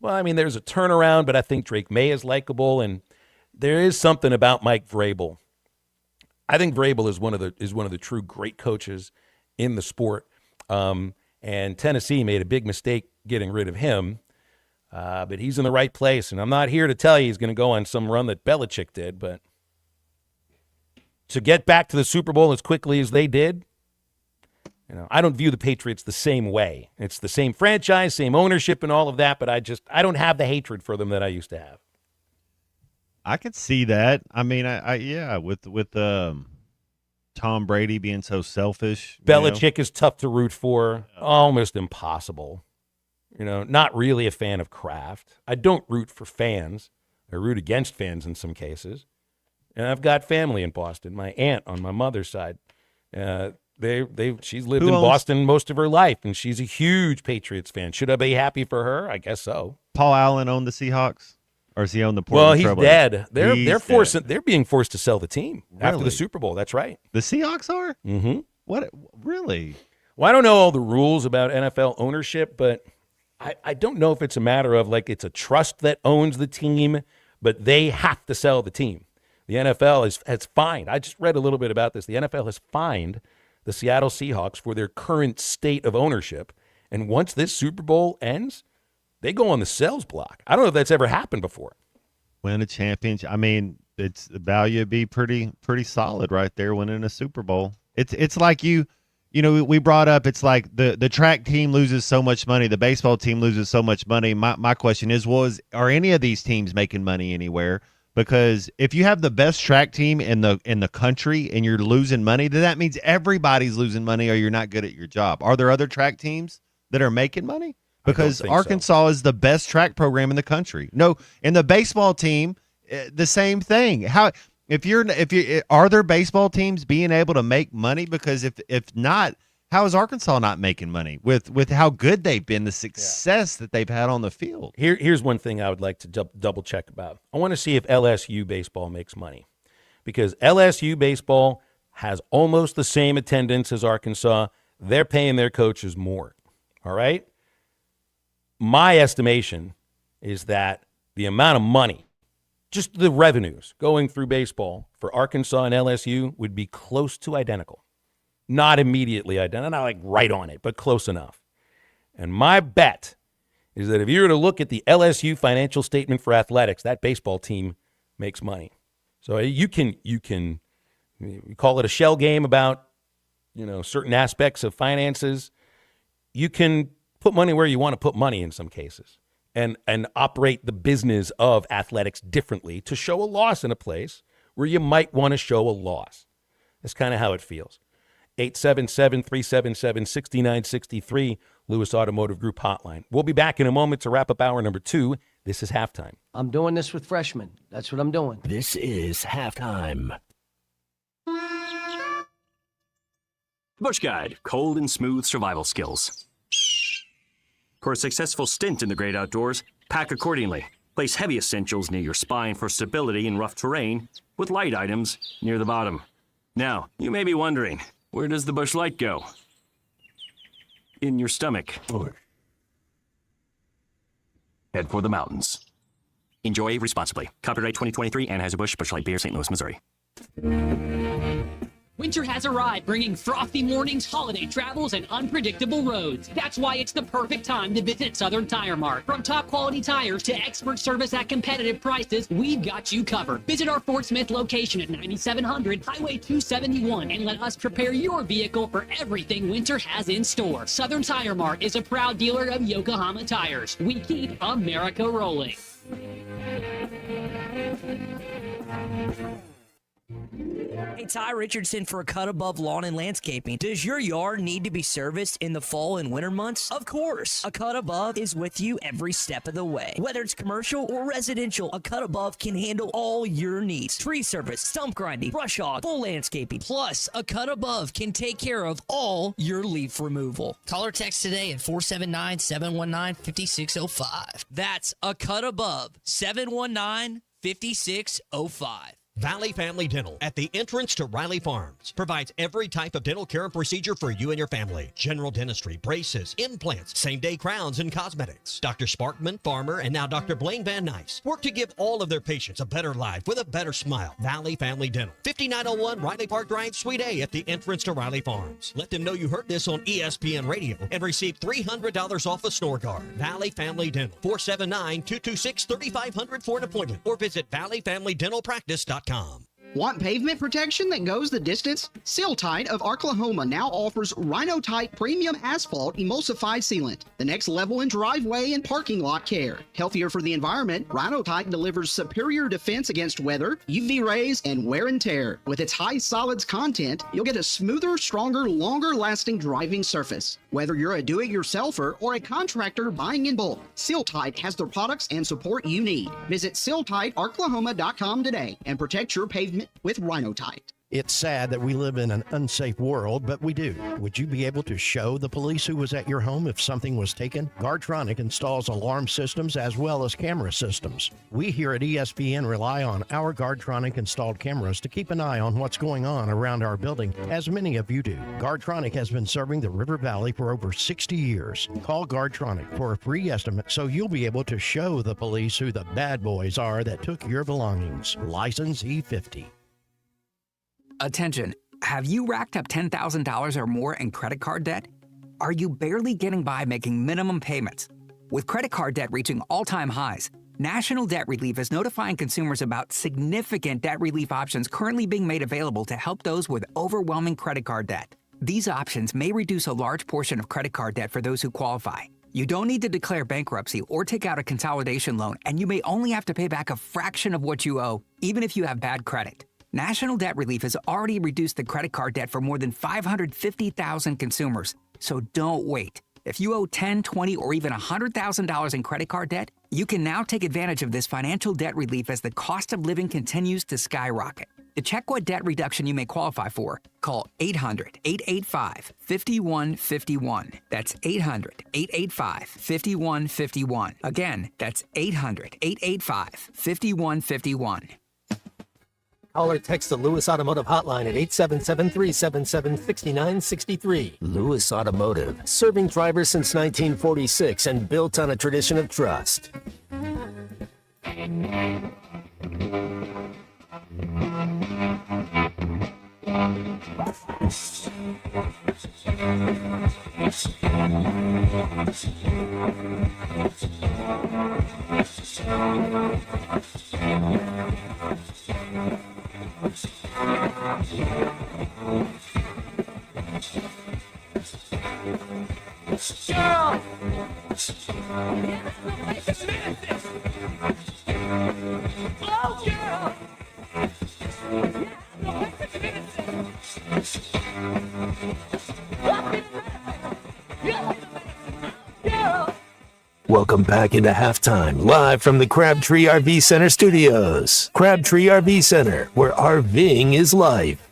there's a turnaround, but I think Drake May is likable, and there is something about Mike Vrabel. I think Vrabel is one of the true great coaches in the sport. And Tennessee made a big mistake getting rid of him, but he's in the right place. And I'm not here to tell you he's going to go on some run that Belichick did, but to get back to the Super Bowl as quickly as they did, I don't view the Patriots the same way. It's the same franchise, same ownership and all of that, but I don't have the hatred for them that I used to have. I could see that. With Tom Brady being so selfish. Belichick is tough to root for, almost impossible. Not really a fan of Kraft. I don't root for fans. I root against fans in some cases. And I've got family in Boston. My aunt on my mother's side, she's lived in Boston most of her life, and she's a huge Patriots fan. Should I be happy for her? I guess so. Paul Allen owned the Seahawks? Or is he owned the Portland Well, he's dead. They're being forced to sell the team after the Super Bowl. That's right. The Seahawks are? Mm-hmm. What? Really? Well, I don't know all the rules about NFL ownership, but I don't know if it's a matter of it's a trust that owns the team, but they have to sell the team. The NFL has fined. I just read a little bit about this. The NFL has fined the Seattle Seahawks for their current state of ownership. And once this Super Bowl ends, they go on the sales block. I don't know if that's ever happened before. Win a championship. It's the value would be pretty solid right there winning a Super Bowl. It's like we brought up, it's like the track team loses so much money, the baseball team loses so much money. My question is, are any of these teams making money anywhere? Because if you have the best track team in the country and you're losing money, then that means everybody's losing money or you're not good at your job. Are there other track teams that are making money? Because Arkansas is the best track program in the country. No, and the baseball team, the same thing. Are there baseball teams being able to make money? Because if not, how is Arkansas not making money with how good they've been, the success that they've had on the field? Here's one thing I would like to double check about. I want to see if LSU baseball makes money, because LSU baseball has almost the same attendance as Arkansas. They're paying their coaches more. All right. My estimation is that the amount of money, just the revenues going through baseball for Arkansas and LSU would be close to identical. Not immediately identical, not right on it, but close enough. And my bet is that if you were to look at the LSU financial statement for athletics, that baseball team makes money. So you can call it a shell game about, certain aspects of finances. You can put money where you want to put money in some cases and operate the business of athletics differently to show a loss in a place where you might want to show a loss. That's kind of how it feels. 877-377-6963, Lewis Automotive Group hotline. We'll be back in a moment to wrap up hour number 2. This is Halftime. I'm doing this with freshmen. That's what I'm doing. This is Halftime. Bush Guide, cold and smooth survival skills. For a successful stint in the great outdoors, pack accordingly. Place heavy essentials near your spine for stability in rough terrain, with light items near the bottom. Now, you may be wondering, where does the Bush Light go? In your stomach. Head for the mountains. Enjoy responsibly. Copyright 2023, Anheuser-Busch, Bush Light Beer, St. Louis, Missouri. Winter has arrived, bringing frosty mornings, holiday travels, and unpredictable roads. That's why it's the perfect time to visit Southern Tire Mart. From top quality tires to expert service at competitive prices, we've got you covered. Visit our Fort Smith location at 9700 Highway 271 and let us prepare your vehicle for everything winter has in store. Southern Tire Mart is a proud dealer of Yokohama tires. We keep America rolling. Hey, Ty Richardson for A Cut Above Lawn and Landscaping. Does your yard need to be serviced in the fall and winter months? Of course. A Cut Above is with you every step of the way. Whether it's commercial or residential, A Cut Above can handle all your needs. Tree service, stump grinding, brush hog, full landscaping. Plus, A Cut Above can take care of all your leaf removal. Call or text today at 479-719-5605. That's A Cut Above, 719-5605. Valley Family Dental at the entrance to Riley Farms provides every type of dental care and procedure for you and your family. General dentistry, braces, implants, same-day crowns, and cosmetics. Dr. Sparkman, Farmer, and now Dr. Blaine Van Nice work to give all of their patients a better life with a better smile. Valley Family Dental, 5901 Riley Park Drive, Suite A at the entrance to Riley Farms. Let them know you heard this on ESPN Radio and receive $300 off a snore guard. Valley Family Dental, 479-226-3500 for an appointment or visit valleyfamilydentalpractice.com. Want pavement protection that goes the distance? Seal-Tite of Oklahoma now offers Rhino-Tite Premium Asphalt Emulsified Sealant, the next level in driveway and parking lot care. Healthier for the environment, Rhino-Tite delivers superior defense against weather, UV rays, and wear and tear. With its high solids content, you'll get a smoother, stronger, longer-lasting driving surface. Whether you're a do-it-yourselfer or a contractor buying in bulk, Seal-Tite has the products and support you need. Visit SealTiteOklahoma.com today and protect your pavement with Rhino-Tite. It's sad that we live in an unsafe world, but we do. Would you be able to show the police who was at your home if something was taken? Guardtronic installs alarm systems as well as camera systems. We here at ESPN rely on our Guardtronic installed cameras to keep an eye on what's going on around our building, as many of you do. Guardtronic has been serving the River Valley for over 60 years. Call Guardtronic for a free estimate so you'll be able to show the police who the bad boys are that took your belongings. License E50. Attention, have you racked up $10,000 or more in credit card debt? Are you barely getting by making minimum payments? With credit card debt reaching all-time highs, National Debt Relief is notifying consumers about significant debt relief options currently being made available to help those with overwhelming credit card debt. These options may reduce a large portion of credit card debt for those who qualify. You don't need to declare bankruptcy or take out a consolidation loan, and you may only have to pay back a fraction of what you owe, even if you have bad credit. National Debt Relief has already reduced the credit card debt for more than 550,000 consumers, so don't wait. If you owe $10,000, $20,000, or even $100,000 in credit card debt, you can now take advantage of this financial debt relief as the cost of living continues to skyrocket. To check what debt reduction you may qualify for, call 800-885-5151. That's 800-885-5151. Again, that's 800-885-5151. Call or text the Lewis Automotive Hotline at 877-377-6963. Lewis Automotive, serving drivers since 1946 and built on a tradition of trust. Welcome back into halftime, live from the Crabtree RV Center studios. Crabtree RV Center, where RVing is life.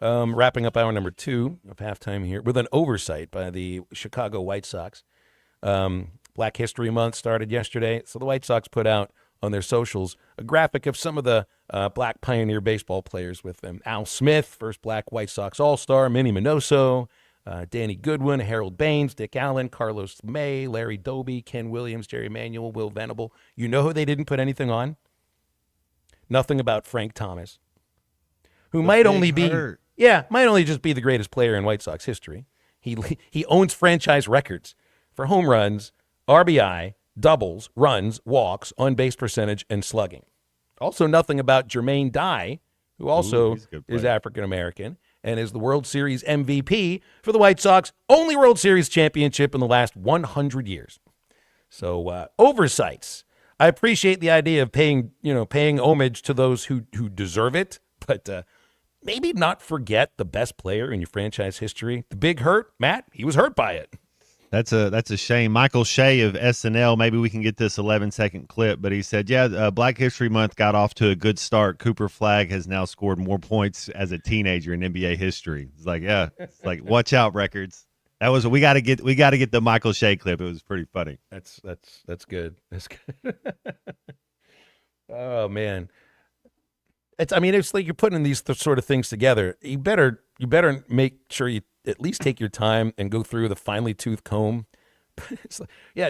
Wrapping up hour number 2 of halftime here with an oversight by the Chicago White Sox. Black History Month started yesterday, so the White Sox put out on their socials a graphic of some of the black pioneer baseball players with them. Al Smith, first black White Sox All-Star, Minnie Minoso, Danny Goodwin, Harold Baines, Dick Allen, Carlos May, Larry Doby, Ken Williams, Jerry Manuel, Will Venable. You know who they didn't put anything on? Nothing about Frank Thomas, who might only just be the greatest player in White Sox history. He owns franchise records for home runs, RBI, doubles, runs, walks, on-base percentage, and slugging. Also nothing about Jermaine Dye, who also is African-American and is the World Series MVP for the White Sox, only World Series championship in the last 100 years. So oversights. I appreciate the idea of paying homage to those who deserve it, but maybe not forget the best player in your franchise history. The big hurt, Matt, he was hurt by it. That's a shame. Michael Shea of SNL, maybe we can get this 11-second clip, but he said, Black History Month got off to a good start. Cooper Flagg has now scored more points as a teenager in NBA history. It's like, watch out, records. That was we got to get the Michael Shea clip. It was pretty funny. That's good. That's good. Oh man. It's like you're putting these sort of things together. You better make sure you at least take your time and go through the finely toothed comb.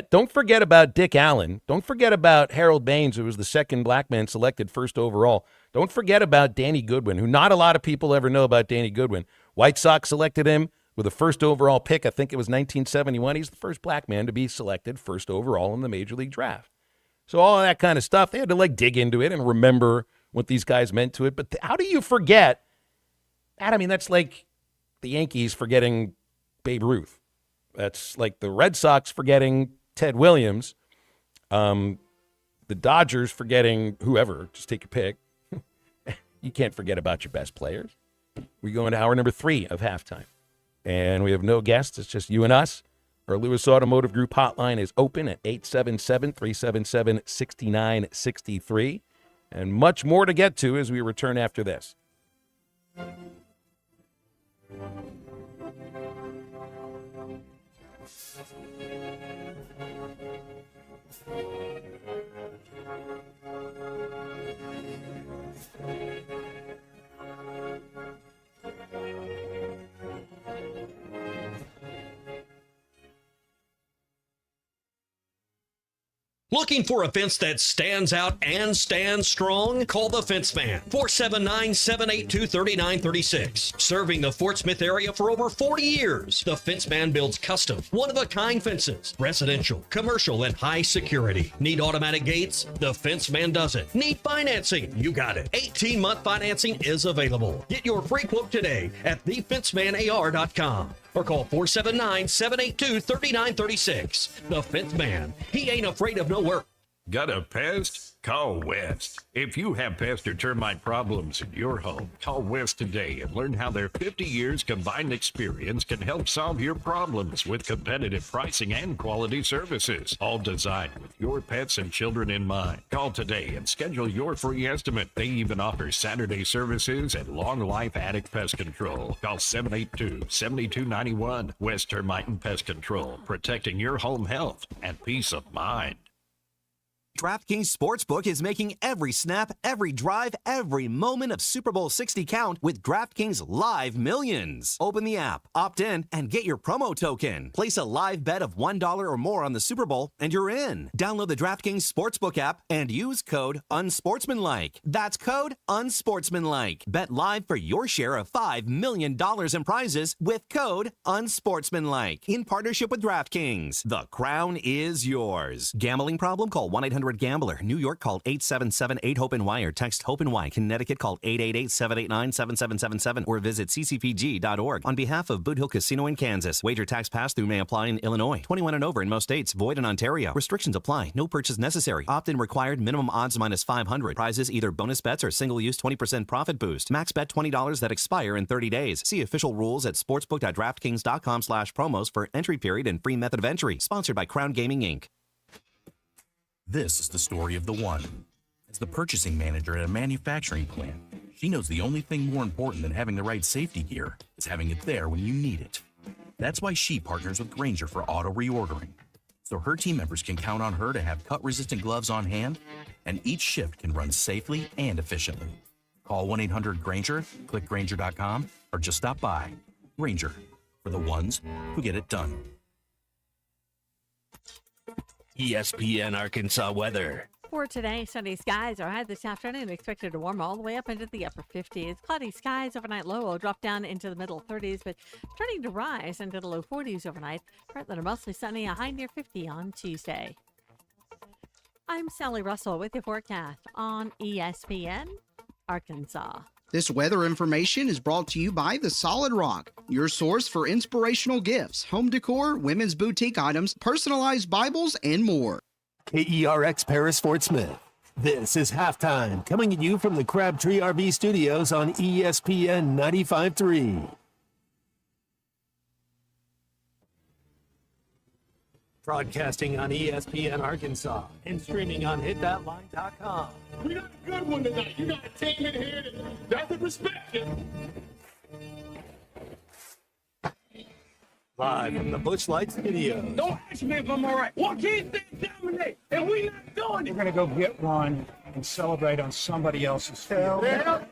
Don't forget about Dick Allen. Don't forget about Harold Baines, who was the second black man selected first overall. Don't forget about Danny Goodwin, who not a lot of people ever know about Danny Goodwin. White Sox selected him with a first overall pick. I think it was 1971. He's the first black man to be selected first overall in the Major League Draft. So all of that kind of stuff, they had to dig into it and remember what these guys meant to it. But how do you forget that? That's like the Yankees forgetting Babe Ruth. That's like the Red Sox forgetting Ted Williams. The Dodgers forgetting whoever. Just take your pick. You can't forget about your best players. We go into hour number 3 of halftime. And we have no guests. It's just you and us. Our Lewis Automotive Group hotline is open at 877-377-6963. And much more to get to as we return after this. Looking for a fence that stands out and stands strong? Call the Fence Man, 479-782-3936. Serving the Fort Smith area for over 40 years, the Fence Man builds custom, one-of-a-kind fences, residential, commercial, and high security. Need automatic gates? The Fence Man does it. Need financing? You got it. 18-month financing is available. Get your free quote today at thefencemanar.com. Or call 479-782-3936. The Fence Man. He ain't afraid of no work. Got a pest? Call West. If you have pest or termite problems in your home, call West today and learn how their 50 years combined experience can help solve your problems with competitive pricing and quality services, all designed with your pets and children in mind. Call today and schedule your free estimate. They even offer Saturday services and long life attic pest control. Call 782-7291. West Termite and Pest Control, protecting your home health and peace of mind. DraftKings Sportsbook is making every snap, every drive, every moment of Super Bowl 60 count with DraftKings Live Millions. Open the app, opt in, and get your promo token. Place a live bet of $1 or more on the Super Bowl, and you're in. Download the DraftKings Sportsbook app and use code UNSPORTSMANLIKE. That's code UNSPORTSMANLIKE. Bet live for your share of $5 million in prizes with code UNSPORTSMANLIKE. In partnership with DraftKings, the crown is yours. Gambling problem? Call 1-800 1-800-GAMBLER. New York, called 877-8-HOPE-NY or text HOPE-NY. Connecticut, called 888-789-7777 or visit ccpg.org. On behalf of Boot Hill Casino in Kansas, wager tax pass-through may apply in Illinois. 21 and over in most states. Void in Ontario. Restrictions apply. No purchase necessary. Opt-in required. Minimum odds minus 500. Prizes either bonus bets or single-use 20% profit boost. Max bet $20 that expire in 30 days. See official rules at sportsbook.draftkings.com/promos for entry period and free method of entry. Sponsored by Crown Gaming, Inc. This is the story of the one. As the purchasing manager at a manufacturing plant, she knows the only thing more important than having the right safety gear is having it there when you need it. That's why she partners with Grainger for auto reordering, so her team members can count on her to have cut-resistant gloves on hand, and each shift can run safely and efficiently. Call 1-800-GRAINGER, click Grainger.com, or just stop by. Grainger, for the ones who get it done. ESPN Arkansas weather. For today, sunny skies are high this afternoon, expected to warm all the way up into the upper 50s. Cloudy skies overnight, low will drop down into the middle 30s, but turning to rise into the low 40s overnight. Partly to mostly sunny, a high near 50 on Tuesday. I'm Sally Russell with your forecast on ESPN Arkansas. This weather information is brought to you by The Solid Rock, your source for inspirational gifts, home decor, women's boutique items, personalized Bibles, and more. KERX Paris Fort Smith. This is Halftime, coming at you from the Crabtree RV Studios on ESPN 95.3. Broadcasting on ESPN Arkansas and streaming on hitthatline.com. We got a good one tonight. You got a team in here that doesn't respect it. Live from the Busch Light Studios. Don't ask me if I'm all right. Why can't they dominate? And we not doing it. We're going to go get one and celebrate on somebody else's field. Yeah.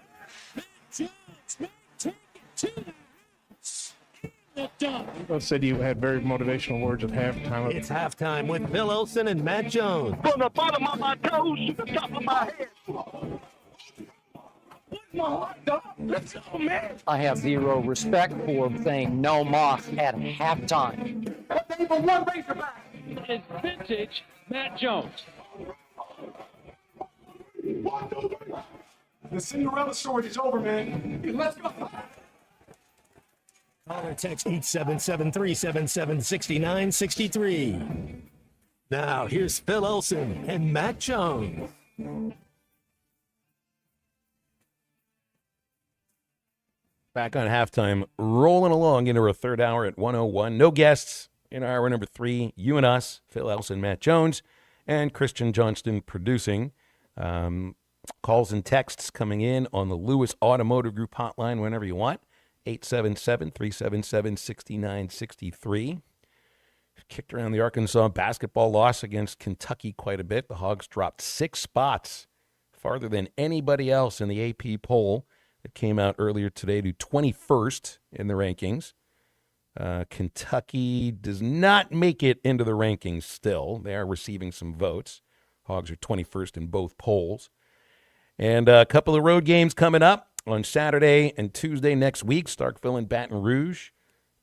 Both said you had very motivational words at halftime. It's halftime with Phil Olsen and Matt Jones. From the bottom of my toes to the top of my head. What's my heart, dog? Let's go, man. I have zero respect for saying no moss at halftime. That's even one Razorback. It's vintage Matt Jones. The Cinderella story is over, man. Let's go. Call or text 877-377-6963. Now, here's Phil Olsen and Matt Jones. Back on halftime, rolling along into our third hour at 101. No guests in hour number 3. You and us, Phil Elson, Matt Jones, and Christian Johnston producing. Calls and texts coming in on the Lewis Automotive Group hotline whenever you want. 877-377-6963. Kicked around the Arkansas basketball loss against Kentucky quite a bit. The Hogs dropped 6 spots, farther than anybody else in the AP poll that came out earlier today, to 21st in the rankings. Kentucky does not make it into the rankings still. They are receiving some votes. Hogs are 21st in both polls. And a couple of road games coming up on Saturday and Tuesday next week. Starkville and Baton Rouge.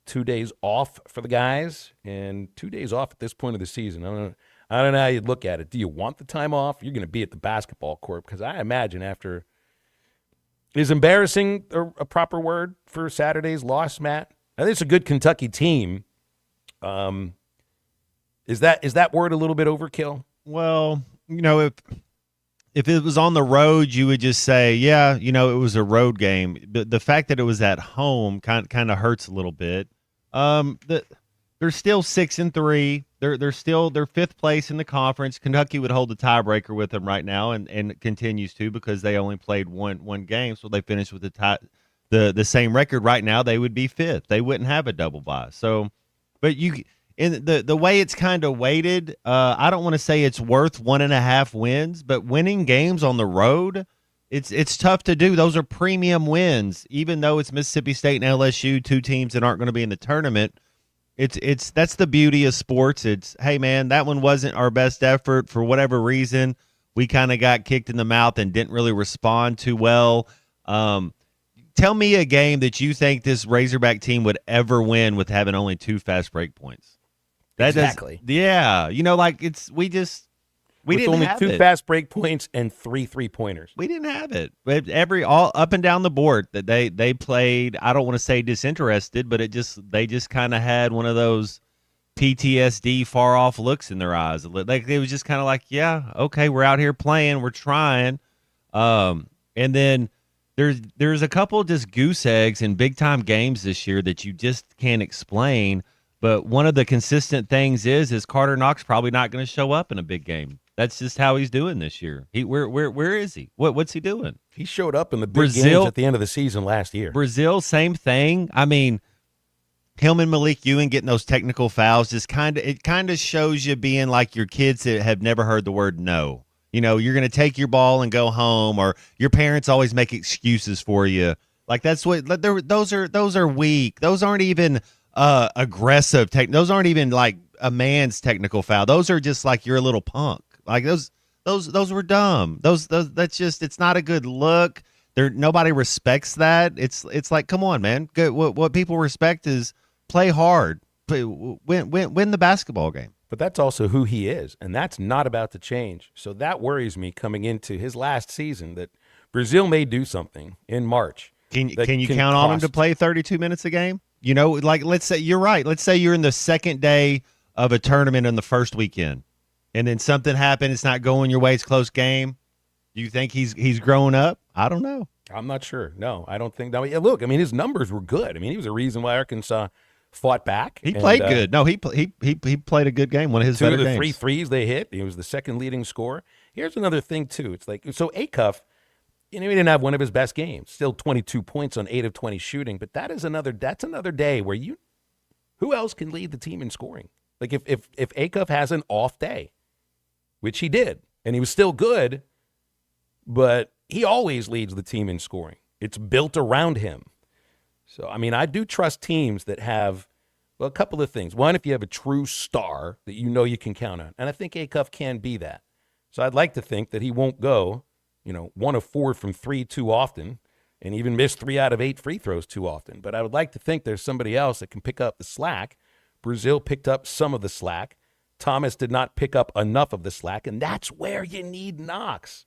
2 days off for the guys, and 2 days off at this point of the season. I don't know how you look at it. Do you want the time off? You're going to be at the basketball court, because I imagine after – is embarrassing a proper word for Saturday's loss, Matt? I think it's a good Kentucky team. Is that word a little bit overkill? Well, if it was on the road, you would just say, yeah, it was a road game. But the fact that it was at home kind of hurts a little bit. They're still 6-3. They're still 5th place in the conference. Kentucky would hold the tiebreaker with them right now, and continues to, because they only played one game, so they finished with the same record right now. They would be 5th. They wouldn't have a double bye. So, but in the way it's kind of weighted, I don't want to say it's worth 1.5 wins, but winning games on the road, it's tough to do. Those are premium wins, even though it's Mississippi State and LSU, 2 teams that aren't going to be in the tournament. That's the beauty of sports. It's, hey man, that one wasn't our best effort for whatever reason. We kind of got kicked in the mouth and didn't really respond too well. Tell me a game that you think this Razorback team would ever win with having only 2 fast break points. Exactly. Yeah. We with didn't only have 2 it. fast break points and 3 3-pointers. We didn't have it. But all up and down the board that they played. I don't want to say disinterested, but they just kind of had one of those PTSD far off looks in their eyes. Like it was just kind of like, yeah, okay, we're out here playing, we're trying. And then there's a couple just goose eggs in big time games this year that you just can't explain. But one of the consistent things is Carter Knox probably not going to show up in a big game. That's just how he's doing this year. Where is he? What's he doing? He showed up in the big games at the end of the season last year. Brazil, same thing. I mean, him and Malik Ewing getting those technical fouls just kind of shows you being like your kids that have never heard the word no. You know, you're going to take your ball and go home, or your parents always make excuses for you. Like those are weak. Those aren't even aggressive. Those aren't even like a man's technical foul. Those are just like you're a little punk. Like those were dumb. That's just, it's not a good look. Nobody respects that. It's like, come on, man. What people respect is play hard, win the basketball game. But that's also who he is, and that's not about to change. So that worries me coming into his last season that Brazil may do something in March. Can you count on him to play 32 minutes a game? You know, like let's say you're right. Let's say you're in the second day of a tournament in the first weekend, and then something happened. It's not going your way. It's a close game. Do you think he's growing up? I don't know. I'm not sure. No, I don't think. Look, I mean, his numbers were good. I mean, he was a reason why Arkansas fought back. He played good. No, he played a good game. One of his better games. 2 of the 3 threes they hit. He was the second leading scorer. Here's another thing too. It's like, so Acuff, he didn't have one of his best games. Still 22 points on 8 of 20 shooting. But that's another day where who else can lead the team in scoring? Like if Acuff has an off day, which he did, and he was still good, but he always leads the team in scoring. It's built around him. So, I mean, I do trust teams that have, well, a couple of things. One, if you have a true star that you know you can count on. And I think Acuff can be that. So I'd like to think that he won't go, 1 of 4 from 3 too often and even miss 3 out of 8 free throws too often. But I would like to think there's somebody else that can pick up the slack. Brazil picked up some of the slack. Thomas did not pick up enough of the slack, and that's where you need Knox.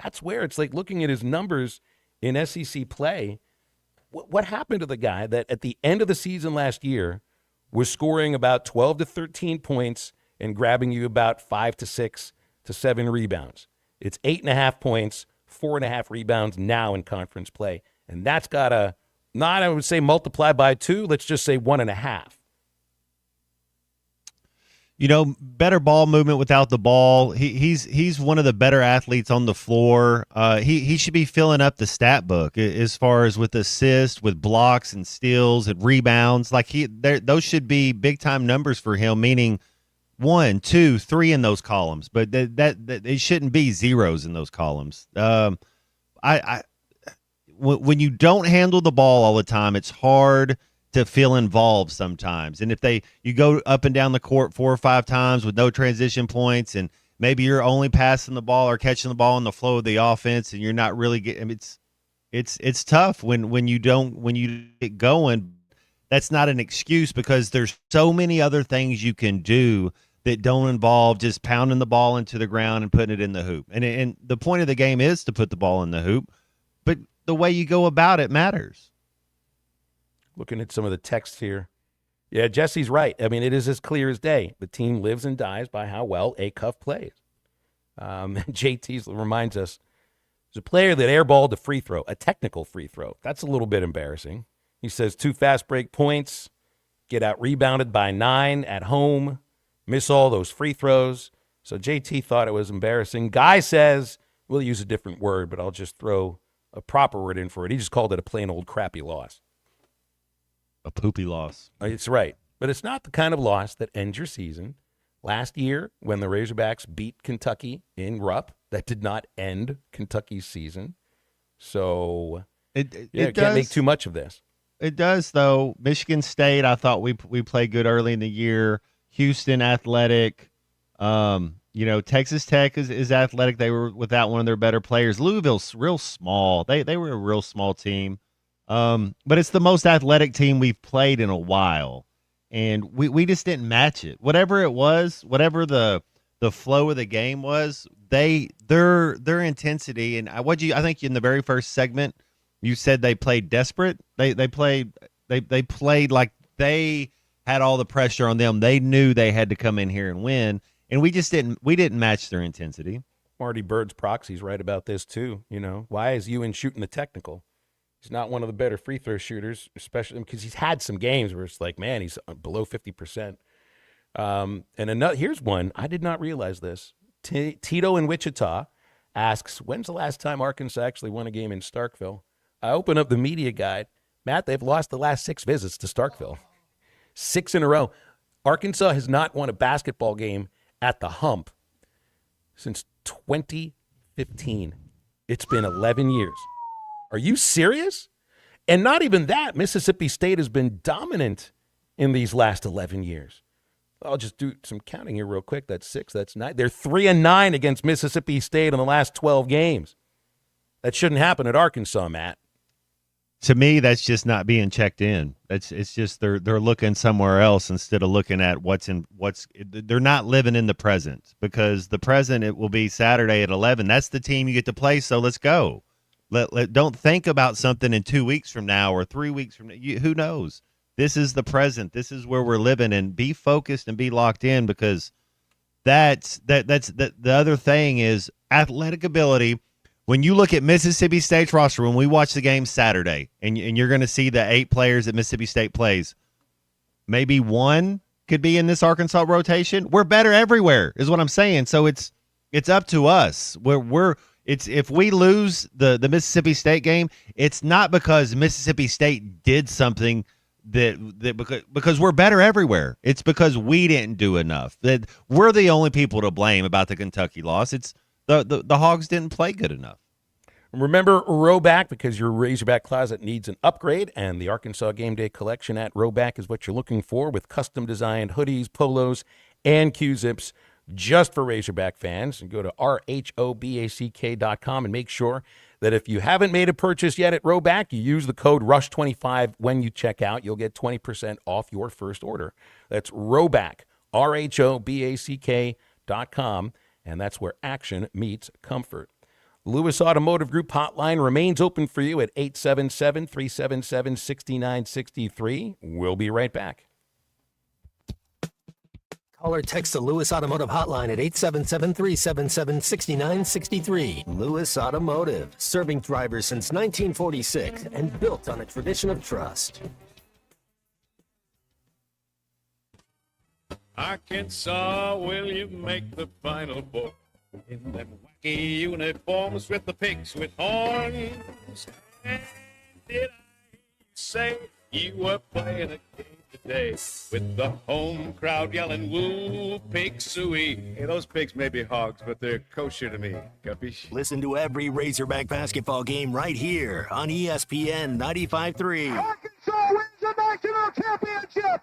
That's where it's like looking at his numbers in SEC play. What happened to the guy that at the end of the season last year was scoring about 12 to 13 points and grabbing you about 5 to 6 to 7 rebounds? It's 8.5 points, 4.5 rebounds now in conference play. And that's got to not, I would say, multiply by 2. Let's just say 1.5. Better ball movement without the ball. He's one of the better athletes on the floor. He should be filling up the stat book as far as with assists, with blocks and steals and rebounds. Like those should be big time numbers for him. Meaning 1, 2, 3 in those columns, but that it shouldn't be zeros in those columns. When you don't handle the ball all the time, it's hard to feel involved sometimes. And if you go up and down the court 4 or 5 times with no transition points, and maybe you're only passing the ball or catching the ball in the flow of the offense, and you're not really getting, it's tough when you get going. That's not an excuse, because there's so many other things you can do that don't involve just pounding the ball into the ground and putting it in the hoop. And the point of the game is to put the ball in the hoop, but the way you go about it matters. Looking at some of the text here. Yeah, Jesse's right. I mean, it is as clear as day. The team lives and dies by how well Acuff plays. JT reminds us, there's a player that airballed a free throw, a technical free throw. That's a little bit embarrassing. He says 2 fast break points, get out rebounded by 9 at home, miss all those free throws. So JT thought it was embarrassing. Guy says, we'll use a different word, but I'll just throw a proper word in for it. He just called it a plain old crappy loss. A poopy loss. It's right. But it's not the kind of loss that ends your season. Last year, when the Razorbacks beat Kentucky in Rupp, that did not end Kentucky's season. So it can't make too much of this. It does, though. Michigan State, I thought we played good early in the year. Houston, athletic. Texas Tech is athletic. They were without one of their better players. Louisville's real small. They were a real small team. But it's the most athletic team we've played in a while. And we just didn't match it. Whatever it was, whatever the the flow of the game was, their intensity, and I think in the very first segment you said they played desperate. They played like they had all the pressure on them. They knew they had to come in here and win, and we didn't match their intensity. Marty Bird's proxy's right about this too. Why is Ewan shooting the technical? He's not one of the better free throw shooters, especially because he's had some games where it's like, man, he's below 50%. And here's one. I did not realize this. Tito in Wichita asks, when's the last time Arkansas actually won a game in Starkville? I open up the media guide. Matt, they've lost the last 6 visits to Starkville. 6 in a row. Arkansas has not won a basketball game at the Hump since 2015. It's been 11 years. Are you serious? And not even that. Mississippi State has been dominant in these last 11 years. I'll just do some counting here real quick. That's 6. That's 9. They're 3-9 against Mississippi State in the last 12 games. That shouldn't happen at Arkansas, Matt. To me, that's just not being checked in. It's just they're looking somewhere else instead of looking at they're not living in the present, because the present, it will be Saturday at 11. That's the team you get to play, so let's go. Don't think about something in 2 weeks from now or 3 weeks from now. Who knows? This is the present. This is where we're living, and be focused and be locked in, because that's the other thing is athletic ability. When you look at Mississippi State's roster, when we watch the game Saturday, and you're going to see the 8 players that Mississippi State plays, maybe 1 could be in this Arkansas rotation. We're better everywhere, is what I'm saying. So it's up to us. If we lose the Mississippi State game, it's not because Mississippi State did something because we're better everywhere. It's because we didn't do enough. That we're the only people to blame about the Kentucky loss. It's the Hogs didn't play good enough. Remember Roback, because your Razorback closet needs an upgrade, and the Arkansas Game Day collection at Roback is what you're looking for, with custom designed hoodies, polos, and Q-zips just for Razorback fans. And go to RHOBACK.com and make sure that if you haven't made a purchase yet at Roback, you use the code RUSH25 when you check out. You'll get 20% off your first order. That's Roback, RHOBACK.com, and that's where action meets comfort. Lewis Automotive Group hotline remains open for you at 877-377-6963. We'll be right back. Call or text the Lewis Automotive hotline at 877-377-6963. Lewis Automotive, serving drivers since 1946 and built on a tradition of trust. Arkansas, will you make the Final Four? In them wacky uniforms with the pigs with horns. And did I say you were playing a game today with the home crowd yelling, woo, pig suey? Hey, those pigs may be hogs, but they're kosher to me. Capiche? Listen to every Razorback basketball game right here on ESPN 95.3. Arkansas wins the national championship!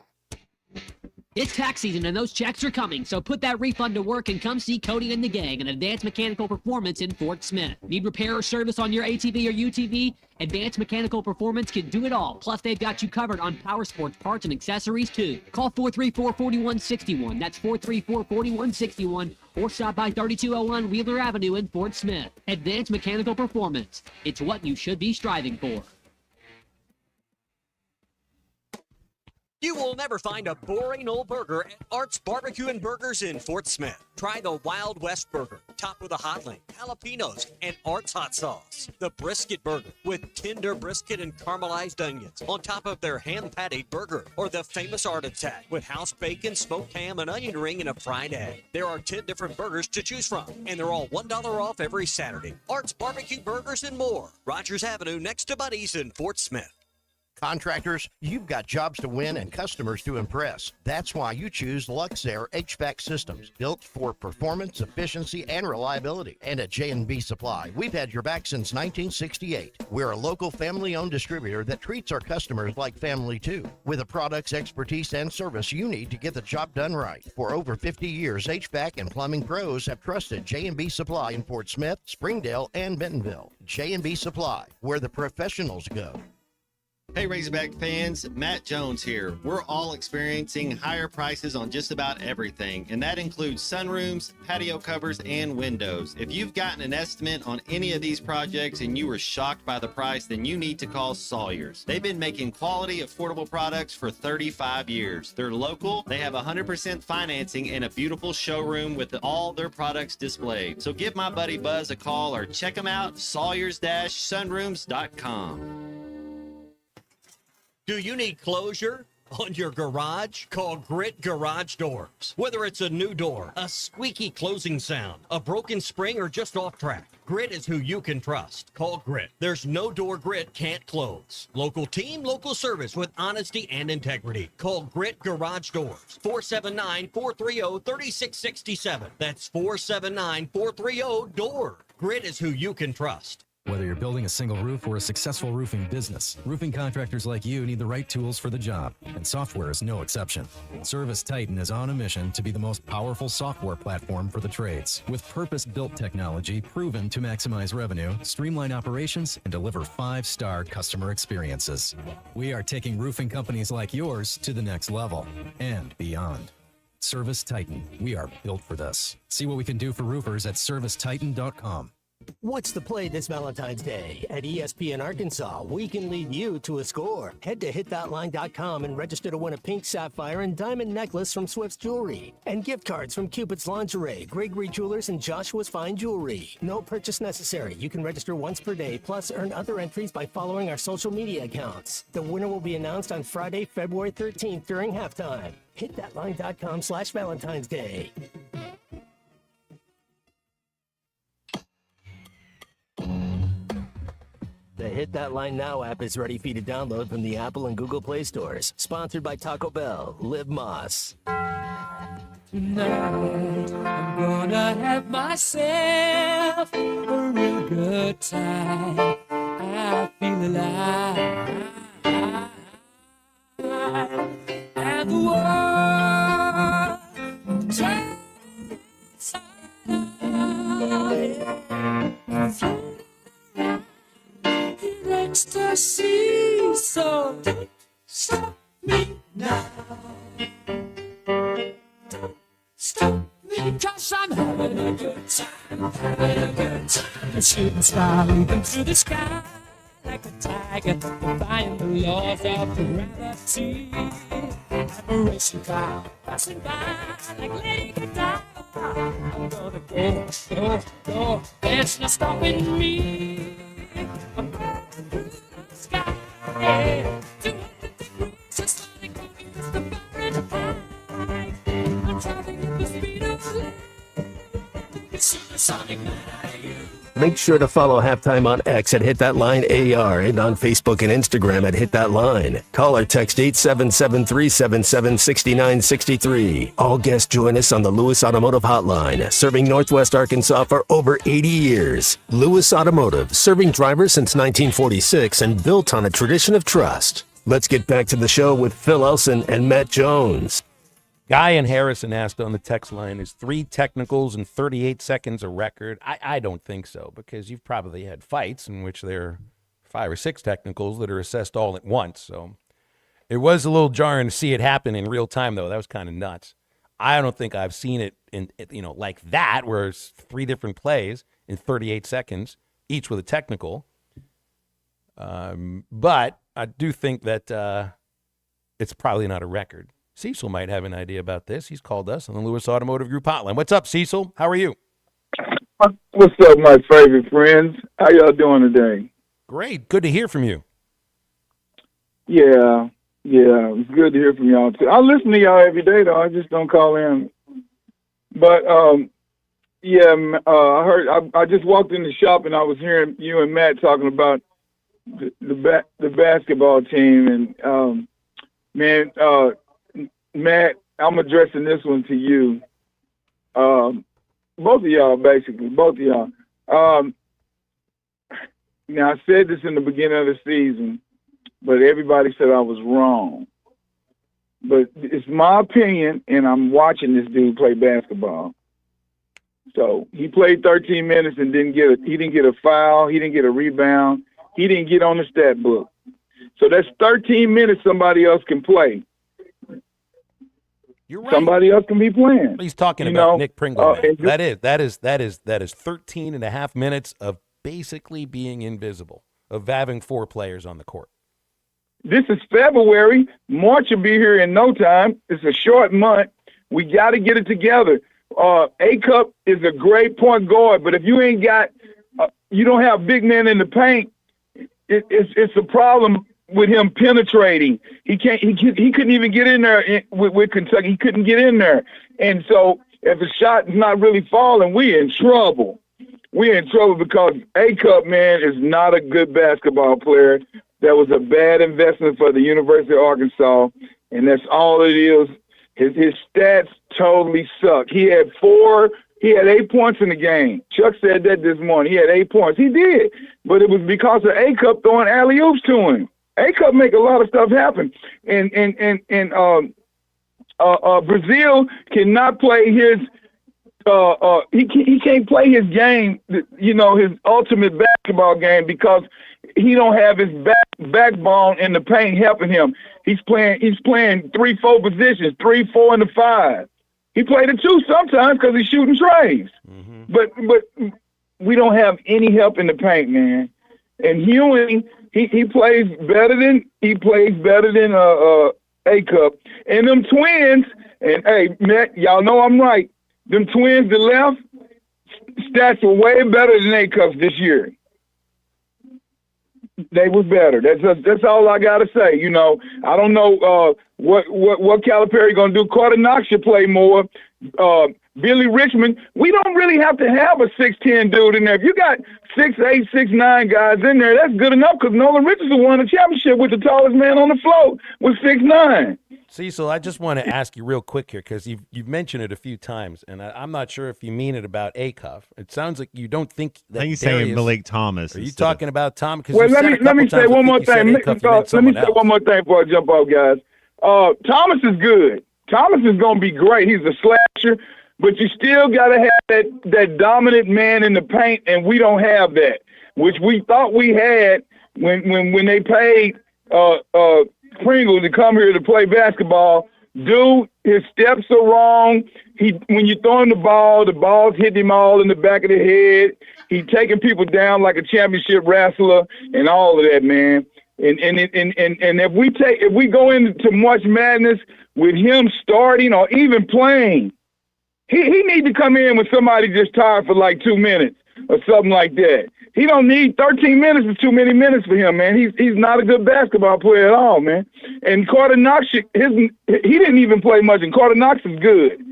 It's tax season and those checks are coming, so put that refund to work and come see Cody and the gang at Advanced Mechanical Performance in Fort Smith. Need repair or service on your ATV or UTV? Advanced Mechanical Performance can do it all. Plus, they've got you covered on power sports parts and accessories too. Call 434-4161. That's 434-4161. Or stop by 3201 Wheeler Avenue in Fort Smith. Advanced Mechanical Performance. It's what you should be striving for. You will never find a boring old burger at Art's Barbecue and Burgers in Fort Smith. Try the Wild West Burger, topped with a hot link, jalapenos, and Art's hot sauce. The Brisket Burger, with tender brisket and caramelized onions on top of their hand-patted burger. Or the famous Art Attack, with house bacon, smoked ham, an onion ring, and a fried egg. There are 10 different burgers to choose from, and they're all $1 off every Saturday. Art's Barbecue Burgers and more. Rogers Avenue, next to Buddy's in Fort Smith. Contractors, you've got jobs to win and customers to impress. That's why you choose Luxair HVAC systems, built for performance, efficiency, and reliability. And at J&B Supply, we've had your back since 1968. We're a local family-owned distributor that treats our customers like family too, with the products, expertise, and service you need to get the job done right. For over 50 years, HVAC and plumbing pros have trusted J&B Supply in Fort Smith, Springdale, and Bentonville. J&B Supply, where the professionals go. Hey Razorback fans, Matt Jones here. We're all experiencing higher prices on just about everything, and that includes sunrooms, patio covers, and windows. If you've gotten an estimate on any of these projects and you were shocked by the price, then you need to call Sawyers. They've been making quality, affordable products for 35 years. They're local, they have 100% financing, and a beautiful showroom with all their products displayed. So give my buddy Buzz a call or check them out, sawyers-sunrooms.com. Do you need closure on your garage? Call Grit Garage Doors. Whether it's a new door, a squeaky closing sound, a broken spring, or just off track, Grit is who you can trust. Call Grit. There's no door Grit can't close. Local team, local service with honesty and integrity. Call Grit Garage Doors. 479-430-3667. That's 479-430-DOOR. Grit is who you can trust. Whether you're building a single roof or a successful roofing business, roofing contractors like you need the right tools for the job, and software is no exception. Service Titan is on a mission to be the most powerful software platform for the trades, with purpose-built technology proven to maximize revenue, streamline operations, and deliver 5-star customer experiences. We are taking roofing companies like yours to the next level and beyond. Service Titan, we are built for this. See what we can do for roofers at servicetitan.com. What's the play this Valentine's Day? At ESPN Arkansas, we can lead you to a score. Head to hitthatline.com and register to win a pink sapphire and diamond necklace from Swift's Jewelry and gift cards from Cupid's Lingerie, Gregory Jewelers, and Joshua's Fine Jewelry. No purchase necessary. You can register once per day, plus earn other entries by following our social media accounts. The winner will be announced on Friday, February 13th during halftime. Hitthatline.com/Valentine's Day. The Hit That Line Now app is ready for you to download from the Apple and Google Play stores. Sponsored by Taco Bell. Live Moss. Tonight, I'm gonna have myself a real good time. I feel alive. And the world turns ecstasy, so don't stop me now. Don't stop me, 'cause I'm having a good time, having a good time. A shooting star leaping through the sky like a tiger, defying the laws of gravity. I'm a racing car passing by like Lady Godiva. I'm gonna go, go, go. There's no stopping me. I'm going through the sky, yeah. 250 cruise, just like the Fahrenheit. I'm traveling at the speed of light. It's supersonic man I use. Make sure to follow Halftime on X at Hit That Line AR and on Facebook and Instagram at Hit That Line. Call or text 877-377-6963. All guests join us on the Lewis Automotive Hotline, serving Northwest Arkansas for over 80 years. Lewis Automotive, serving drivers since 1946 and built on a tradition of trust. Let's get back to the show with Phil Elson and Matt Jones. Guy in Harrison asked on the text line, is 3 technicals in 38 seconds a record? I don't think so, because you've probably had fights in which there are 5 or 6 technicals that are assessed all at once. So it was a little jarring to see it happen in real time, though. That was kind of nuts. I don't think I've seen it in like that, where it's 3 different plays in 38 seconds, each with a technical. But I do think that it's probably not a record. Cecil might have an idea about this. He's called us on the Lewis Automotive Group hotline. What's up, Cecil? How are you? What's up, my favorite friends? How y'all doing today? Great. Good to hear from you. Yeah, it's good to hear from y'all too. I listen to y'all every day, though. I just don't call in. But I heard. I just walked in the shop and I was hearing you and Matt talking about the basketball team, and Matt, I'm addressing this one to you. Both of y'all, basically. Both of y'all. Now, I said this in the beginning of the season, but everybody said I was wrong. But it's my opinion, and I'm watching this dude play basketball. So he played 13 minutes and he didn't get a foul. He didn't get a rebound. He didn't get on the stat book. So that's 13 minutes somebody else can play. You're right. Somebody else can be playing. He's talking You about know, Nick Pringle. Man. and That is 13 and a half minutes of basically being invisible, of having 4 players on the court. This is February. March will be here in no time. It's a short month. We got to get it together. A-Cup is a great point guard, but if you ain't got, you don't have big men in the paint, it's a problem with him penetrating. He couldn't even get in there with Kentucky. He couldn't get in there. And so if a shot is not really falling, we're in trouble. We're in trouble because A-Cup, man, is not a good basketball player. That was a bad investment for the University of Arkansas, and that's all it is. His stats totally suck. He had 8 points in the game. Chuck said that this morning. He had 8 points. He did, but it was because of A-Cup throwing alley-oops to him. A-Cup make a lot of stuff happen, and Brazil cannot play his. He can't play his game, his ultimate basketball game because he don't have his backbone in the paint helping him. He's playing 3-4 positions, 3, 4, and the 5. He played the 2 sometimes because he's shooting trays. But we don't have any help in the paint, man. And Ewing, he plays better than A-Cup. And them twins, and hey, Matt, y'all know I'm right. Them twins that left, stats were way better than A-Cups this year. They was better. That's all I gotta say. I don't know what Calipari gonna do. Carter Knox should play more. Billy Richmond. We don't really have to have a 6'10" dude in there. If you got 6'8", 6'9" guys in there, that's good enough. Because Nolan Richardson won a championship with the tallest man on the floor with 6'9". Cecil, I just want to ask you real quick here because you've mentioned it a few times, and I'm not sure if you mean it about A-Cuff. It sounds like you don't think that. I think you're saying Malik Thomas. Are you talking about Tom? Well, let me say one more thing. Let me say one more thing before I jump off, guys. Thomas is good. Thomas is going to be great. He's a slasher, but you still got to have that dominant man in the paint, and we don't have that, which we thought we had when they paid Pringle to come here to play basketball. Dude, his steps are wrong. When you throw him the ball's hitting him all in the back of the head. He's taking people down like a championship wrestler and all of that, man. And if we go into March Madness with him starting or even playing, he need to come in with somebody just tired for like 2 minutes or something like that. He don't need 13 minutes. Is too many minutes for him, man. He's not a good basketball player at all, man. And Carter Knox, he didn't even play much, and Carter Knox is good.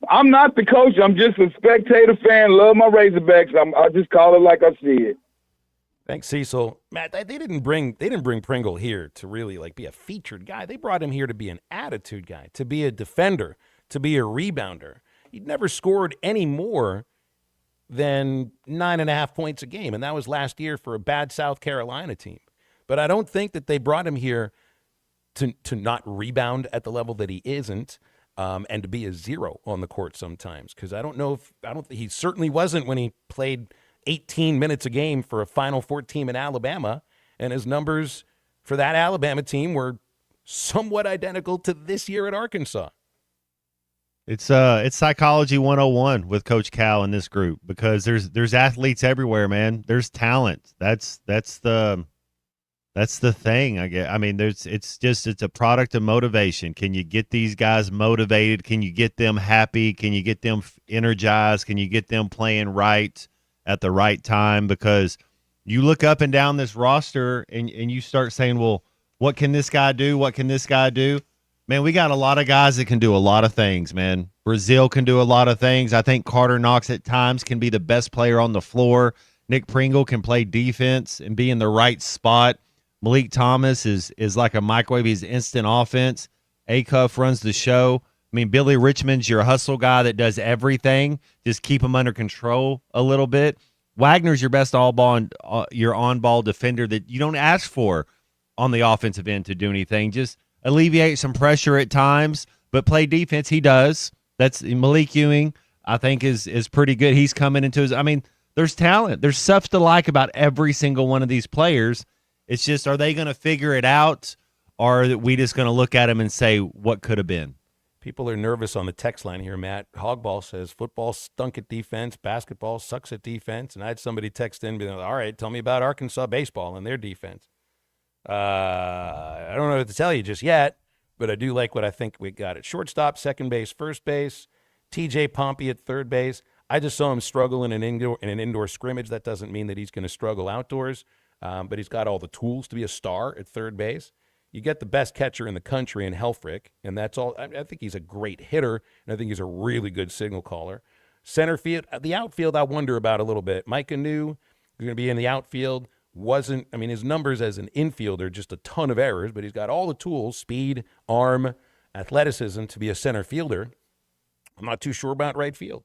I'm not the coach. I'm just a spectator fan. Love my Razorbacks. I'll just call it like I see it. Thanks, Cecil. Matt, they didn't bring Pringle here to really be a featured guy. They brought him here to be an attitude guy, to be a defender, to be a rebounder. He'd never scored any more than 9.5 points a game, and that was last year for a bad South Carolina team. But I don't think that they brought him here to not rebound at the level that he isn't, and to be a zero on the court sometimes. Because he certainly wasn't when he played 18 minutes a game for a Final Four team in Alabama, and his numbers for that Alabama team were somewhat identical to this year at Arkansas. It's psychology 101 with Coach Cal in this group because there's athletes everywhere, man. There's talent. That's the thing. It's a product of motivation. Can you get these guys motivated? Can you get them happy? Can you get them energized? Can you get them playing right at the right time? Because you look up and down this roster and you start saying, well, what can this guy do? What can this guy do? Man, we got a lot of guys that can do a lot of things, man. Brazil can do a lot of things. I think Carter Knox at times can be the best player on the floor. Nick Pringle can play defense and be in the right spot. Malik Thomas is like a microwave. He's instant offense. A-Cuff runs the show. I mean, Billy Richmond's your hustle guy that does everything. Just keep him under control a little bit. Wagner's your best your on-ball defender that you don't ask for on the offensive end to do anything. Just alleviate some pressure at times, but play defense. He does. That's Malik Ewing, I think, is pretty good. He's coming into his – there's talent. There's stuff to like about every single one of these players, It's just, are they going to figure it out, or are we just going to look at them and say what could have been? People are nervous on the text line here, Matt. Hogball says football stunk at defense, basketball sucks at defense. And I had somebody text in, being like, all right, tell me about Arkansas baseball and their defense. I don't know what to tell you just yet, but I do like what I think we got at shortstop, second base, first base, TJ Pompey at third base. I just saw him struggle in an indoor scrimmage. That doesn't mean that he's going to struggle outdoors, but he's got all the tools to be a star at third base. You get the best catcher in the country in Helfrich, and that's all. I think he's a great hitter, and I think he's a really good signal caller. Center field, the outfield, I wonder about a little bit. Micah New, going to be in the outfield. His numbers as an infielder, just a ton of errors, but he's got all the tools, speed, arm, athleticism to be a center fielder. I'm not too sure about right field.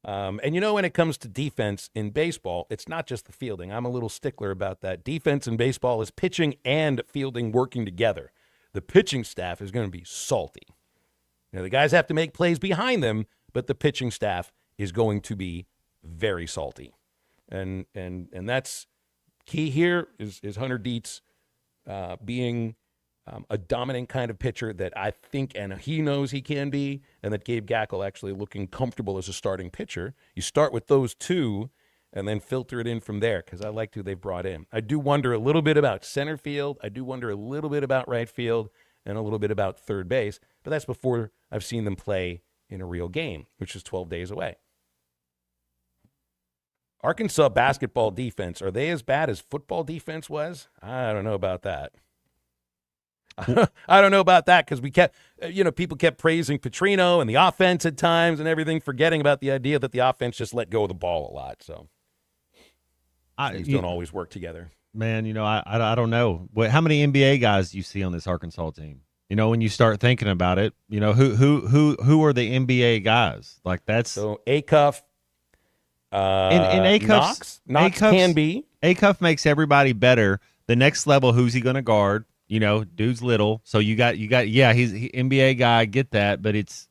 And when it comes to defense in baseball, it's not just the fielding. I'm a little stickler about that. Defense in baseball is pitching and fielding working together. The pitching staff is going to be salty. The guys have to make plays behind them, but the pitching staff is going to be very salty. And that's key here is Hunter Dietz being a dominant kind of pitcher that I think and he knows he can be, and that Gabe Gackel actually looking comfortable as a starting pitcher. You start with those two and then filter it in from there, because I liked who they've brought in. I do wonder a little bit about center field. I do wonder a little bit about right field and a little bit about third base, but that's before I've seen them play in a real game, which is 12 days away. Arkansas basketball defense, are they as bad as football defense was? I don't know about that. I don't know about that, because we kept, people kept praising Petrino and the offense at times and everything, forgetting about the idea that the offense just let go of the ball a lot. So things don't always work together. Man, I don't know. How many NBA guys do you see on this Arkansas team? When you start thinking about it, who are the NBA guys? Like that's so Acuff. In Acuff's, Knox can be. Acuff makes everybody better. The next level, who's he going to guard? Dude's little, so you got. Yeah, he's NBA guy. I get that, but it's.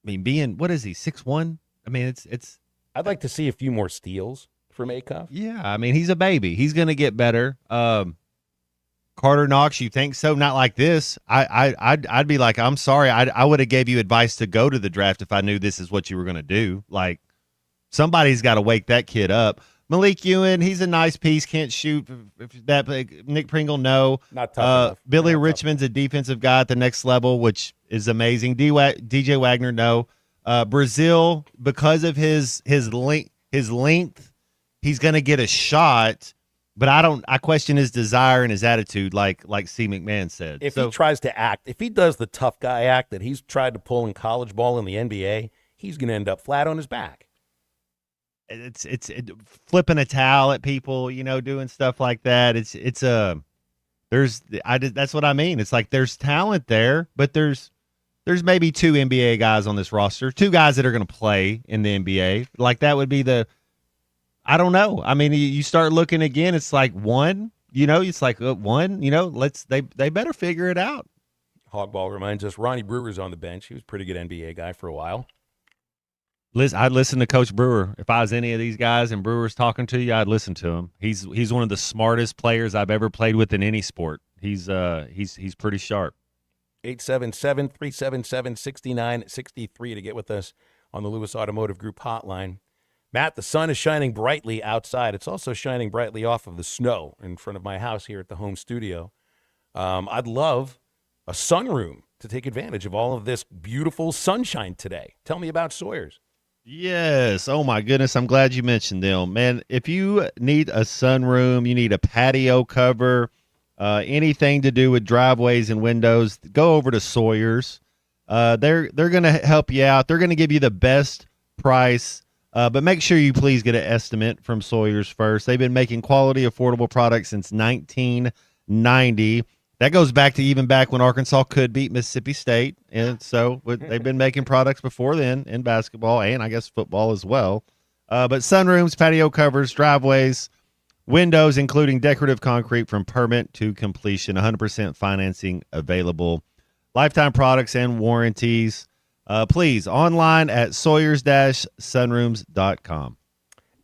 Being what is he 6'1"? It's. I'd like to see a few more steals from Acuff. Yeah, he's a baby. He's going to get better. Carter Knox, you think so? Not like this. I'd be like, I'm sorry. I would have gave you advice to go to the draft if I knew this is what you were going to do. Like, somebody's got to wake that kid up. Malik Ewan, he's a nice piece. Can't shoot that. Nick Pringle, no. Not tough enough. Billy Richmond's a defensive guy at the next level, which is amazing. DJ Wagner, no. Brazil, because of his length, he's going to get a shot. But I question his desire and his attitude, like C. McMahon said. If he tries to act, if he does the tough guy act that he's tried to pull in college ball in the NBA, he's going to end up flat on his back. It's flipping a towel at people, doing stuff like that. That's what I mean. It's like there's talent there, but there's maybe two NBA guys on this roster, two guys that are going to play in the NBA. Like that would be I don't know. You start looking again, it's like one, it's like one, they better figure it out. Hogball reminds us Ronnie Brewer's on the bench. He was a pretty good NBA guy for a while. I'd listen to Coach Brewer. If I was any of these guys and Brewer's talking to you, I'd listen to him. He's one of the smartest players I've ever played with in any sport. He's pretty sharp. 877-377-6963 to get with us on the Lewis Automotive Group hotline. Matt, the sun is shining brightly outside. It's also shining brightly off of the snow in front of my house here at the home studio. I'd love a sunroom to take advantage of all of this beautiful sunshine today. Tell me about Sawyer's. Yes. Oh, my goodness. I'm glad you mentioned them. Man, if you need a sunroom, you need a patio cover, anything to do with driveways and windows, go over to Sawyer's. They're going to help you out. They're going to give you the best price, but make sure you please get an estimate from Sawyer's first. They've been making quality, affordable products since 1990. That goes back to even back when Arkansas could beat Mississippi State. And so they've been making products before then in basketball and I guess football as well. But sunrooms, patio covers, driveways, windows, including decorative concrete from permit to completion, 100% financing available, lifetime products and warranties. Please, online at Sawyers-sunrooms.com.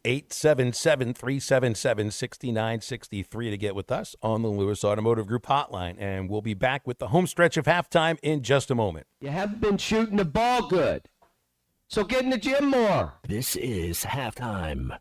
877-377-6963 to get with us on the Lewis Automotive Group hotline. And we'll be back with the home stretch of halftime in just a moment. You haven't been shooting the ball good, so get in the gym more. This is halftime.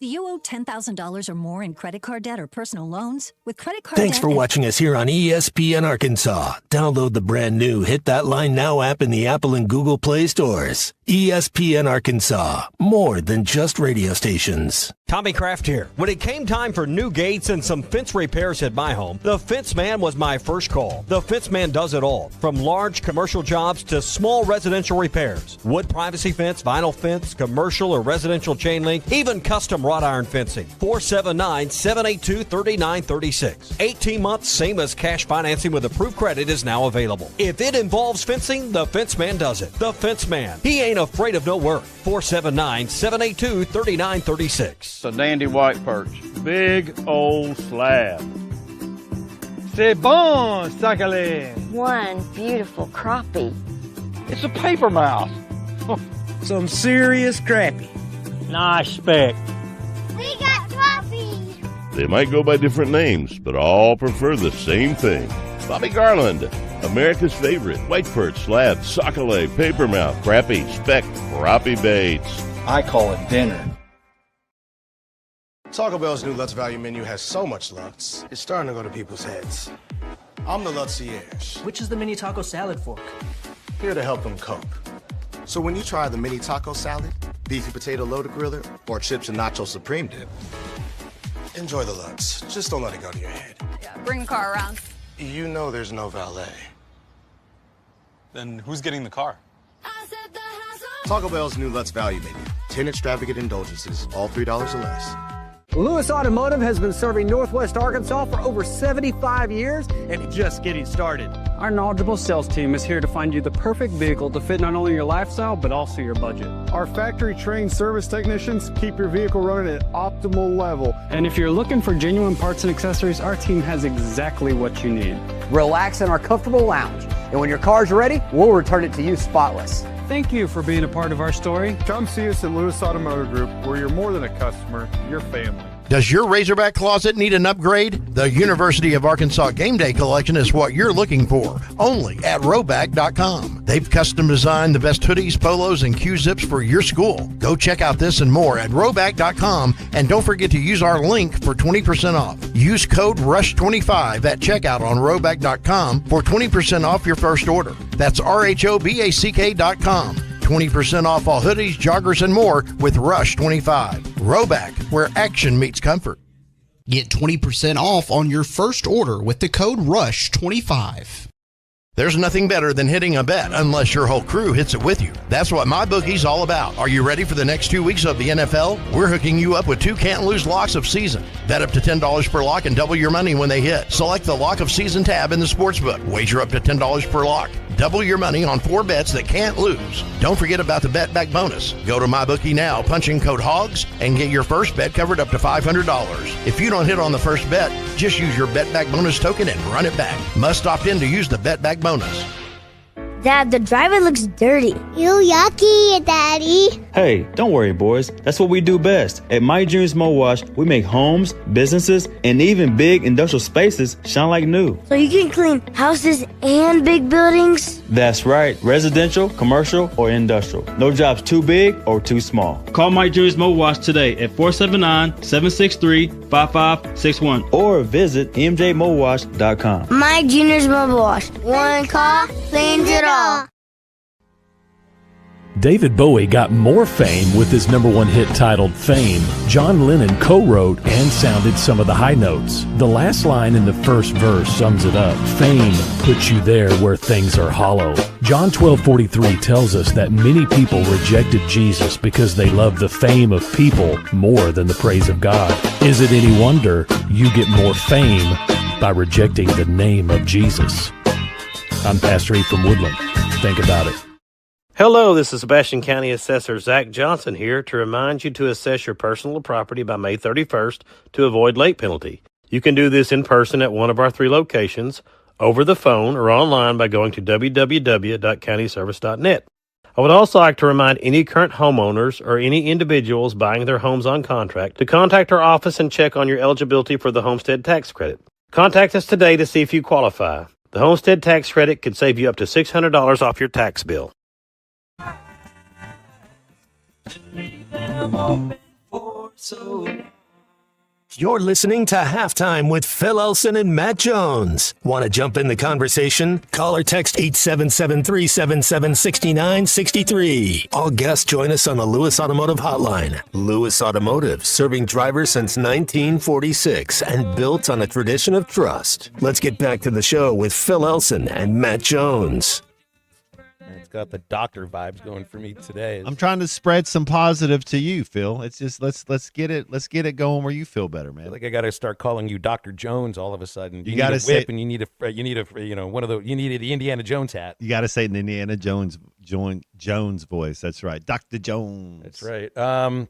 Do you owe $10,000 or more in credit card debt or personal loans? With credit card Thanks debt for watching us here on ESPN Arkansas. Download the brand new Hit That Line Now app in the Apple and Google Play stores. ESPN Arkansas, more than just radio stations. Tommy Kraft here. When it came time for new gates and some fence repairs at my home, the Fence Man was my first call. The Fence Man does it all, from large commercial jobs to small residential repairs. Wood privacy fence, vinyl fence, commercial or residential chain link, even custom wrought iron fencing. 479-782-3936. 18 months, same as cash financing with approved credit is now available. If it involves fencing, the Fence Man does it. The Fence Man. He ain't afraid of no work. 479-782-3936. It's a dandy white perch. Big old slab. C'est bon, sacale. One beautiful crappie. It's a paper mouse. Some serious crappie. Nice speck. We got crappies. They might go by different names, but all prefer the same thing. Bobby Garland, America's favorite white perch, slab, sockeye, papermouth, crappie, speck, crappie baits. I call it dinner. Taco Bell's new Lutz Value Menu has so much Lutz, it's starting to go to people's heads. I'm the Lutzierge. Which is the mini taco salad fork? Here to help them cope. So when you try the mini taco salad, beefy potato loaded griller, or chips and nacho supreme dip, enjoy the Lutz. Just don't let it go to your head. Yeah, bring the car around. You know there's no valet. Then who's getting the car? Taco Bell's new Lutz Value Menu. 10 extravagant indulgences, all $3 or less. Lewis Automotive has been serving Northwest Arkansas for over 75 years and just getting started. Our knowledgeable sales team is here to find you the perfect vehicle to fit not only your lifestyle, but also your budget. Our factory-trained service technicians keep your vehicle running at optimal level. And if you're looking for genuine parts and accessories, our team has exactly what you need. Relax in our comfortable lounge, and when your car's ready, we'll return it to you spotless. Thank you for being a part of our story. Come see us at Lewis Automotive Group, where you're more than a customer, you're family. Does your Razorback closet need an upgrade? The University of Arkansas Game Day Collection is what you're looking for, only at Roback.com. They've custom designed the best hoodies, polos, and Q-zips for your school. Go check out this and more at Roback.com, and don't forget to use our link for 20% off. Use code RUSH25 at checkout on Roback.com for 20% off your first order. That's RHOBACK.com. 20% off all hoodies, joggers, and more with Rush 25. Roback, where action meets comfort. Get 20% off on your first order with the code RUSH25. There's nothing better than hitting a bet unless your whole crew hits it with you. That's what MyBookie's all about. Are you ready for the next 2 weeks of the NFL? We're hooking you up with 2 can't-lose locks of season. Bet up to $10 per lock and double your money when they hit. Select the Lock of Season tab in the sportsbook. Wager up to $10 per lock. Double your money on 4 bets that can't lose. Don't forget about the Bet Back bonus. Go to MyBookie now, punch in code HOGS, and get your first bet covered up to $500. If you don't hit on the first bet, just use your Bet Back bonus token and run it back. Must opt in to use the Bet Back bonus. Dad, the driver looks dirty. You yucky, Daddy. Hey, don't worry, boys. That's what we do best. At My Dreams Mo Wash, we make homes, businesses, and even big industrial spaces shine like new. So you can clean houses and big buildings? That's right. Residential, commercial, or industrial. No job's too big or too small. Call My Dreams Mo Wash today at 479-763-5561 or visit mjmowash.com. My Junior's Mobile Wash. One call cleans it all. David Bowie got more fame with his #1 hit titled Fame. John Lennon co-wrote and sounded some of the high notes. The last line in the first verse sums it up. Fame puts you there where things are hollow. John 12:43 tells us that many people rejected Jesus because they love the fame of people more than the praise of God. Is it any wonder you get more fame by rejecting the name of Jesus? I'm Pastor E from Woodland. Think about it. Hello, this is Sebastian County Assessor Zach Johnson here to remind you to assess your personal property by May 31st to avoid late penalty. You can do this in person at one of our 3 locations, over the phone, or online by going to www.countyservice.net. I would also like to remind any current homeowners or any individuals buying their homes on contract to contact our office and check on your eligibility for the homestead tax credit. Contact us today to see if you qualify. The homestead tax credit could save you up to $600 off your tax bill. You're listening to Halftime with Phil Elson and Matt Jones. Want to jump in the conversation? Call or text 877-377-6963. All guests join us on the Lewis Automotive Hotline. Lewis Automotive, serving drivers since 1946 and built on a tradition of trust. Let's get back to the show with Phil Elson and Matt Jones. It's got the doctor vibes going for me today. I'm trying to spread some positive to you, Phil. It's just let's get it going where you feel better, man. I feel like I got to start calling you Dr. Jones all of a sudden. You got to whip, and you need the Indiana Jones hat. You got to say an Indiana Jones voice. That's right, Dr. Jones. That's right.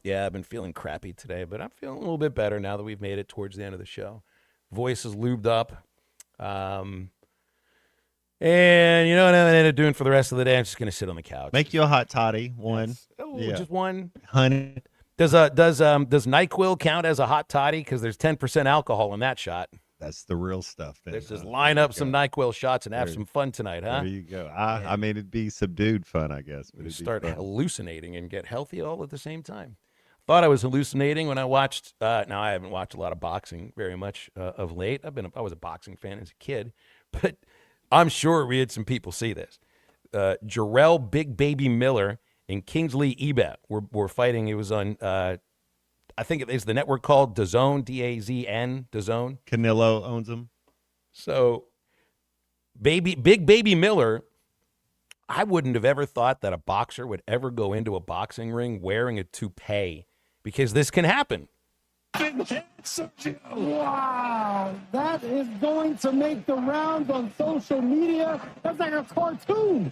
Yeah, I've been feeling crappy today, but I'm feeling a little bit better now that we've made it towards the end of the show. Voice is lubed up. And you know what I'm going to end up doing for the rest of the day? I'm just going to sit on the couch. Make you a hot toddy, one. Yes. Oh, just one. Honey. Does NyQuil count as a hot toddy? Because there's 10% alcohol in that shot. That's the real stuff. Let's just line up some NyQuil shots and have some fun tonight, huh? There you go. I mean, it'd be subdued fun, I guess. But start hallucinating and get healthy all at the same time. Thought I was hallucinating when I watched. Now I haven't watched a lot of boxing very much of late. I was a boxing fan as a kid, but I'm sure we had some people see this. Jarrell Big Baby Miller and Kingsley Ebet were fighting. It was on, I think it is the network called DAZN, D-A-Z-N, DAZN. Canelo owns them. So Big Baby Miller, I wouldn't have ever thought that a boxer would ever go into a boxing ring wearing a toupee, because this can happen. Wow, that is going to make the rounds on social media. That's like a cartoon.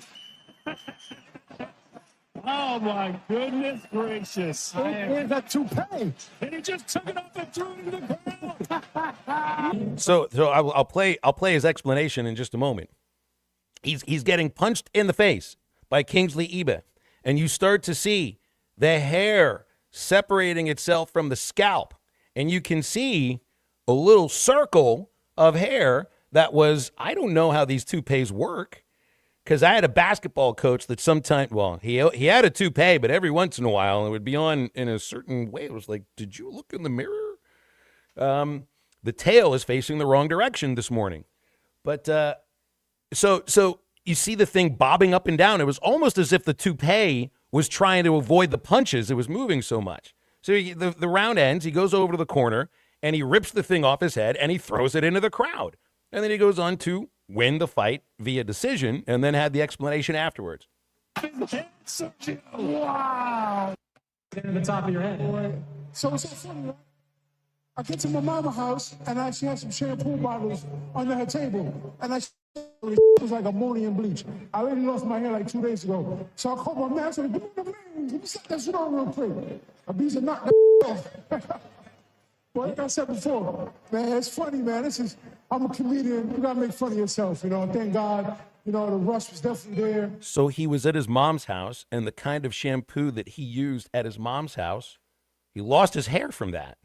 Oh my goodness gracious. It is a toupee. And he just took it off and threw it into the ground. So I'll play his explanation in just a moment. He's getting punched in the face by Kingsley Ebet, and you start to see the hair separating itself from the scalp. And you can see a little circle of hair that was, I don't know how these toupees work, because I had a basketball coach that sometimes, well, he had a toupee, but every once in a while it would be on in a certain way. It was like, did you look in the mirror? The tail is facing the wrong direction this morning. But so you see the thing bobbing up and down. It was almost as if the toupee was trying to avoid the punches. It was moving so much. So the round ends, he goes over to the corner, and he rips the thing off his head, and he throws it into the crowd. And then he goes on to win the fight via decision, and then had the explanation afterwards. Wow. In the top of your head. So it's so funny, right? I get to my mama's house, and she has some shampoo bottles under her table. And it was like ammonium bleach. I already lost my hair like 2 days ago. So I called my man, so give me the man. Give me set that shit on real quick. I beat to knock that off. But like I said before, man, it's funny, man. I'm a comedian. You gotta make fun of yourself, you know. Thank God, you know, the rush was definitely there. So he was at his mom's house, and the kind of shampoo that he used at his mom's house, he lost his hair from that.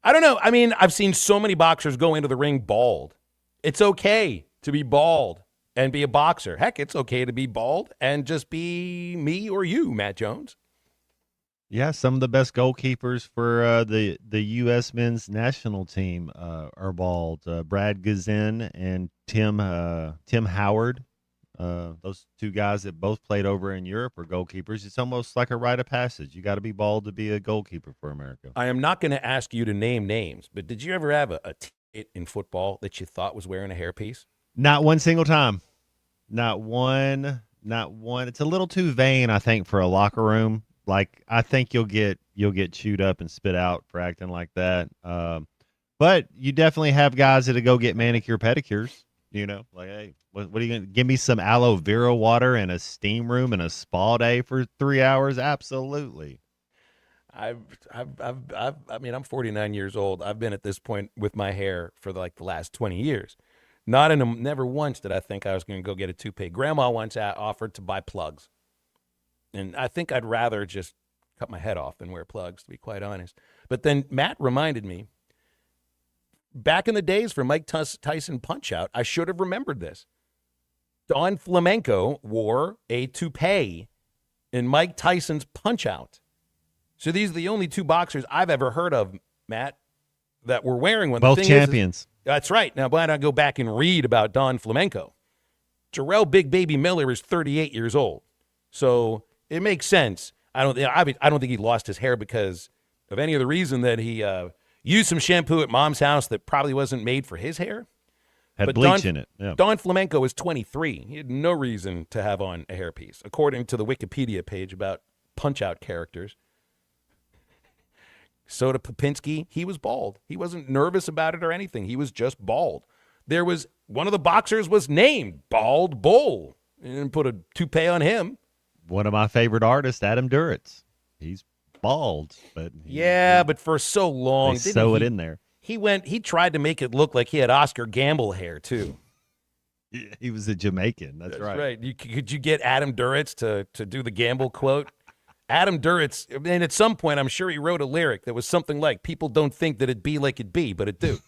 I don't know. I mean, I've seen so many boxers go into the ring bald. It's okay to be bald and be a boxer. Heck, it's okay to be bald and just be me or you, Matt Jones. Yeah, some of the best goalkeepers for the U.S. men's national team are bald. Brad Guzin and Tim Howard. Those two guys that both played over in Europe are goalkeepers. It's almost like a rite of passage. You got to be bald to be a goalkeeper for America. I am not going to ask you to name names, but did you ever have a teammate in football that you thought was wearing a hairpiece? Not one single time. Not one. It's a little too vain, I think, for a locker room. Like, I think you'll get chewed up and spit out for acting like that. But you definitely have guys that go get manicure pedicures. You know, like, hey, what are you going to give me some aloe vera water and a steam room and a spa day for 3 hours? Absolutely. I mean, I'm 49 years old. I've been at this point with my hair for like the last 20 years. Never once did I think I was going to go get a toupee. Grandma once offered to buy plugs. And I think I'd rather just cut my head off than wear plugs, to be quite honest. But then Matt reminded me, back in the days for Mike Tyson Punch-Out, I should have remembered this. Don Flamenco wore a toupee in Mike Tyson's Punch-Out. So these are the only two boxers I've ever heard of, Matt, that were wearing one. Both champions. That's right. Now, why not go back and read about Don Flamenco? Jarrell Big Baby Miller is 38 years old. So it makes sense. I don't think he lost his hair because of any other reason that he used some shampoo at mom's house that probably wasn't made for his hair. Had bleach in it. Yeah. Don Flamenco was 23. He had no reason to have on a hairpiece, according to the Wikipedia page about Punch-Out characters. Soda Popinski, he was bald. He wasn't nervous about it or anything. He was just bald. One of the boxers was named Bald Bull. And put a toupee on him. One of my favorite artists, Adam Duritz. He's bald, but but for so long, they sew it in there. He tried to make it look like he had Oscar Gamble hair too. He was a Jamaican. That's right. Could you get Adam Duritz to do the Gamble quote? Adam Duritz, and at some point, I'm sure he wrote a lyric that was something like, "People don't think that it be like it be, but it do."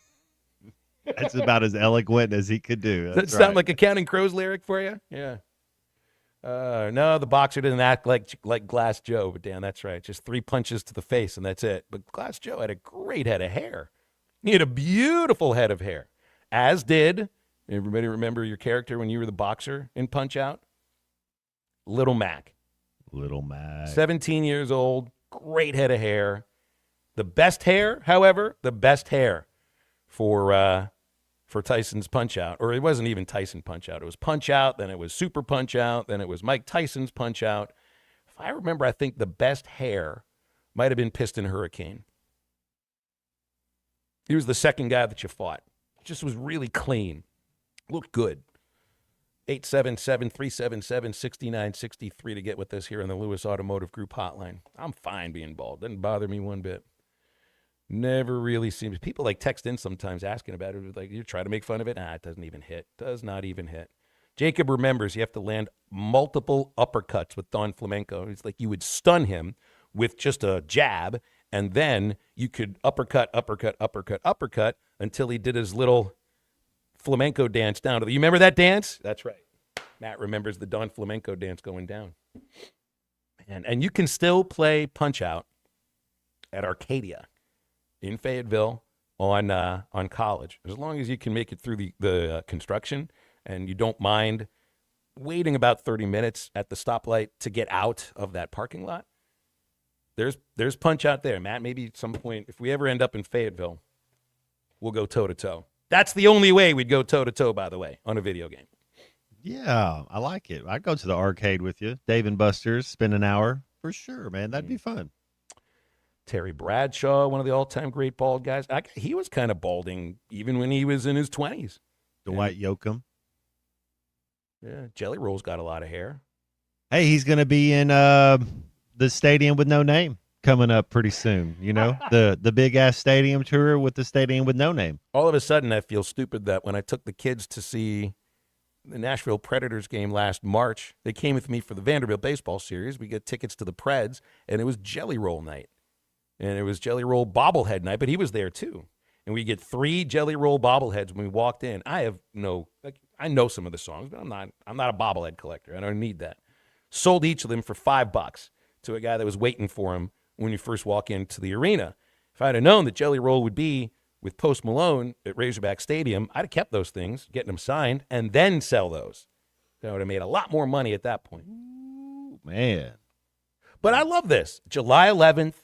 That's about as eloquent as he could do. Does that sound like a Counting Crows lyric for you? Yeah. No, the boxer didn't act like Glass Joe, but Dan, that's right. Just 3 punches to the face, and that's it. But Glass Joe had a great head of hair. He had a beautiful head of hair, as did, everybody remember your character when you were the boxer in Punch-Out? Little Mac. Little Mac. 17 years old, great head of hair. The best hair for Tyson's Punch-Out, or it wasn't even Tyson Punch-Out. It was Punch-Out, then it was Super Punch-Out, then it was Mike Tyson's Punch-Out. If I remember, I think the best hair might have been Piston Hurricane. He was the second guy that you fought. Just was really clean. Looked good. 877-377-6963 to get with us here on the Lewis Automotive Group hotline. I'm fine being bald. Doesn't bother me one bit. Never really seems. People like text in sometimes asking about it. Like, you try to make fun of it. It doesn't even hit. Does not even hit. Jacob remembers you have to land multiple uppercuts with Don Flamenco. It's like you would stun him with just a jab, and then you could uppercut until he did his little flamenco dance down to the. You remember that dance? That's right. Matt remembers the Don Flamenco dance going down. And you can still play Punch-Out at Arcadia in Fayetteville on College, as long as you can make it through the construction and you don't mind waiting about 30 minutes at the stoplight to get out of that parking lot. There's Punch-Out there, Matt. Maybe at some point, if we ever end up in Fayetteville, we'll go toe-to-toe. That's the only way we'd go toe-to-toe, by the way, on a video game. Yeah, I like it. I'd go to the arcade with you. Dave and Buster's, spend an hour. For sure, man. That'd be fun. Terry Bradshaw, one of the all-time great bald guys. He was kind of balding even when he was in his 20s. Dwight Yoakam. Yeah, Jelly Roll's got a lot of hair. Hey, he's going to be in the Stadium with No Name coming up pretty soon. You know, the big-ass stadium tour with the Stadium with No Name. All of a sudden, I feel stupid that when I took the kids to see the Nashville Predators game last March, they came with me for the Vanderbilt baseball series. We got tickets to the Preds, and it was Jelly Roll night. And it was Jelly Roll bobblehead night, but he was there too. And we get 3 Jelly Roll bobbleheads when we walked in. I know some of the songs, but I'm not a bobblehead collector. I don't need that. Sold each of them for $5 to a guy that was waiting for him when you first walk into the arena. If I'd have known that Jelly Roll would be with Post Malone at Razorback Stadium, I'd have kept those things, getting them signed, and then sell those. I would have made a lot more money at that point. Ooh, man. But I love this. July 11th,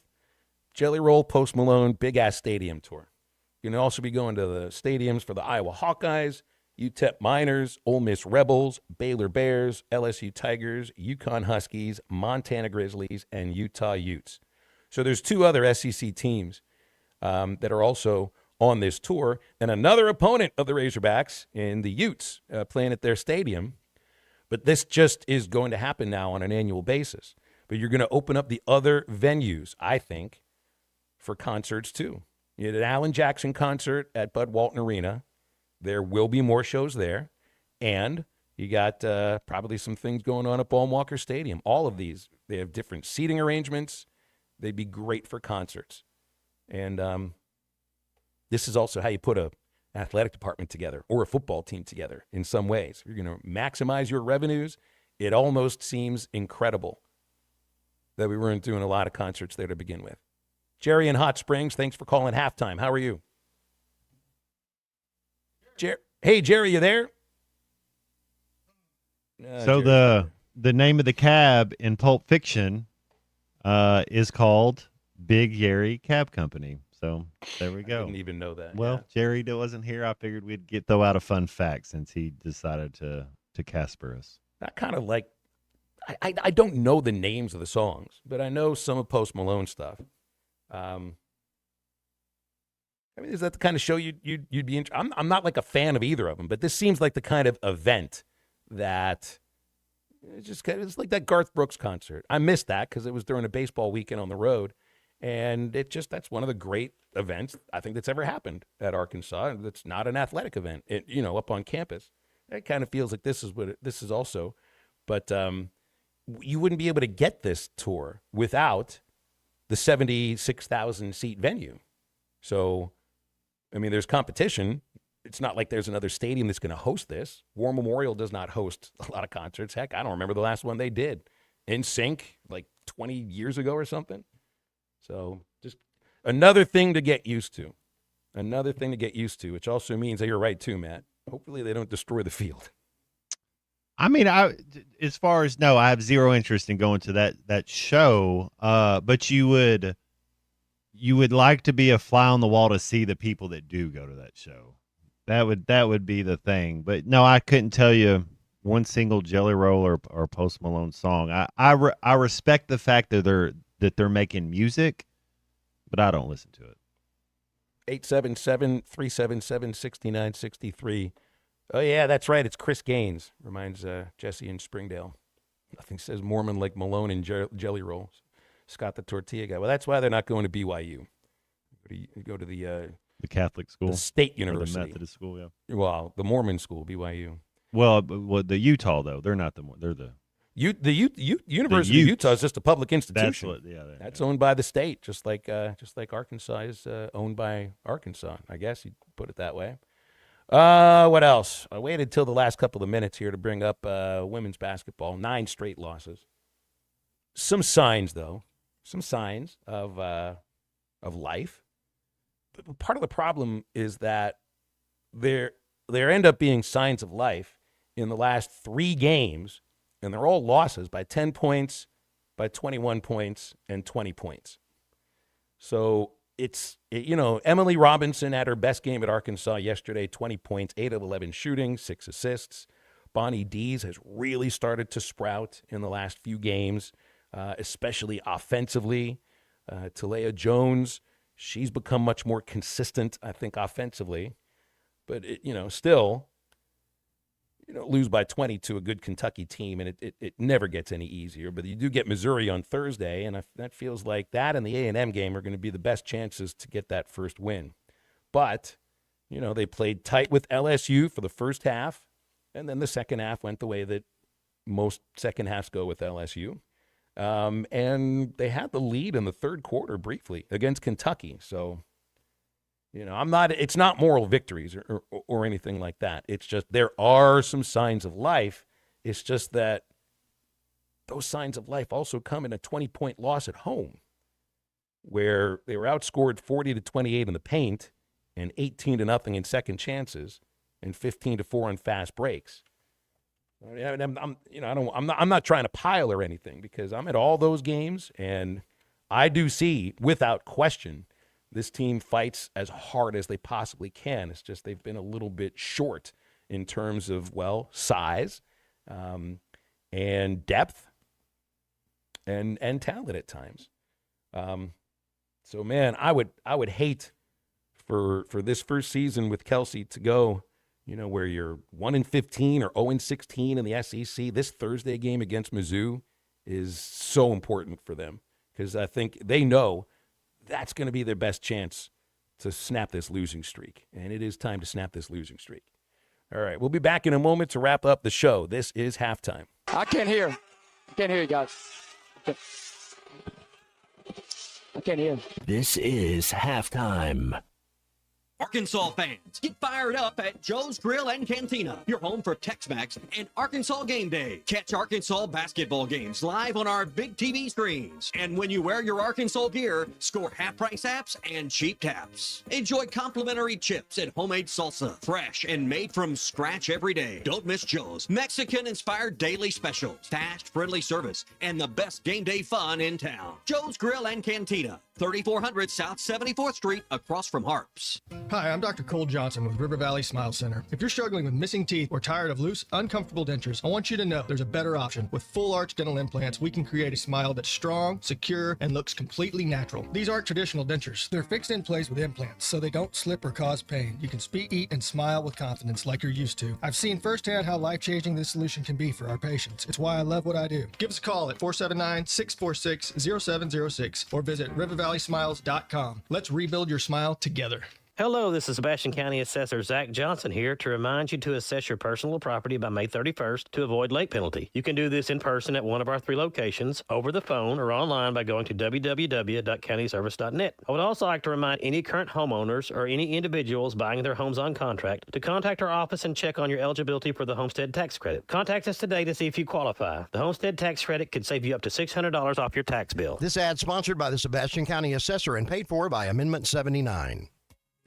Jelly Roll, Post Malone, big-ass stadium tour. You can also be going to the stadiums for the Iowa Hawkeyes, UTEP Miners, Ole Miss Rebels, Baylor Bears, LSU Tigers, UConn Huskies, Montana Grizzlies, and Utah Utes. So there's 2 other SEC teams that are also on this tour, and another opponent of the Razorbacks in the Utes playing at their stadium. But this just is going to happen now on an annual basis. But you're going to open up the other venues, I think, for concerts too. You had an Alan Jackson concert at Bud Walton Arena. there will be more shows there, and you got probably some things going on at Ball and Walker Stadium. All of these, they have different seating arrangements. They'd be great for concerts. And this is also how you put an athletic department together or a football team together in some ways. If you're going to maximize your revenues, it almost seems incredible that we weren't doing a lot of concerts there to begin with. Jerry in Hot Springs, thanks for calling Halftime. How are you? Hey, Jerry, you there? So the name of the cab in Pulp Fiction is called Big Jerry Cab Company. So there we go. I didn't even know that. Well, yeah. Jerry wasn't here. I figured we'd throw out a fun fact since he decided to Casper us. I kind of like, I don't know the names of the songs, but I know some of Post Malone stuff. I mean, is that the kind of show you'd be interested? I'm not like a fan of either of them, but this seems like the kind of event that it's like that Garth Brooks concert. I missed that because it was during a baseball weekend on the road, and that's one of the great events I think that's ever happened at Arkansas. That's not an athletic event, up on campus. It kind of feels like this is what this is also, but you wouldn't be able to get this tour without the 76,000 seat venue. So, I mean, there's competition. It's not like there's another stadium that's going to host this. War Memorial does not host a lot of concerts. Heck, I don't remember the last one they did. NSYNC, like 20 years ago or something. So just another thing to get used to. Another thing to get used to, which also means that you're right too, Matt. Hopefully they don't destroy the field. I mean, as far as I have zero interest in going to that show. But you would like to be a fly on the wall to see the people that do go to that show. That would be the thing. But no, I couldn't tell you one single Jelly Roll or Post Malone song. I respect the fact that they're making music, but I don't listen to it. 877-377-6963. Oh, yeah, that's right. It's Chris Gaines. Reminds Jesse in Springdale. Nothing says Mormon like Malone and Jelly Rolls. Scott the Tortilla guy. Well, that's why they're not going to BYU. You go to the Catholic school. The state university. Or the Methodist school, yeah. Well, the Mormon school, BYU. Well, the Utah, though. They're not they're the... University of Utah is just a public institution. That's owned by the state, just like Arkansas is owned by Arkansas. I guess you'd put it that way. What else? I waited till the last couple of minutes here to bring up women's basketball. 9 straight losses. Some signs, though. Some signs of life. But part of the problem is that there end up being signs of life in the last 3 games. And they're all losses by 10 points, by 21 points, and 20 points. So Emily Robinson had her best game at Arkansas yesterday, 20 points, 8 of 11 shooting, 6 assists. Bonnie Dees has really started to sprout in the last few games, especially offensively. Talea Jones, she's become much more consistent, I think, offensively. But, still... lose by 20 to a good Kentucky team, and it never gets any easier. But you do get Missouri on Thursday, and that feels like that and the A&M game are going to be the best chances to get that first win. But, they played tight with LSU for the first half, and then the second half went the way that most second halves go with LSU. And they had the lead in the third quarter briefly against Kentucky. So... it's not moral victories or anything like that. It's just there are some signs of life. It's just that those signs of life also come in a 20-point loss at home where they were outscored 40-28 in the paint and 18-0 in second chances and 15-4 on fast breaks. I'm not trying to pile or anything because I'm at all those games and I do see without question this team fights as hard as they possibly can. It's just they've been a little bit short in terms of, size and depth and talent at times. So, man, I would hate for this first season with Kelsey to go, where you're 1-15 or 0-16 in the SEC. This Thursday game against Mizzou is so important for them because I think they know that's going to be their best chance to snap this losing streak. And it is time to snap this losing streak. All right, we'll be back in a moment to wrap up the show. This is halftime. I can't hear. I can't hear you guys. I can't hear. This is halftime. Arkansas fans, get fired up at Joe's Grill and Cantina, your home for Tex-Mex and Arkansas game day. Catch Arkansas basketball games live on our big TV screens. And when you wear your Arkansas gear, score half-price apps and cheap taps. Enjoy complimentary chips and homemade salsa, fresh and made from scratch every day. Don't miss Joe's Mexican-inspired daily specials, fast, friendly service, and the best game day fun in town. Joe's Grill and Cantina, 3400 South 74th Street, across from Harps. Hi, I'm Dr. Cole Johnson with River Valley Smile Center. If you're struggling with missing teeth or tired of loose, uncomfortable dentures, I want you to know there's a better option. With full arch dental implants, we can create a smile that's strong, secure, and looks completely natural. These aren't traditional dentures. They're fixed in place with implants, so they don't slip or cause pain. You can speak, eat, and smile with confidence like you're used to. I've seen firsthand how life-changing this solution can be for our patients. It's why I love what I do. Give us a call at 479-646-0706 or visit rivervalleysmiles.com. Let's rebuild your smile together. Hello, this is Sebastian County Assessor Zach Johnson here to remind you to assess your personal property by May 31st to avoid late penalty. You can do this in person at one of our 3 locations, over the phone, or online by going to www.countyservice.net. I would also like to remind any current homeowners or any individuals buying their homes on contract to contact our office and check on your eligibility for the homestead tax credit. Contact us today to see if you qualify. The homestead tax credit could save you up to $600 off your tax bill. This ad sponsored by the Sebastian County Assessor and paid for by Amendment 79.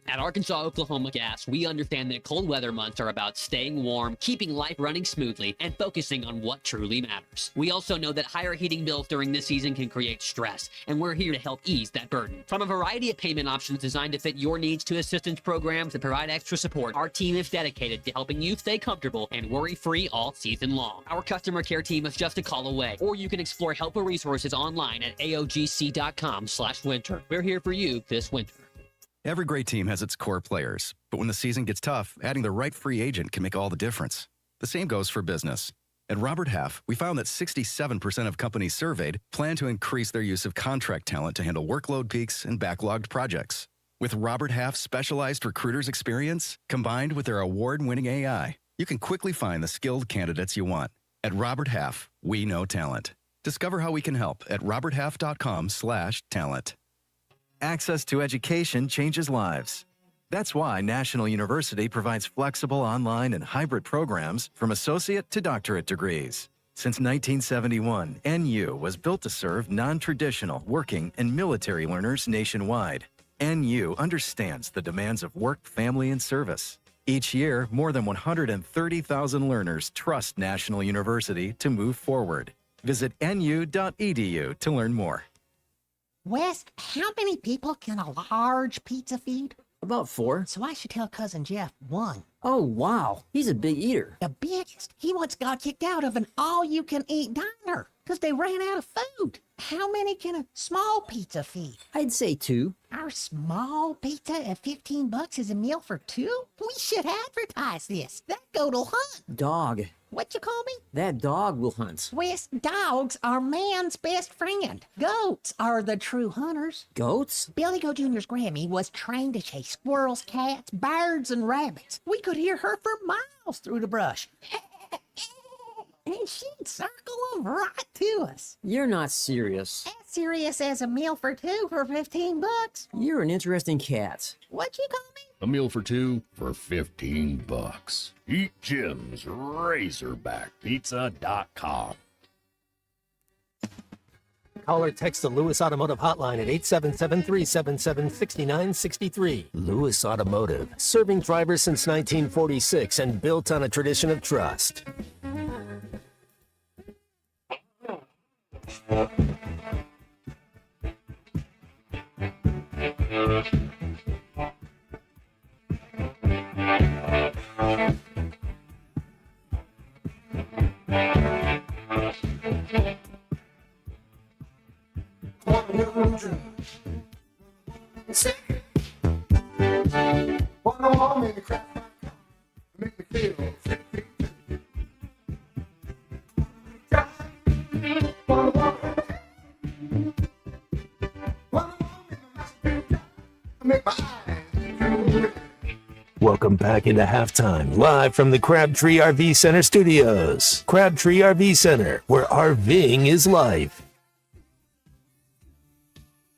At Arkansas Oklahoma Gas, we understand that cold weather months are about staying warm, keeping life running smoothly, and focusing on what truly matters. We also know that higher heating bills during this season can create stress, and we're here to help ease that burden. From a variety of payment options designed to fit your needs to assistance programs that provide extra support, our team is dedicated to helping you stay comfortable and worry-free all season long. Our customer care team is just a call away, or you can explore helpful resources online at aogc.com/winter. We're here for you this winter. Every great team has its core players, but when the season gets tough, adding the right free agent can make all the difference. The same goes for business. At Robert Half, we found that 67% of companies surveyed plan to increase their use of contract talent to handle workload peaks and backlogged projects. With Robert Half's specialized recruiters' experience, combined with their award-winning AI, you can quickly find the skilled candidates you want. At Robert Half, we know talent. Discover how we can help at roberthalf.com/talent. Access to education changes lives. That's why National University provides flexible online and hybrid programs from associate to doctorate degrees. Since 1971, NU was built to serve non-traditional working and military learners nationwide. NU understands the demands of work, family, and service. Each year, more than 130,000 learners trust National University to move forward. Visit nu.edu to learn more. Wes, how many people can a large pizza feed? About 4. So I should tell Cousin Jeff 1. Oh, wow. He's a big eater. The biggest. He once got kicked out of an all-you-can-eat diner because they ran out of food. How many can a small pizza feed? I'd say 2. Our small pizza at $15 is a meal for 2? We should advertise this. That goat'll hunt. Dog. What you call me? That dog will hunt. Wes, dogs are man's best friend. Goats are the true hunters. Goats? Billy Goat Jr.'s Grammy was trained to chase squirrels, cats, birds, and rabbits. We could hear her for miles through the brush. And she'd circle them right to us. You're not serious. As serious as a meal for 2 for $15. You're an interesting cat. What'd you call me? A meal for 2 for $15. Eat Jim's RazorbackPizza.com. Call or text the Lewis Automotive Hotline at 877-377-6963. Lewis Automotive, serving drivers since 1946 and built on a tradition of trust. Make my eyes Welcome back into halftime, live from the Crabtree RV Center studios. Crabtree RV Center, where RVing is life.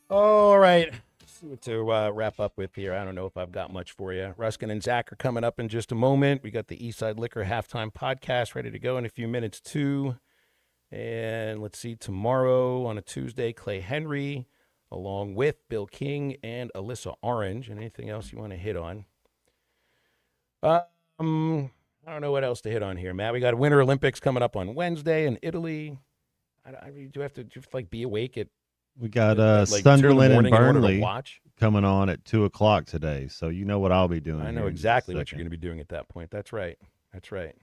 All right. See what to wrap up with here. I don't know if I've got much for you. Ruskin and Zach are coming up in just a moment. We got the Eastside Liquor halftime podcast ready to go in a few minutes, too. And let's see, tomorrow on a Tuesday, Clay Henry, along with Bill King and Alyssa Orange. And anything else you want to hit on? I don't know what else to hit on here, Matt. We got Winter Olympics coming up on Wednesday in Italy. Do you have to like be awake at? We got like Sunderland 2 in and the morning in order to Burnley watch? coming on at 2:00 today. So you know what I'll be doing. I know here in exactly just a what you're going second. to be doing at that point. That's right. That's right.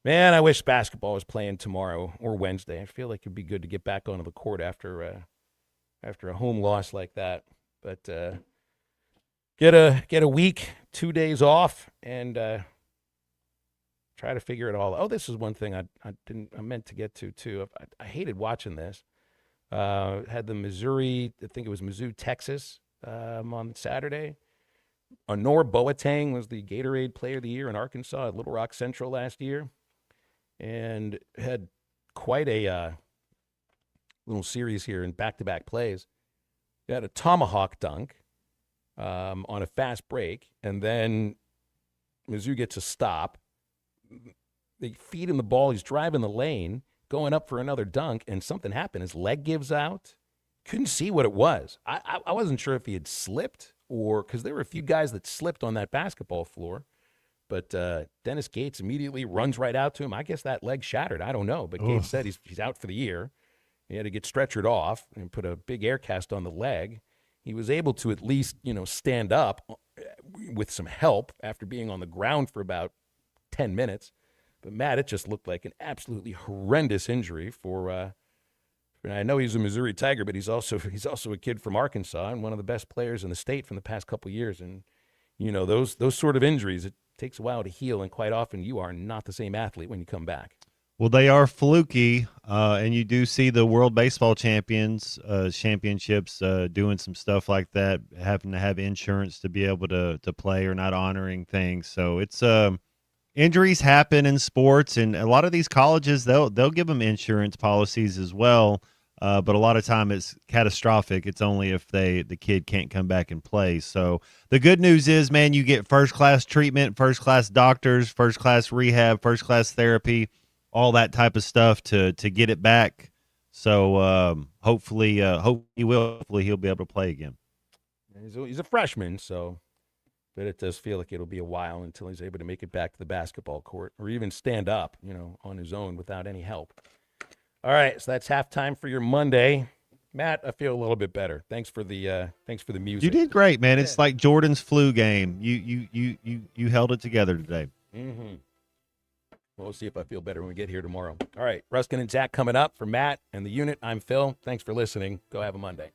Man, I wish basketball was playing tomorrow or Wednesday. I feel like it'd be good to get back onto the court after a home loss like that. But get a week, 2 days off, and try to figure it all out. Oh, this is one thing I meant to get to too. I hated watching this. Had the Missouri, I think it was Mizzou, Texas, on Saturday. Honor Boateng was the Gatorade Player of the Year in Arkansas at Little Rock Central last year, and had quite a little series here in back-to-back plays. He had a tomahawk dunk on a fast break, and then Mizzou gets a stop. They feed him the ball. He's driving the lane, going up for another dunk, and something happened. His leg gives out. Couldn't see what it was. I wasn't sure if he had slipped or because there were a few guys that slipped on that basketball floor. But Dennis Gates immediately runs right out to him. I guess that leg shattered. I don't know. But Gates said he's out for the year. He had to get stretchered off and put a big air cast on the leg. He was able to at least, stand up with some help after being on the ground for about 10 minutes. But, Matt, it just looked like an absolutely horrendous injury for I know he's a Missouri Tiger, but he's also a kid from Arkansas and one of the best players in the state from the past couple of years. And, those sort of injuries, it takes a while to heal, and quite often you are not the same athlete when you come back. Well, they are fluky, and you do see the World Baseball Championships doing some stuff like that, having to have insurance to be able to play or not honoring things. So it's injuries happen in sports, and a lot of these colleges they'll give them insurance policies as well. But a lot of time it's catastrophic. It's only if the kid can't come back and play. So the good news is, man, you get first-class treatment, first-class doctors, first-class rehab, first-class therapy, all that type of stuff to get it back. So hopefully he'll be able to play again. He's a freshman, but it does feel like it'll be a while until he's able to make it back to the basketball court or even stand up, on his own without any help. All right, so that's halftime for your Monday. Matt, I feel a little bit better. Thanks for the music. You did great, man. It's like Jordan's flu game. You held it together today. Mm-hmm. We'll see if I feel better when we get here tomorrow. All right, Ruskin and Zach coming up. For Matt and the unit, I'm Phil. Thanks for listening. Go have a Monday.